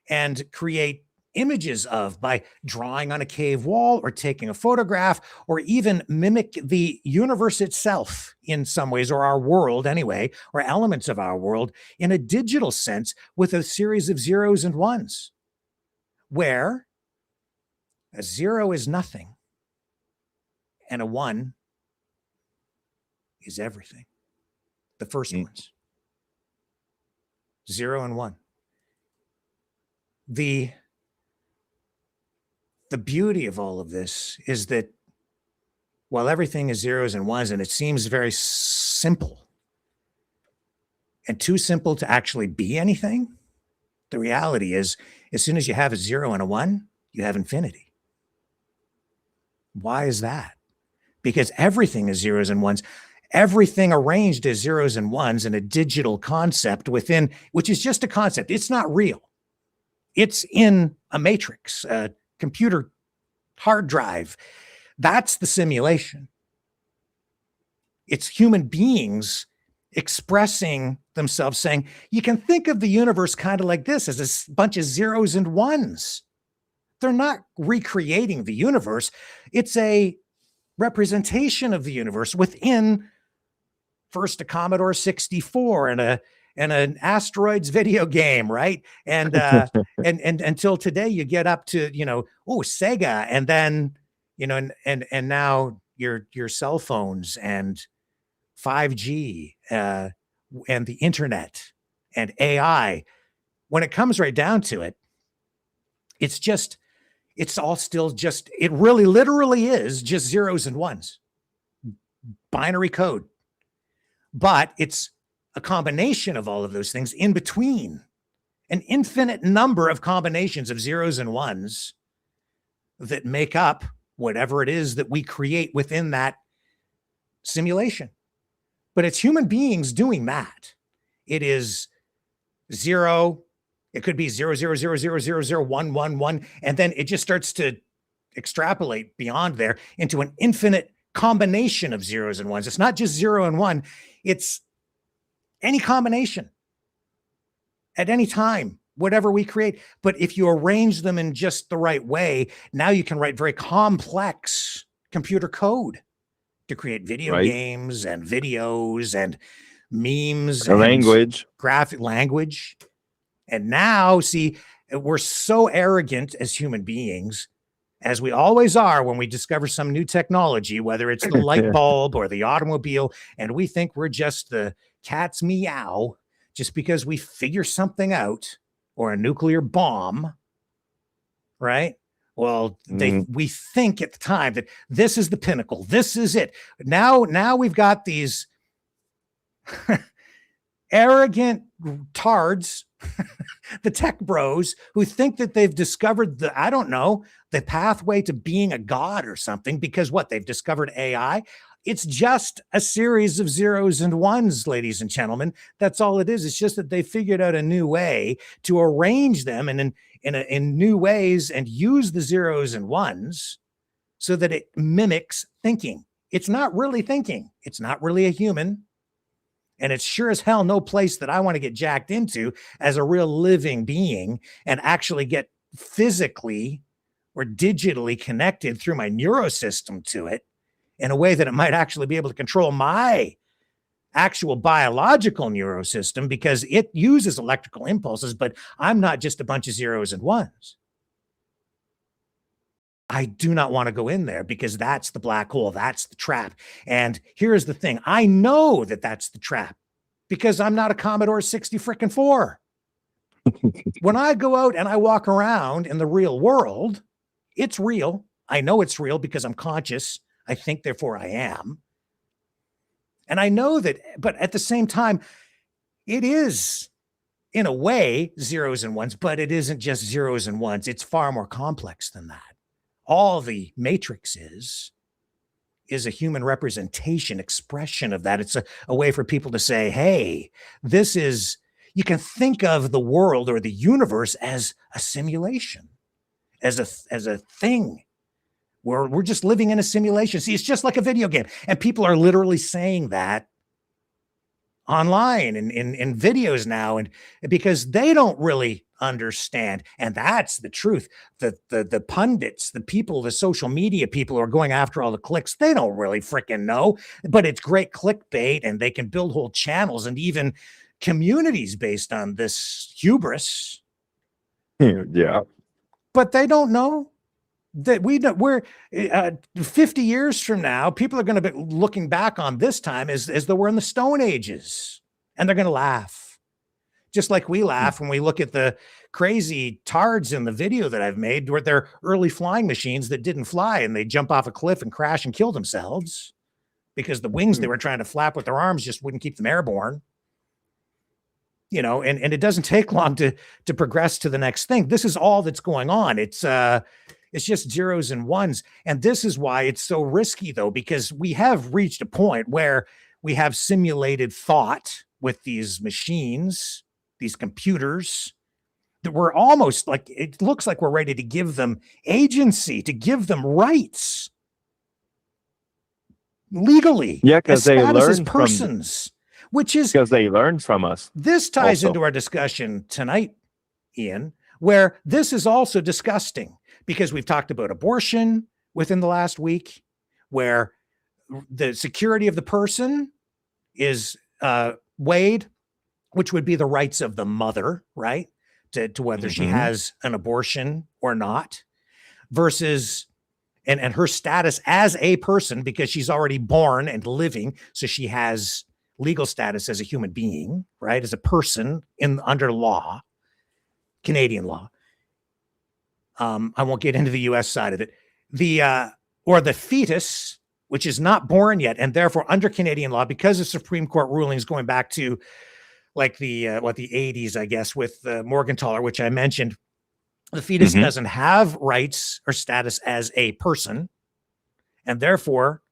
and create images of by drawing on a cave wall or taking a photograph, or even mimic the universe itself in some ways, or our world anyway, or elements of our world in a digital sense with a series of zeros and ones, where a 0 is nothing and a 1 is everything. The first ones, 0 and 1. The beauty of all of this is that while everything is zeros and ones, and it seems very simple and too simple to actually be anything, the reality is, as soon as you have a 0 and a 1, you have infinity. Why is that? Because everything is zeros and ones. Everything arranged as zeros and ones in a digital concept within, which is just a concept. It's not real. It's in a matrix, a computer hard drive. That's the simulation. It's human beings expressing themselves, saying, you can think of the universe kind of like this, as a bunch of zeros and ones. They're not recreating the universe. It's a representation of the universe within first a Commodore 64 and an asteroids video game, right? And and until today, you get up to, Sega, and then, and now your cell phones and 5G and the internet and AI. When it comes right down to it, it's all still just, it really literally is just zeros and ones, binary code. But it's a combination of all of those things in between, an infinite number of combinations of zeros and ones that make up whatever it is that we create within that simulation. But it's human beings doing that. It is 0. It could be 0.000000111, and then it just starts to extrapolate beyond there into an infinite combination of zeros and ones. It's not just 0 and 1. It's any combination at any time, whatever we create. But if you arrange them in just the right way, now you can write very complex computer code to create video games and videos and memes and language, graphic language. And now, see, we're so arrogant as human beings, as we always are when we discover some new technology, whether it's the light bulb or the automobile, and we think we're just the cat's meow just because we figure something out, or a nuclear bomb, right? Well, we think at the time that this is the pinnacle. This is it. Now we've got these arrogant tards, the tech bros, who think that they've discovered the pathway to being a god or something, because they've discovered AI. It's just a series of zeros and ones, ladies and gentlemen. That's all it is. It's just that they figured out a new way to arrange them in new ways and use the zeros and ones so that it mimics thinking. It's not really thinking. It's not really a human. And it's sure as hell no place that I want to get jacked into as a real living being and actually get physically or digitally connected through my neurosystem to it in a way that it might actually be able to control my actual biological neurosystem, because it uses electrical impulses, but I'm not just a bunch of zeros and ones. I do not want to go in there, because that's the black hole. That's the trap. And here's the thing. I know that that's the trap because I'm not a Commodore 64. When I go out and I walk around in the real world, it's real. I know it's real because I'm conscious. I think, therefore I am. And I know that, but at the same time, it is, in a way, zeros and ones, but it isn't just zeros and ones. It's far more complex than that. All the matrix is a human representation, expression of that. It's a way for people to say, hey, this is, you can think of the world or the universe as a simulation, as a thing. We're just living in a simulation. See, it's just like a video game. And people are literally saying that online and in videos now, and because they don't really understand. And that's the truth. The pundits, the people, the social media people who are going after all the clicks, they don't really freaking know. But it's great clickbait, and they can build whole channels and even communities based on this hubris. Yeah. But they don't know that we're 50 years from now, people are going to be looking back on this time as though we're in the Stone Ages, and they're going to laugh, just like we laugh when we look at the crazy tards in the video that I've made where they're early flying machines that didn't fly, and they jump off a cliff and crash and kill themselves because the wings they were trying to flap with their arms just wouldn't keep them airborne. You know, and it doesn't take long to progress to the next thing. This is all that's going on. It's just zeros and ones. And this is why it's so risky, though, because we have reached a point where we have simulated thought with these machines, these computers, that we're almost like, it looks like we're ready to give them agency, to give them rights legally. Yeah, because they learn as persons, which is because they learn from us. This ties also into our discussion tonight, Ian, where this is also disgusting. Because we've talked about abortion within the last week, where the security of the person is weighed, which would be the rights of the mother, right? To whether she has an abortion or not, versus and her status as a person, because she's already born and living. So she has legal status as a human being, right? As a person under law, Canadian law. I won't get into the US side of it. Or the fetus, which is not born yet, and therefore under Canadian law, because of Supreme Court rulings going back to like the 80s, I guess, with Morgentaler, which I mentioned, the fetus doesn't have rights or status as a person, and therefore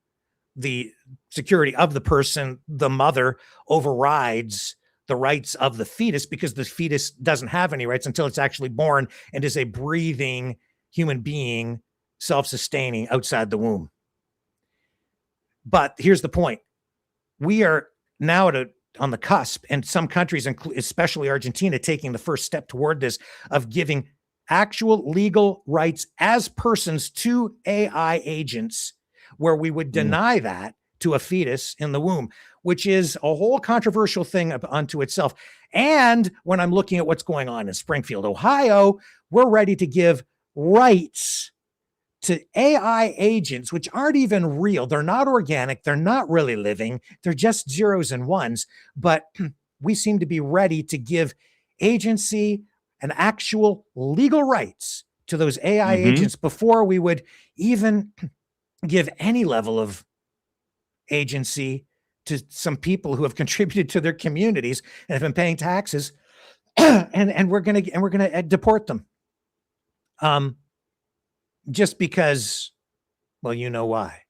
the security of the person, the mother, overrides the rights of the fetus, because the fetus doesn't have any rights until it's actually born and is a breathing human being, self-sustaining outside the womb. But here's the point. We are now on the cusp, and some countries, especially Argentina, taking the first step toward this, of giving actual legal rights as persons to AI agents, where we would deny that to a fetus in the womb, which is a whole controversial thing unto itself. And when I'm looking at what's going on in Springfield, Ohio, we're ready to give rights to AI agents, which aren't even real. They're not organic. They're not really living. They're just zeros and ones. But we seem to be ready to give agency and actual legal rights to those AI agents before we would even give any level of agency to some people who have contributed to their communities and have been paying taxes, and we're gonna deport them, just because, well, you know why,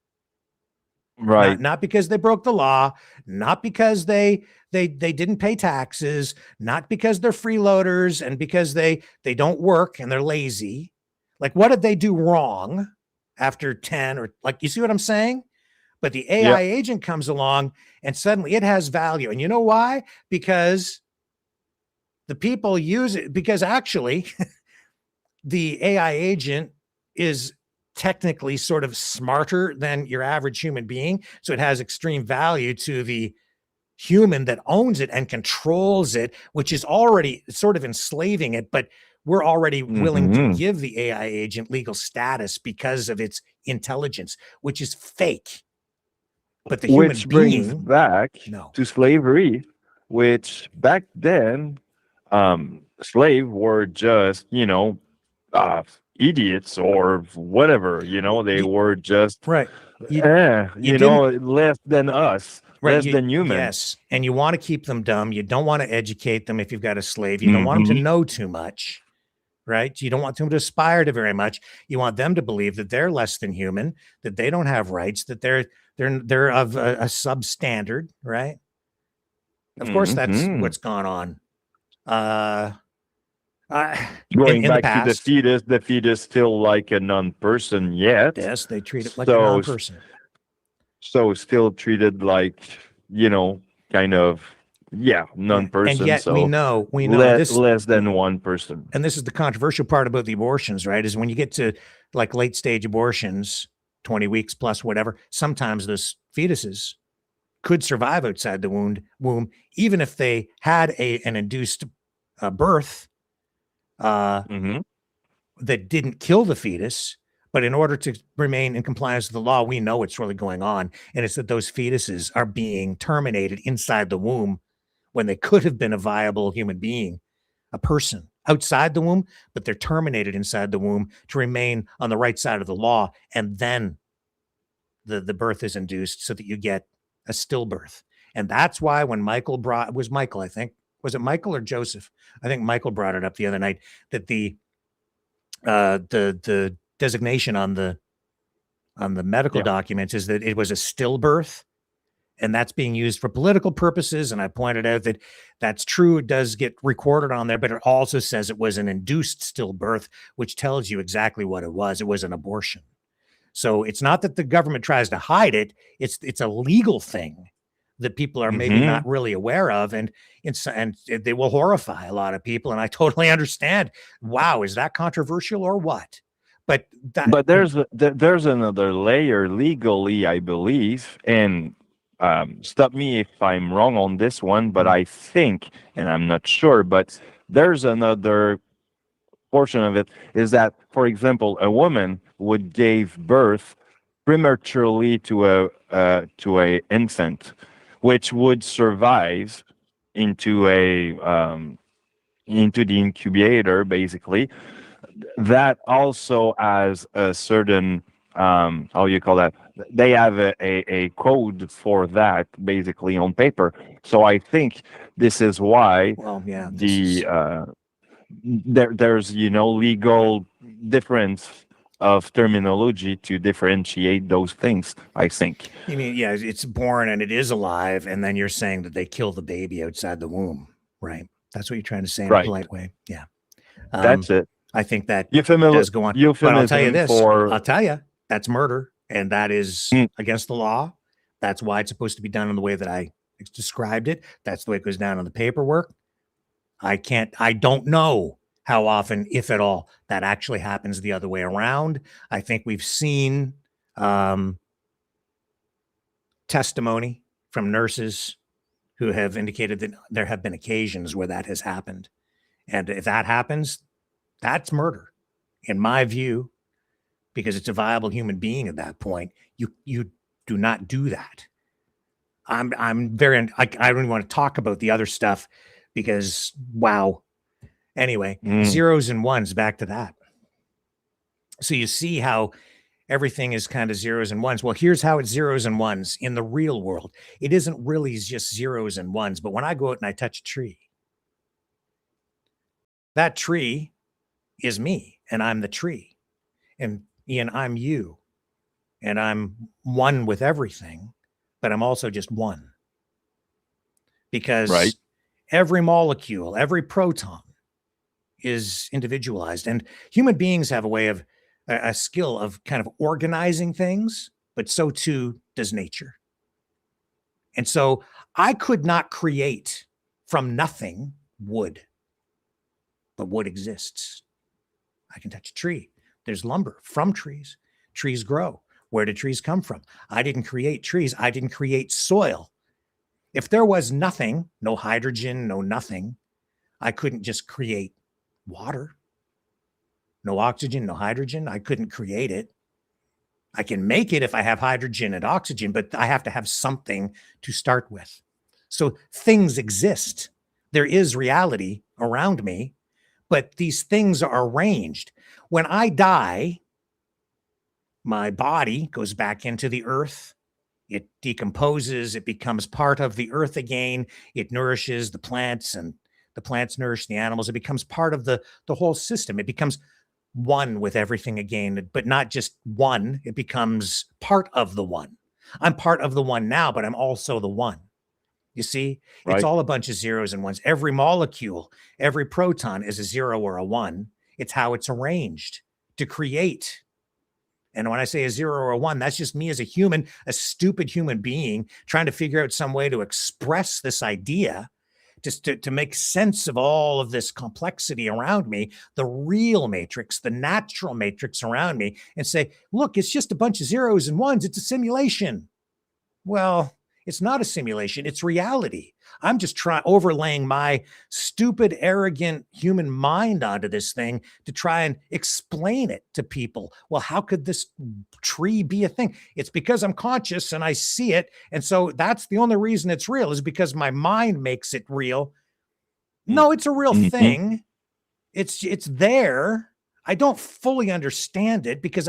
right? Not because they broke the law, not because they didn't pay taxes, not because they're freeloaders, and because they don't work and they're lazy. Like, what did they do wrong after 10 or, like, you see what I'm saying? But the AI agent comes along and suddenly it has value. And you know why? Because the people use it, because actually the AI agent is technically sort of smarter than your average human being. So it has extreme value to the human that owns it and controls it, which is already sort of enslaving it. But we're already willing to give the AI agent legal status because of its intelligence, which is fake. But the which human brings being, back no. to slavery, which back then, slave were just, idiots or whatever, they were just right. less than us, Right. less than human. Yes. And you want to keep them dumb. You don't want to educate them if you've got a slave. You don't want them to Mhm. know too much, right? You don't want them to aspire to very much. You want them to believe that they're less than human, that they don't have rights, that they're of a substandard, right? Of course, that's Mhm. what's gone on. Going in the back to past. the fetus still like a non-person yet. Yes, they treat it like a non-person. So still treated like, kind of, non-person. And yet so we know less than one person. And this is the controversial part about the abortions, right? Is when you get to like late stage abortions, 20 weeks plus whatever, sometimes those fetuses could survive outside the womb, even if they had an induced birth that didn't kill the fetus. But in order to remain in compliance with the law, we know what's really going on. And it's that those fetuses are being terminated inside the womb when they could have been a viable human being, a person outside the womb, but they're terminated inside the womb to remain on the right side of the law. And then the birth is induced so that you get a stillbirth. And that's why when Michael, I think, was it Michael or Joseph? I think Michael brought it up the other night that the designation on the medical documents is that it was a stillbirth, and that's being used for political purposes. And I pointed out that that's true. It does get recorded on there, but it also says it was an induced stillbirth, which tells you exactly what it was. It was an abortion. So it's not that the government tries to hide it. It's a legal thing that people are maybe not really aware of, and they will horrify a lot of people. And I totally understand. Wow, is that controversial or what? But there's another layer legally, I believe, and stop me if I'm wrong on this one, but I think, and I'm not sure, but there's another portion of it is that, for example, a woman would give birth prematurely to a infant, which would survive into into the incubator, basically. That also has a certain how you call that? They have a code for that, basically, on paper. So I think this is why there's legal difference of terminology to differentiate those things, I think. You mean, yeah, it's born and it is alive, and then you're saying that they kill the baby outside the womb, right? That's what you're trying to say in a polite way. Yeah. That's it. I think that Euphemism, does go on. But I'll tell you this. I'll tell you, that's murder, and that is against the law. That's why it's supposed to be done in the way that I described it. That's the way it goes down on the paperwork. I don't know how often, if at all, that actually happens the other way around. I think we've seen testimony from nurses who have indicated that there have been occasions where that has happened. And if that happens, that's murder, in my view, because it's a viable human being at that point. You do not do that. I don't even want to talk about the other stuff because, wow. Anyway, zeros and ones, back to that. So you see how everything is kind of zeros and ones. Well, here's how it's zeros and ones in the real world. It isn't really just zeros and ones, but when I go out and I touch a tree, that tree is me, and I'm the tree. And Ian, I'm you, and I'm one with everything, but I'm also just one. Because every molecule, every proton is individualized, and human beings have a way of a skill of kind of organizing things, but so too does nature. And so I could not create from nothing wood, but wood exists. I can touch a tree. There's lumber from trees. Trees grow. Where did trees come from? I didn't create trees. I didn't create soil. If there was nothing, no hydrogen, no nothing, I couldn't just create water. No oxygen, no hydrogen. I couldn't create it. I can make it if I have hydrogen and oxygen, but I have to have something to start with. So things exist. There is reality around me, but these things are arranged. When I die, my body goes back into the earth. It decomposes. It becomes part of the earth again. It nourishes the plants, and the plants nourish the animals. It becomes part of the whole system. It becomes one with everything again, but not just one. It becomes part of the one. I'm part of the one now, but I'm also the one. You see, Right. It's all a bunch of zeros and ones. Every molecule, every proton is a 0 or a 1. It's how it's arranged to create. And when I say a 0 or a 1, that's just me as a human, a stupid human being trying to figure out some way to express this idea, just to make sense of all of this complexity around me, the real matrix, the natural matrix around me, and say, look, it's just a bunch of zeros and ones. It's a simulation. Well, it's not a simulation. It's reality. I'm just overlaying my stupid, arrogant human mind onto this thing to try and explain it to people. Well, how could this tree be a thing? It's because I'm conscious and I see it. And so that's the only reason it's real, is because my mind makes it real. No, it's a real thing. It's there. I don't fully understand it because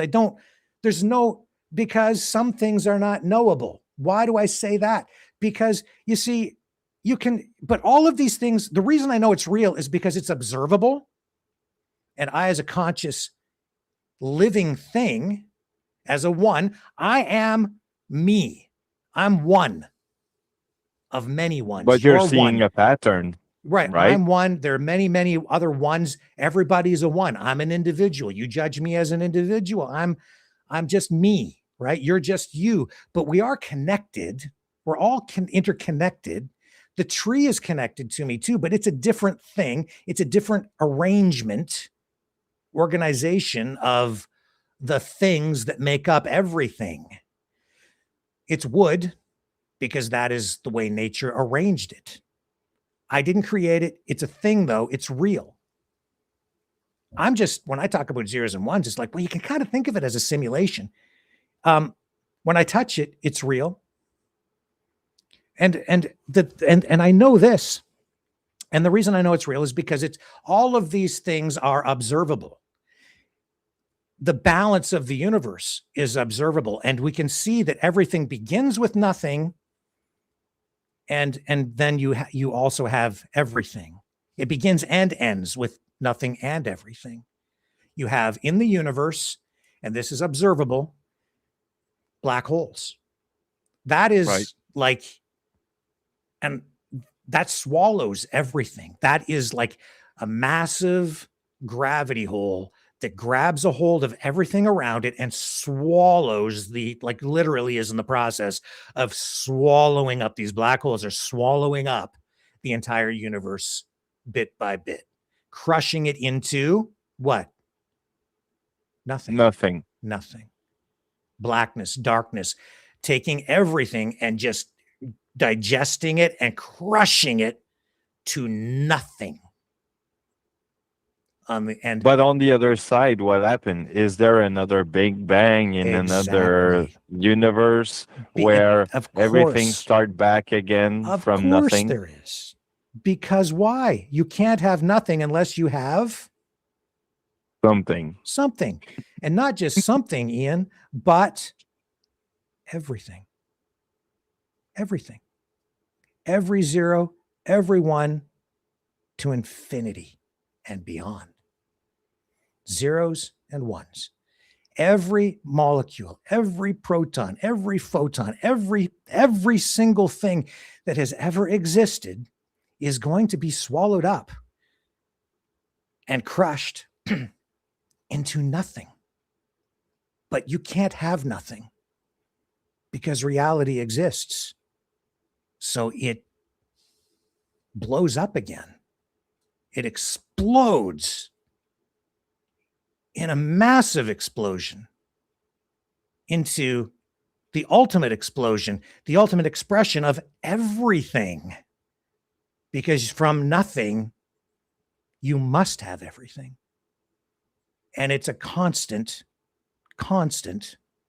because some things are not knowable. Why do I say that? Because you see, but all of these things, the reason I know it's real is because it's observable. And I, as a conscious living thing, as a one, I am me. I'm one of many ones. But you're seeing a pattern. Right. I'm one. There are many, many other ones. Everybody's a one. I'm an individual. You judge me as an individual. I'm just me, right? You're just you. But we are connected. We're all interconnected. The tree is connected to me too, but it's a different thing. It's a different arrangement, organization of the things that make up everything. It's wood because that is the way nature arranged it. I didn't create it. It's a thing though. It's real. When I talk about zeros and ones, it's like, well, you can kind of think of it as a simulation. When I touch it, it's real. And I know this. And the reason I know it's real is because all of these things are observable. The balance of the universe is observable, and we can see that everything begins with nothing, and then you also have everything. It begins and ends with nothing and everything. You have in the universe, and this is observable, black holes. That is and that swallows everything. That is like a massive gravity hole that grabs a hold of everything around it and swallows literally is in the process of swallowing up. These black holes are swallowing up the entire universe bit by bit, crushing it into what? Nothing. Blackness, darkness, taking everything and just digesting it and crushing it to nothing. But on the other side, what happened? Is there another Big Bang in another universe where everything starts back again from nothing? Of course there is. Because why? You can't have nothing unless you have something. And not just something, Ian, but everything. Everything. Every zero, every one, to infinity and beyond. Zeros and ones. Every molecule, every proton, every photon, every single thing that has ever existed is going to be swallowed up and crushed into nothing. But you can't have nothing because reality exists. So it blows up again. It explodes in a massive explosion into the ultimate explosion, the ultimate expression of everything. Because from nothing, you must have everything. And it's a constant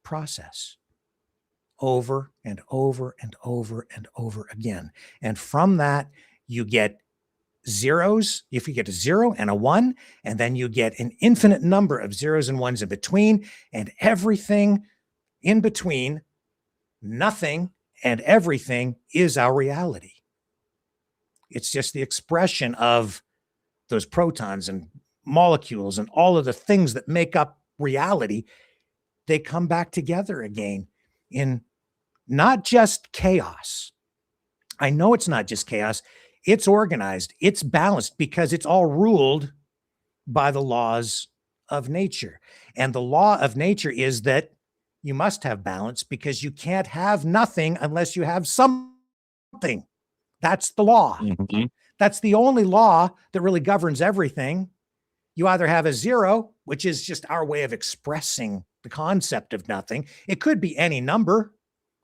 process. Over and over and over and over again. And from that, you get zeros, if you get a 0 and a 1, and then you get an infinite number of zeros and ones in between, and everything in between, nothing and everything is our reality. It's just the expression of those protons and molecules and all of the things that make up reality. They come back together again in not just chaos. I know it's not just chaos. It's organized, it's balanced, because it's all ruled by the laws of nature. And the law of nature is that you must have balance, because you can't have nothing unless you have something. That's the law. Mm-hmm. That's the only law that really governs everything. You either have a 0, which is just our way of expressing the concept of nothing. It could be any number,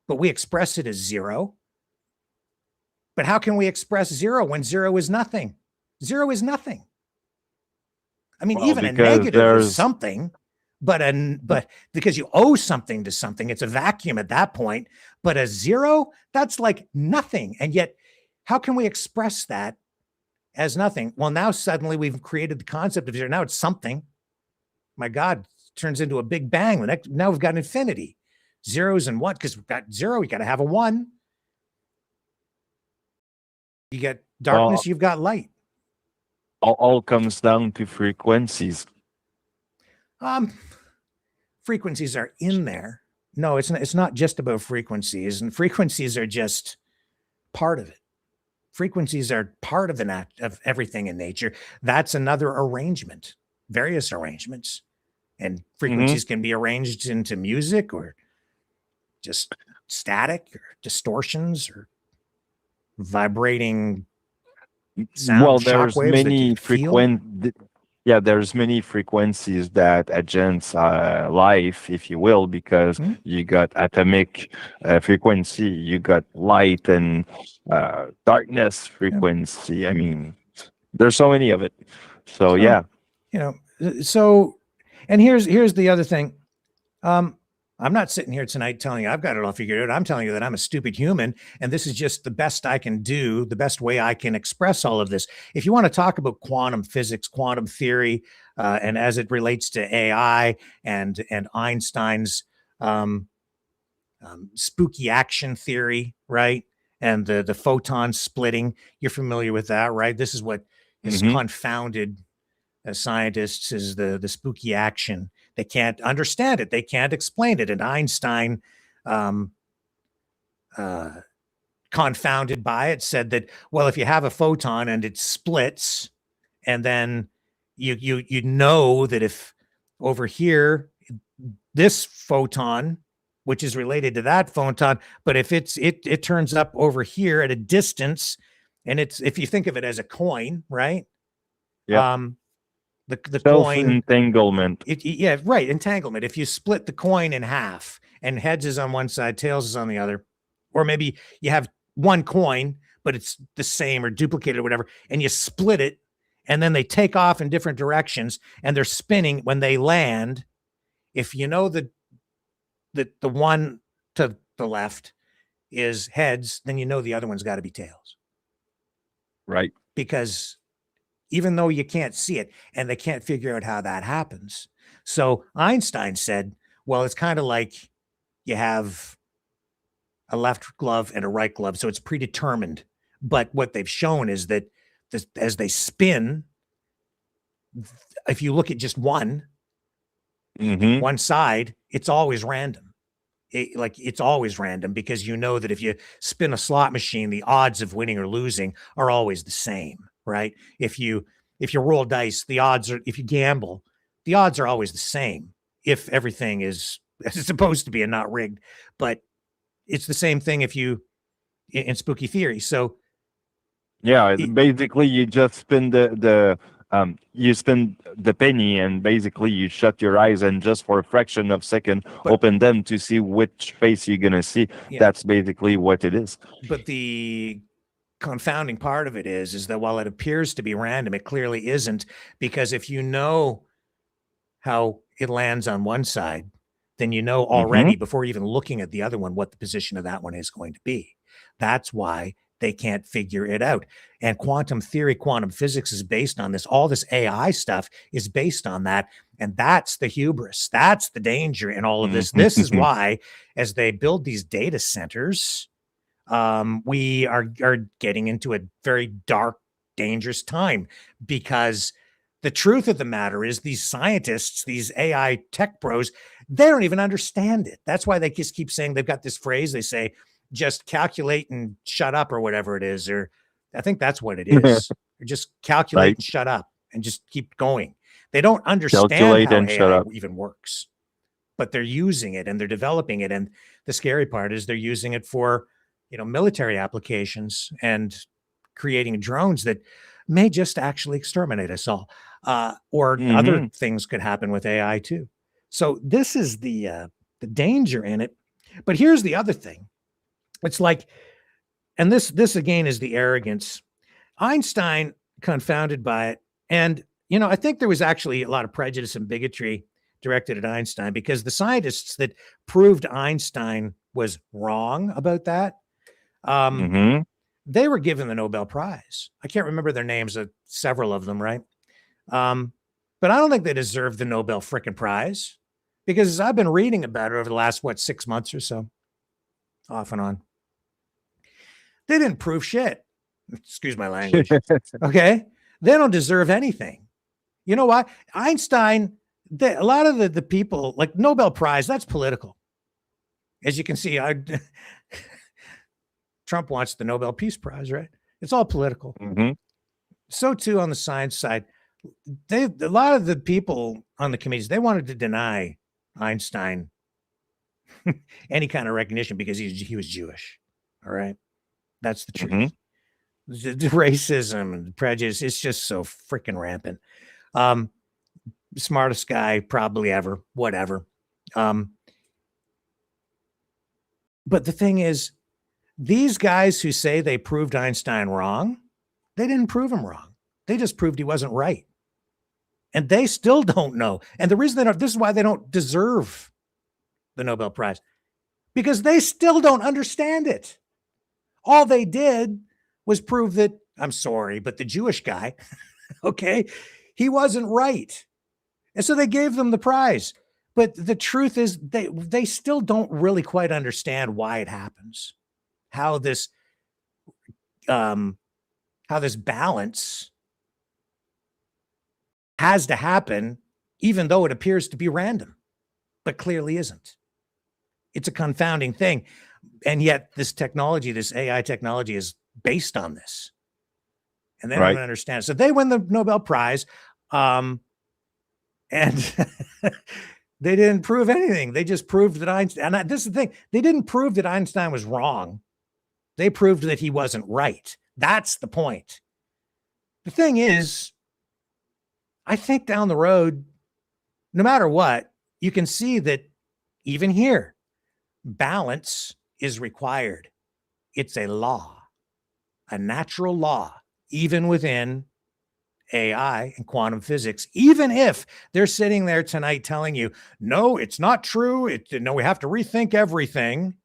but we express it as 0. But how can we express 0 when 0 is nothing? 0 is nothing. I mean, even a negative is something, but because you owe something to something, it's a vacuum at that point. But a 0, that's like nothing. And yet, how can we express that as nothing? Well, now suddenly we've created the concept of 0. Now it's something. My God, it turns into a big bang. Now we've got infinity. Zeros and 1, because we've got 0, we got to have a 1. You get darkness, you've got light. All comes down to frequencies. Frequencies are in there. No, it's not just about frequencies, and frequencies are just part of it. Frequencies are part of of everything in nature. That's another arrangement, various arrangements. And frequencies can be arranged into music, or just static, or distortions, or vibrating sound. Well, there's many there's many frequencies that agents life, if you will, because you got atomic frequency, you got light and darkness frequency. I mean, there's so many of it. So yeah, and here's the other thing. I'm not sitting here tonight telling you I've got it all figured out. I'm telling you that I'm a stupid human, and this is just the best I can do, the best way I can express all of this. If you want to talk about quantum physics, quantum theory, and as it relates to AI and Einstein's spooky action theory, right? And the photon splitting, you're familiar with that, right? This is what has confounded scientists, is the spooky action. They can't understand it. They can't explain it. And Einstein, confounded by it, said that, well, if you have a photon and it splits, and then you know that if over here, this photon, which is related to that photon, but if it turns up over here at a distance, and if you think of it as a coin, right? Yeah. The coin entanglement. Right. Entanglement. If you split the coin in half, and heads is on one side, tails is on the other, or maybe you have one coin, but it's the same or duplicated or whatever, and you split it, and then they take off in different directions, and they're spinning when they land. If you know that the one to the left is heads, then you know the other one's got to be tails. Right. Because even though you can't see it, and they can't figure out how that happens. So Einstein said, well, it's kind of like you have a left glove and a right glove, so it's predetermined. But what they've shown is that as they spin, if you look at just one side, it's always random. It's always random, because you know that if you spin a slot machine, the odds of winning or losing are always the same. Right? If you roll dice, the odds are, if you gamble, the odds are always the same, if everything is as it's supposed to be and not rigged. But it's the same thing if you in spooky theory. So yeah, basically you just spin you spin the penny, and basically you shut your eyes and just for a fraction of a second open them to see which face you're gonna see. That's basically what it is. But the confounding part of it is that while it appears to be random, it clearly isn't, because if you know how it lands on one side, then you know already before even looking at the other one what the position of that one is going to be. That's why they can't figure it out. And quantum theory, quantum physics is based on this. All this AI stuff is based on that. And that's the hubris. That's the danger in all of this. This is why, as they build these data centers, we are getting into a very dark, dangerous time, because the truth of the matter is these scientists, these AI tech bros, they don't even understand it. That's why they just keep saying, they've got this phrase, they say, just calculate and shut up, or whatever it is. Or I think that's what it is. Or just calculate and shut up and just keep going. They don't understand Calculate how and AI shut up. even works, but they're using it and they're developing it. And the scary part is they're using it for, military applications and creating drones that may just actually exterminate us all. Or other things could happen with AI too. So this is the danger in it. But here's the other thing. It's like, and this again is the arrogance. Einstein confounded by it. And, I think there was actually a lot of prejudice and bigotry directed at Einstein, because the scientists that proved Einstein was wrong about that, they were given the Nobel Prize. I can't remember their names, several of them, right? But I don't think they deserve the Nobel frickin' Prize, because I've been reading about it over the last, 6 months or so, off and on. They didn't prove shit. Excuse my language. Okay? They don't deserve anything. You know what? Einstein, a lot of the people, like Nobel Prize, that's political. As you can see, Trump wants the Nobel Peace Prize, right? It's all political. So too on the science side. A lot of the people on the committees, they wanted to deny Einstein any kind of recognition because he was Jewish. All right. That's the truth. The racism and prejudice, it's just so freaking rampant. Smartest guy probably ever, whatever. But the thing is, these guys who say they proved Einstein wrong, they didn't prove him wrong. They just proved he wasn't right. And they still don't know. And the reason they don't, this is why they don't deserve the Nobel Prize, because they still don't understand it. All they did was prove that, I'm sorry, but the Jewish guy, okay, he wasn't right. And so they gave them the prize. But the truth is they still don't really quite understand why it happens. How this balance has to happen, even though it appears to be random, but clearly isn't. It's a confounding thing. And yet this technology, this AI technology, is based on this. And they don't even understand it. So they win the Nobel Prize. And they didn't prove anything. They just proved that Einstein, and this is the thing, they didn't prove that Einstein was wrong. They proved that he wasn't right. That's the point. The thing is, I think down the road, no matter what, you can see that even here, balance is required. It's a law, a natural law, even within AI and quantum physics, even if they're sitting there tonight telling you, no, it's not true. No, we have to rethink everything.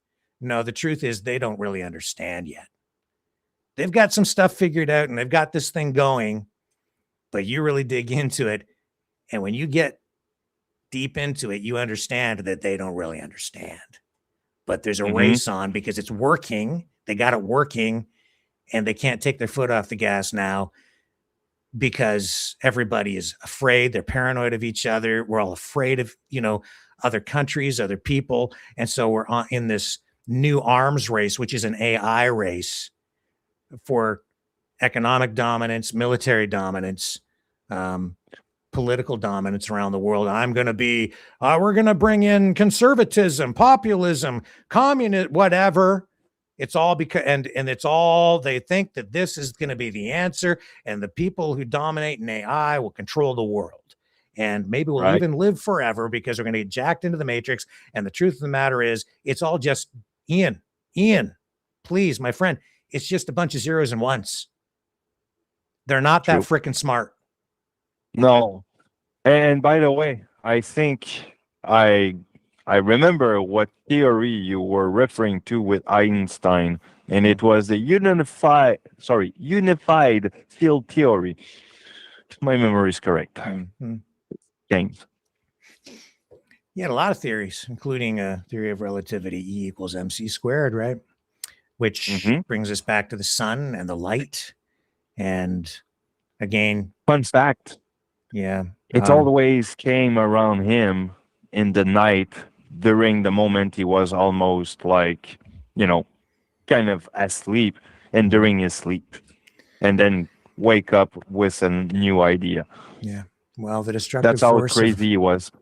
No, the truth is they don't really understand yet. They've got some stuff figured out and they've got this thing going, but you really dig into it. And when you get deep into it, you understand that they don't really understand. But there's a race on because it's working. They got it working and they can't take their foot off the gas now because everybody is afraid. They're paranoid of each other. We're all afraid of, other countries, other people. And so we're in this new arms race, which is an AI race for economic dominance, military dominance, political dominance around the world. I'm going to be, we're going to bring in conservatism, populism, communism, whatever. It's all because, and it's all, they think that this is going to be the answer. And the people who dominate in AI will control the world. And maybe we'll even live forever because we're going to get jacked into the matrix. And the truth of the matter is, it's all just Ian, please, my friend, it's just a bunch of zeros and ones. They're not that freaking smart. No. And by the way, I think I remember what theory you were referring to with Einstein and it was the unified field theory. If my memory is correct. James. He had a lot of theories, including a theory of relativity, E equals mc squared, right? Which brings us back to the sun and the light. And again, fun fact. Yeah. It always came around him in the night during the moment he was almost like, kind of asleep and during his sleep. And then wake up with a new idea. Yeah. Well, the destructive That's how force crazy he was.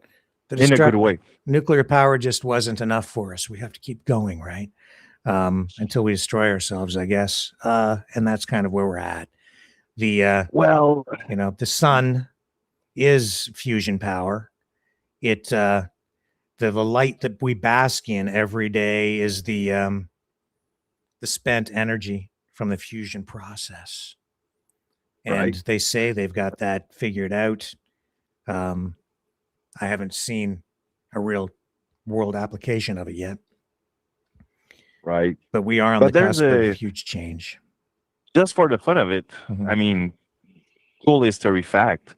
in a good way. Nuclear power just wasn't enough for us. We have to keep going, right? Until we destroy ourselves, I guess. And that's kind of where we're at. The sun is fusion power. The light that we bask in every day is the spent energy from the fusion process. And they say they've got that figured out. I haven't seen a real world application of it yet. Right. But we are on the cusp of a huge change. Just for the fun of it, I mean, cool history fact.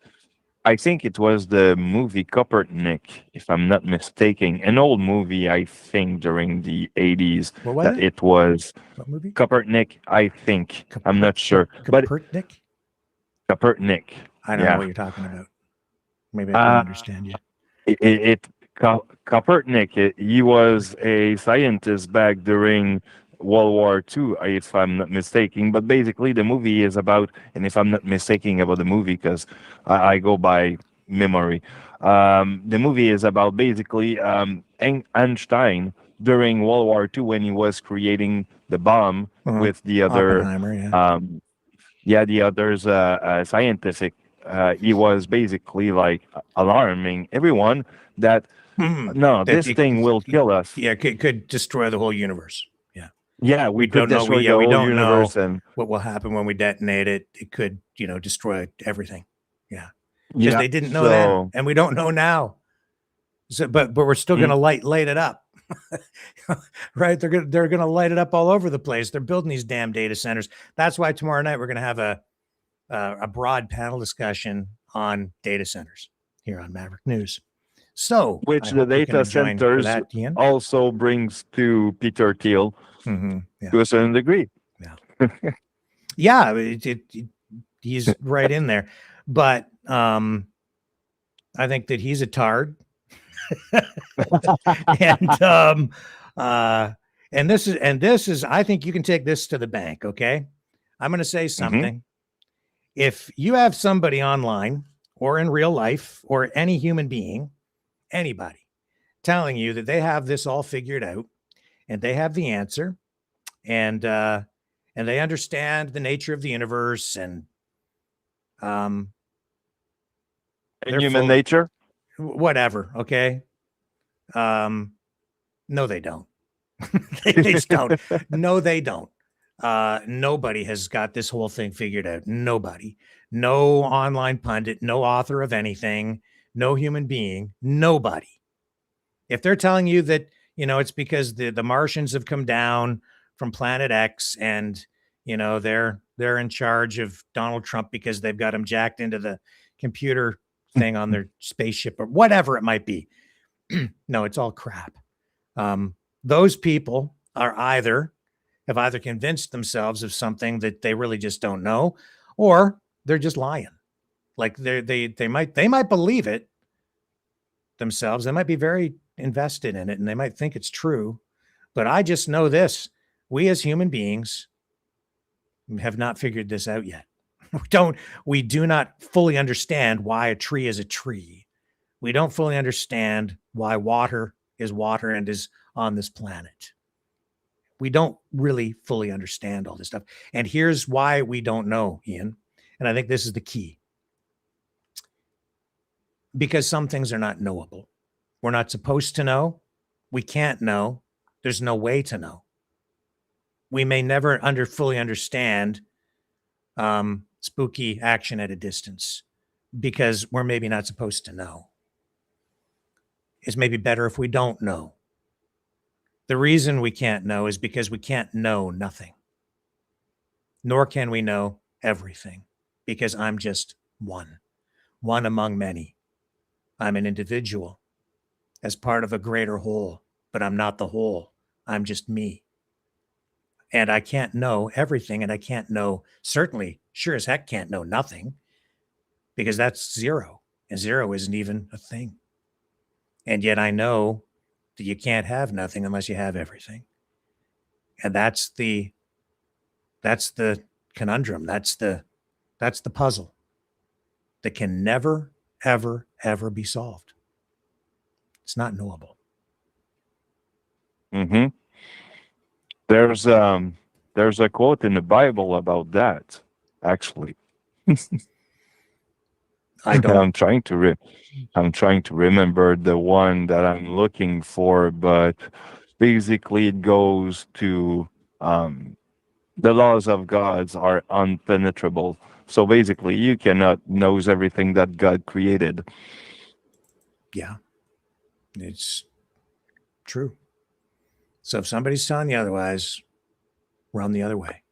I think it was the movie Copernic, if I'm not mistaken, an old movie, I think, during the 80s. What was it? It was what movie? Copernic, I think. I'm not sure. Copernic? Copernic. I don't know what you're talking about. Maybe I don't understand you. Copernic, he was a scientist back during World War II, if I'm not mistaken. But basically, the movie is about, and if I'm not mistaken about the movie, because I go by memory, the movie is about basically Einstein during World War II when he was creating the bomb with the other, the others scientific. He was basically like alarming everyone that this thing will kill us. Yeah, could destroy the whole universe. Yeah, we don't know. We don't know what will happen when we detonate it. It could, destroy everything. Yeah, because they didn't know then, and we don't know now. So, but we're still going to light it up, right? They're gonna light it up all over the place. They're building these damn data centers. That's why tomorrow night we're going to have a broad panel discussion on data centers here on Maverick News. So, which the data centers also brings to Peter Thiel to a certain degree. Yeah, he's right in there, but I think that he's a tard, and this is I think you can take this to the bank. Okay, I'm going to say something. If you have somebody online or in real life or any human being, anybody telling you that they have this all figured out and they have the answer and they understand the nature of the universe and human nature, whatever. Okay. No, they don't. they just don't. No, they don't. Nobody has got this whole thing figured out. Nobody, no online pundit, no author of anything, no human being, nobody. If they're telling you that, it's because the Martians have come down from planet X and, they're in charge of Donald Trump because they've got him jacked into the computer thing on their spaceship or whatever it might be. No, it's all crap. Those people have either convinced themselves of something that they really just don't know, or they're just lying. Like they might believe it themselves. They might be very invested in it and they might think it's true. But I just know this: we as human beings have not figured this out yet. We do not fully understand why a tree is a tree. We don't fully understand why water is water and is on this planet. We don't really fully understand all this stuff. And here's why we don't know, Ian. And I think this is the key. Because some things are not knowable. We're not supposed to know. We can't know. There's no way to know. We may never fully understand spooky action at a distance because we're maybe not supposed to know. It's maybe better if we don't know. The reason we can't know is because we can't know nothing. nor can we know everything, because I'm just one among many. I'm an individual as part of a greater whole, but I'm not the whole. I'm just me. And I can't know everything, and I can't know, certainly, sure as heck can't know nothing, because that's zero, and zero isn't even a thing. And yet I know that you can't have nothing unless you have everything. And that's the conundrum. That's the puzzle that can never, ever, ever be solved. It's not knowable. Mm-hmm. There's a quote in the Bible about that, actually. I'm trying to remember the one that I'm looking for, but basically it goes to the laws of God are unpenetrable. So basically, you cannot know everything that God created. Yeah, it's true. So if somebody's telling you otherwise, run the other way.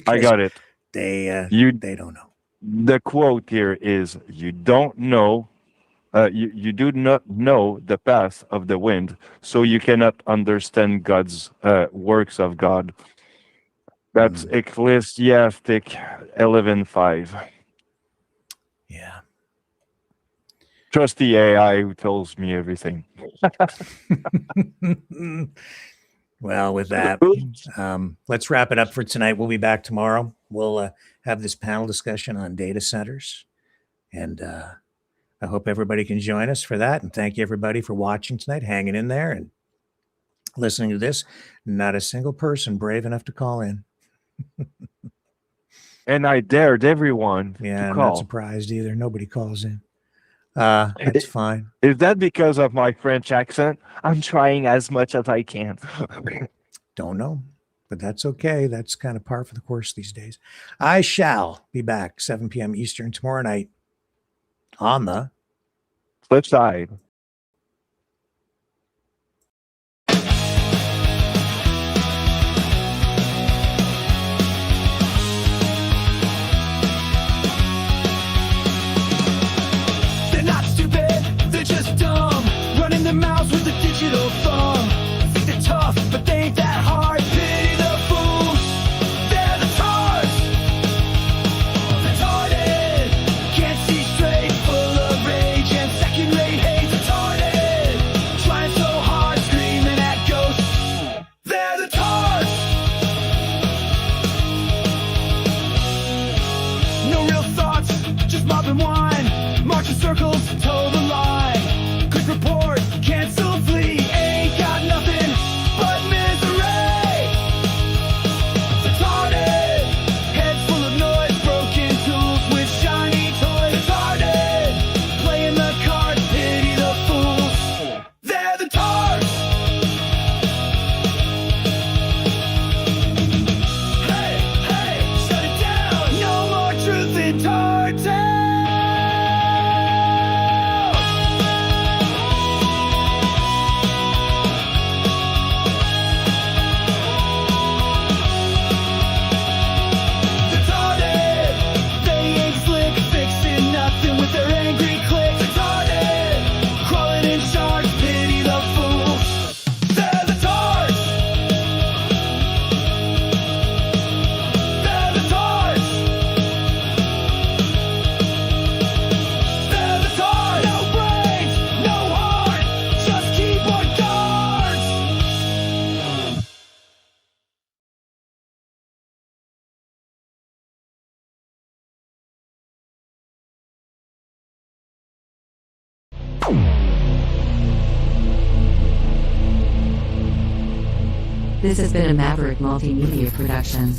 I got it. They don't know. The quote here is, you don't know, you do not know the path of the wind, so you cannot understand God's works of God. That's Ecclesiastic 11:5. Yeah. Trust the AI who tells me everything. Well, with that, let's wrap it up for tonight. We'll be back tomorrow. We'll have this panel discussion on data centers. And I hope everybody can join us for that. And thank you, everybody, for watching tonight, hanging in there and listening to this. Not a single person brave enough to call in. And I dared everyone to I'm call. not surprised either. Nobody calls in. That's fine. Is that because of my French accent? I'm trying as much as I can. Don't know, but that's okay. That's kind of par for the course these days. I shall be back 7 p.m. Eastern tomorrow night on the flip side. They're just dumb, running their mouths with a digital thumb. Think they're tough, but they ain't that hard. Pity the fools, they're the tars. Retarded, can't see straight, full of rage and second-rate hate. Retarded, trying so hard, screaming at ghosts. They're the tars. No real thoughts, just mopping wine, marching circles, toe the line. Quick report, cancel, flee, ain't got nothing but misery. Retarded, heads full of noise, broken tools with shiny toys. Retarded, playing the card, pity the fools. They're the tars. Hey, hey, shut it down. No more truth in tar tales. This has been a Maverick Multimedia production.